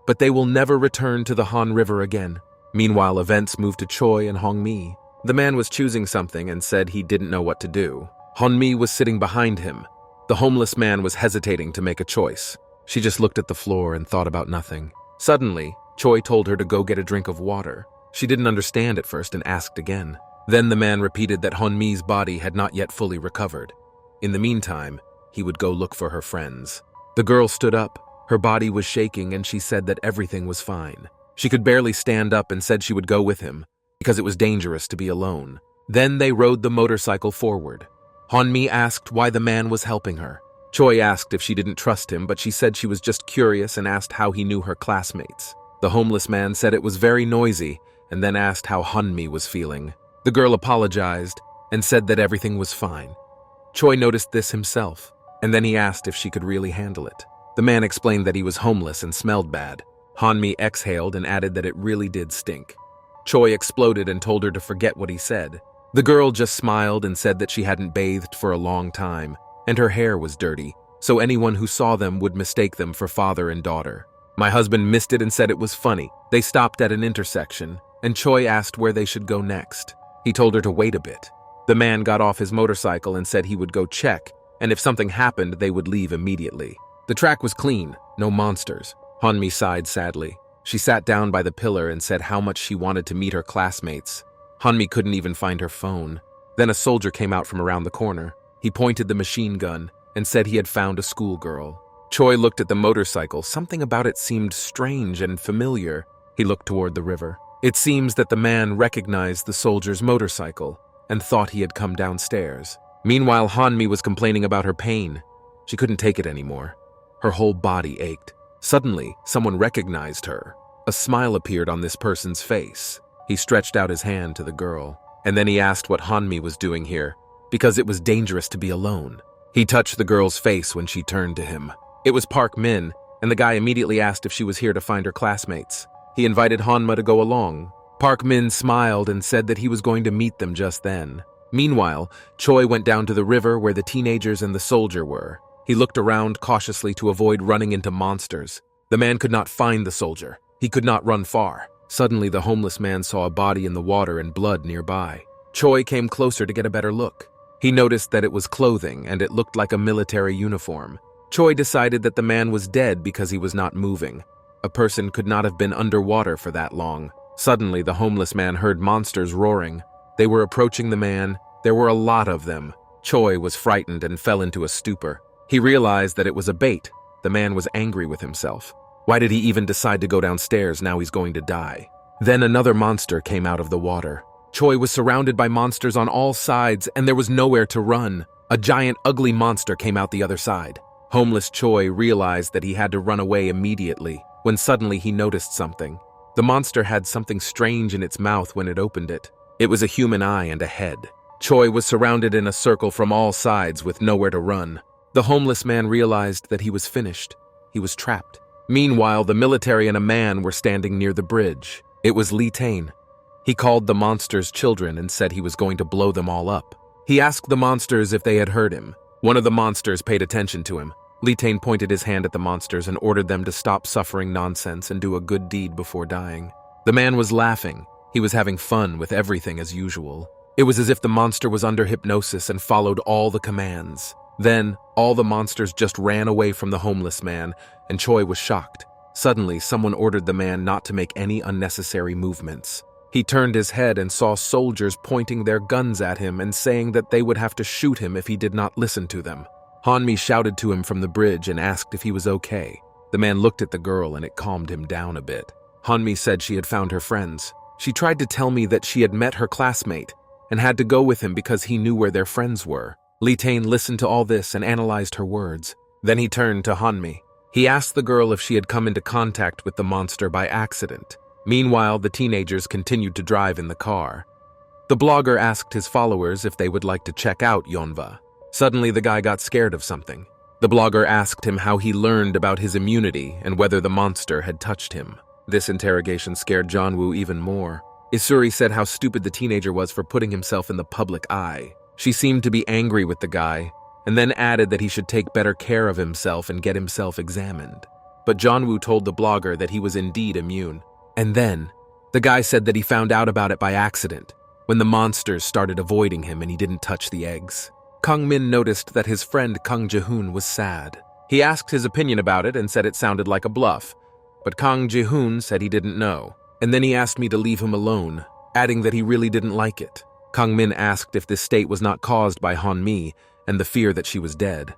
But they will never return to the Han River again. Meanwhile, events moved to Choi and Hongmi. The man was choosing something and said he didn't know what to do. Hongmi was sitting behind him. The homeless man was hesitating to make a choice. She just looked at the floor and thought about nothing. Suddenly, Choi told her to go get a drink of water. She didn't understand at first and asked again. Then the man repeated that Hongmi's body had not yet fully recovered. In the meantime, he would go look for her friends. The girl stood up. Her body was shaking and she said that everything was fine. She could barely stand up and said she would go with him because it was dangerous to be alone. Then they rode the motorcycle forward. Hongmi asked why the man was helping her. Choi asked if she didn't trust him, but she said she was just curious and asked how he knew her classmates. The homeless man said it was very noisy and then asked how Hunmi was feeling. The girl apologized and said that everything was fine. Choi noticed this himself, and then he asked if she could really handle it. The man explained that he was homeless and smelled bad. Hunmi exhaled and added that it really did stink. Choi exploded and told her to forget what he said. The girl just smiled and said that she hadn't bathed for a long time, and her hair was dirty, so anyone who saw them would mistake them for father and daughter. My husband missed it and said it was funny. They stopped at an intersection, and Choi asked where they should go next. He told her to wait a bit. The man got off his motorcycle and said he would go check, and if something happened, they would leave immediately. The track was clean, no monsters. Hunmi sighed sadly. She sat down by the pillar and said how much she wanted to meet her classmates. Hunmi couldn't even find her phone. Then a soldier came out from around the corner. He pointed the machine gun and said he had found a schoolgirl. Choi looked at the motorcycle. Something about it seemed strange and familiar. He looked toward the river. It seems that the man recognized the soldier's motorcycle and thought he had come downstairs. Meanwhile, Hunmi was complaining about her pain. She couldn't take it anymore. Her whole body ached. Suddenly, someone recognized her. A smile appeared on this person's face. He stretched out his hand to the girl, and then he asked what Hunmi was doing here, because it was dangerous to be alone. He touched the girl's face when she turned to him. It was Park Min, and the guy immediately asked if she was here to find her classmates. He invited Hanma to go along. Park Min smiled and said that he was going to meet them just then. Meanwhile, Choi went down to the river where the teenagers and the soldier were. He looked around cautiously to avoid running into monsters. The man could not find the soldier. He could not run far. Suddenly, the homeless man saw a body in the water and blood nearby. Choi came closer to get a better look. He noticed that it was clothing and it looked like a military uniform. Choi decided that the man was dead because he was not moving. A person could not have been underwater for that long. Suddenly, the homeless man heard monsters roaring. They were approaching the man. There were a lot of them. Choi was frightened and fell into a stupor. He realized that it was a bait. The man was angry with himself. Why did he even decide to go downstairs? Now he's going to die. Then another monster came out of the water. Choi was surrounded by monsters on all sides, and there was nowhere to run. A giant, ugly monster came out the other side. Homeless Choi realized that he had to run away immediately, when suddenly he noticed something. The monster had something strange in its mouth when it opened it. It was a human eye and a head. Choi was surrounded in a circle from all sides with nowhere to run. The homeless man realized that he was finished. He was trapped. Meanwhile, the military and a man were standing near the bridge. It was Lee Tane. He called the monsters children and said he was going to blow them all up. He asked the monsters if they had heard him. One of the monsters paid attention to him. Lee Tane pointed his hand at the monsters and ordered them to stop suffering nonsense and do a good deed before dying. The man was laughing. He was having fun with everything as usual. It was as if the monster was under hypnosis and followed all the commands. Then, all the monsters just ran away from the homeless man, and Choi was shocked. Suddenly, someone ordered the man not to make any unnecessary movements. He turned his head and saw soldiers pointing their guns at him and saying that they would have to shoot him if he did not listen to them. Hanmi shouted to him from the bridge and asked if he was okay. The man looked at the girl and it calmed him down a bit. Hanmi said she had found her friends. She tried to tell me that she had met her classmate and had to go with him because he knew where their friends were. Lee Tane listened to all this and analyzed her words. Then he turned to Hanmi. He asked the girl if she had come into contact with the monster by accident. Meanwhile, the teenagers continued to drive in the car. The blogger asked his followers if they would like to check out Yeonwoo. Suddenly, the guy got scared of something. The blogger asked him how he learned about his immunity and whether the monster had touched him. This interrogation scared Yeonwoo even more. Isuri said how stupid the teenager was for putting himself in the public eye. She seemed to be angry with the guy, and then added that he should take better care of himself and get himself examined. But Yeonwoo told the blogger that he was indeed immune. And then, the guy said that he found out about it by accident, when the monsters started avoiding him and he didn't touch the eggs. Kang Min noticed that his friend Kang Ji-hoon was sad. He asked his opinion about it and said it sounded like a bluff, but Kang Ji-hoon said he didn't know. And then he asked me to leave him alone, adding that he really didn't like it. Kang Min asked if this state was not caused by Hanmi and the fear that she was dead.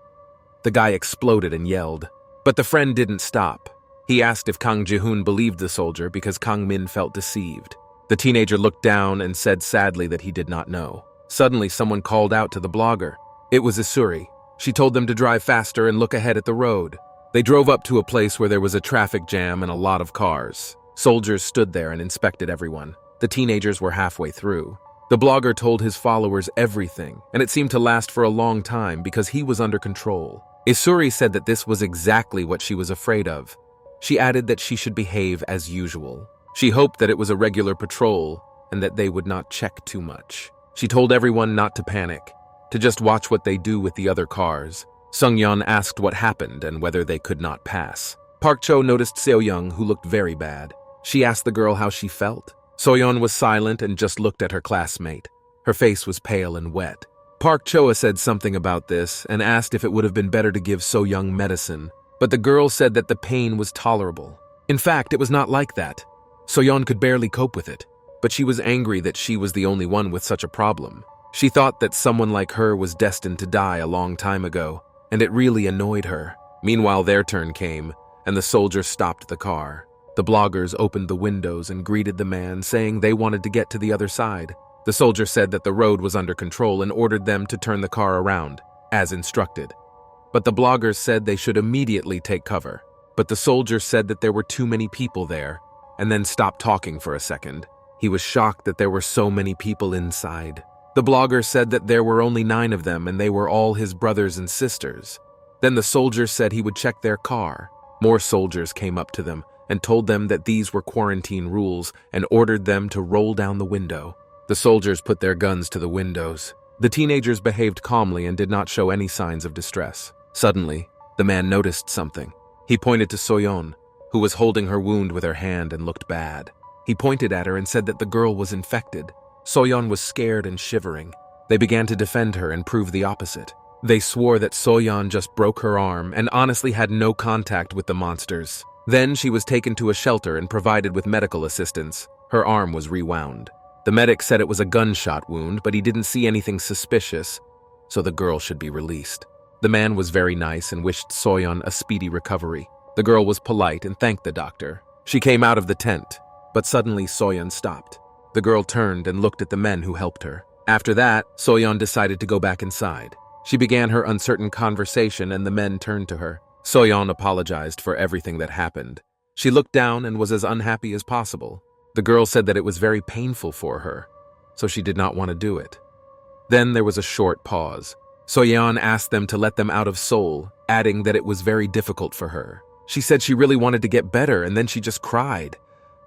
The guy exploded and yelled, but the friend didn't stop. He asked if Kang Ji-hoon believed the soldier because Kang Min felt deceived. The teenager looked down and said sadly that he did not know. Suddenly, someone called out to the blogger. It was Isuri. She told them to drive faster and look ahead at the road. They drove up to a place where there was a traffic jam and a lot of cars. Soldiers stood there and inspected everyone. The teenagers were halfway through. The blogger told his followers everything, and it seemed to last for a long time because he was under control. Isuri said that this was exactly what she was afraid of. She added that she should behave as usual. She hoped that it was a regular patrol and that they would not check too much. She told everyone not to panic, to just watch what they do with the other cars. Sungyeon asked what happened and whether they could not pass. Park Cho noticed Seo-young, who looked very bad. She asked the girl how she felt. Soyon was silent and just looked at her classmate. Her face was pale and wet. Park Choa said something about this and asked if it would have been better to give So-young medicine, but the girl said that the pain was tolerable. In fact, it was not like that. So-yeon could barely cope with it, but she was angry that she was the only one with such a problem. She thought that someone like her was destined to die a long time ago, and it really annoyed her. Meanwhile, their turn came, and the soldier stopped the car. The bloggers opened the windows and greeted the man, saying they wanted to get to the other side. The soldier said that the road was under control and ordered them to turn the car around, as instructed. But the bloggers said they should immediately take cover. But the soldier said that there were too many people there, and then stopped talking for a second. He was shocked that there were so many people inside. The blogger said that there were only 9 of them and they were all his brothers and sisters. Then the soldier said he would check their car. More soldiers came up to them and told them that these were quarantine rules and ordered them to roll down the window. The soldiers put their guns to the windows. The teenagers behaved calmly and did not show any signs of distress. Suddenly, the man noticed something. He pointed to Soyon, who was holding her wound with her hand and looked bad. He pointed at her and said that the girl was infected. Soyon was scared and shivering. They began to defend her and prove the opposite. They swore that Soyon just broke her arm and honestly had no contact with the monsters. Then she was taken to a shelter and provided with medical assistance. Her arm was rewound. The medic said it was a gunshot wound, but he didn't see anything suspicious, so the girl should be released. The man was very nice and wished Soyon a speedy recovery. The girl was polite and thanked the doctor. She came out of the tent, but suddenly Soyon stopped. The girl turned and looked at the men who helped her. After that, Soyon decided to go back inside. She began her uncertain conversation and the men turned to her. Soyon apologized for everything that happened. She looked down and was as unhappy as possible. The girl said that it was very painful for her, so she did not want to do it. Then there was a short pause. Soyeon asked them to let them out of Seoul, adding that it was very difficult for her. She said she really wanted to get better and then she just cried.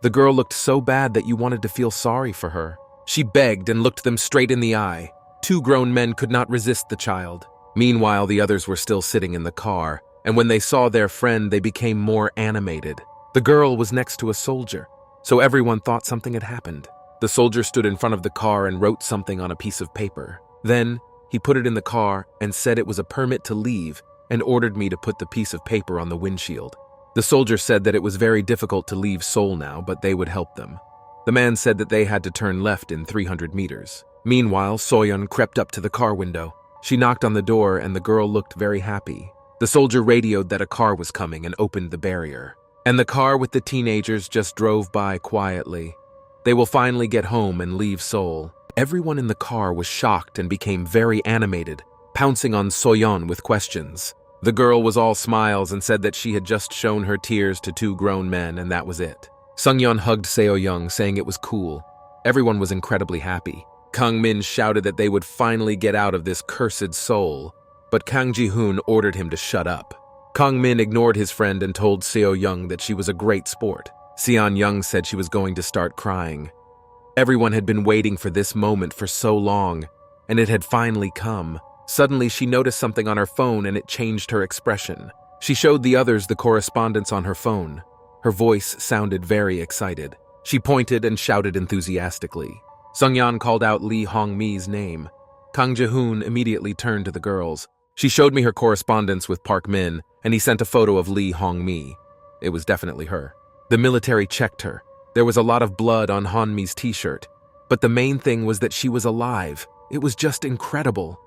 The girl looked so bad that you wanted to feel sorry for her. She begged and looked them straight in the eye. 2 grown men could not resist the child. Meanwhile, the others were still sitting in the car, and when they saw their friend, they became more animated. The girl was next to a soldier, so everyone thought something had happened. The soldier stood in front of the car and wrote something on a piece of paper. Then, he put it in the car and said it was a permit to leave and ordered me to put the piece of paper on the windshield. The soldier said that it was very difficult to leave Seoul now, but they would help them. The man said that they had to turn left in 300 meters. Meanwhile, Soyeon crept up to the car window. She knocked on the door and the girl looked very happy. The soldier radioed that a car was coming and opened the barrier. And the car with the teenagers just drove by quietly. They will finally get home and leave Seoul. Everyone in the car was shocked and became very animated, pouncing on Soyeon with questions. The girl was all smiles and said that she had just shown her tears to 2 grown men and that was it. Sungyeon hugged Seo-young, saying it was cool. Everyone was incredibly happy. Kang Min shouted that they would finally get out of this cursed Seoul, but Kang Ji-hoon ordered him to shut up. Kang Min ignored his friend and told Seo-young that she was a great sport. Seon-young said she was going to start crying. Everyone had been waiting for this moment for so long, and it had finally come. Suddenly, she noticed something on her phone and it changed her expression. She showed the others the correspondence on her phone. Her voice sounded very excited. She pointed and shouted enthusiastically. Sungyeon called out Lee Hong-mi's name. Kang Ji-hoon immediately turned to the girls. She showed me her correspondence with Park Min, and he sent a photo of Lee Hong-mi. It was definitely her. The military checked her. There was a lot of blood on Hong-mi's t-shirt, but the main thing was that she was alive. It was just incredible.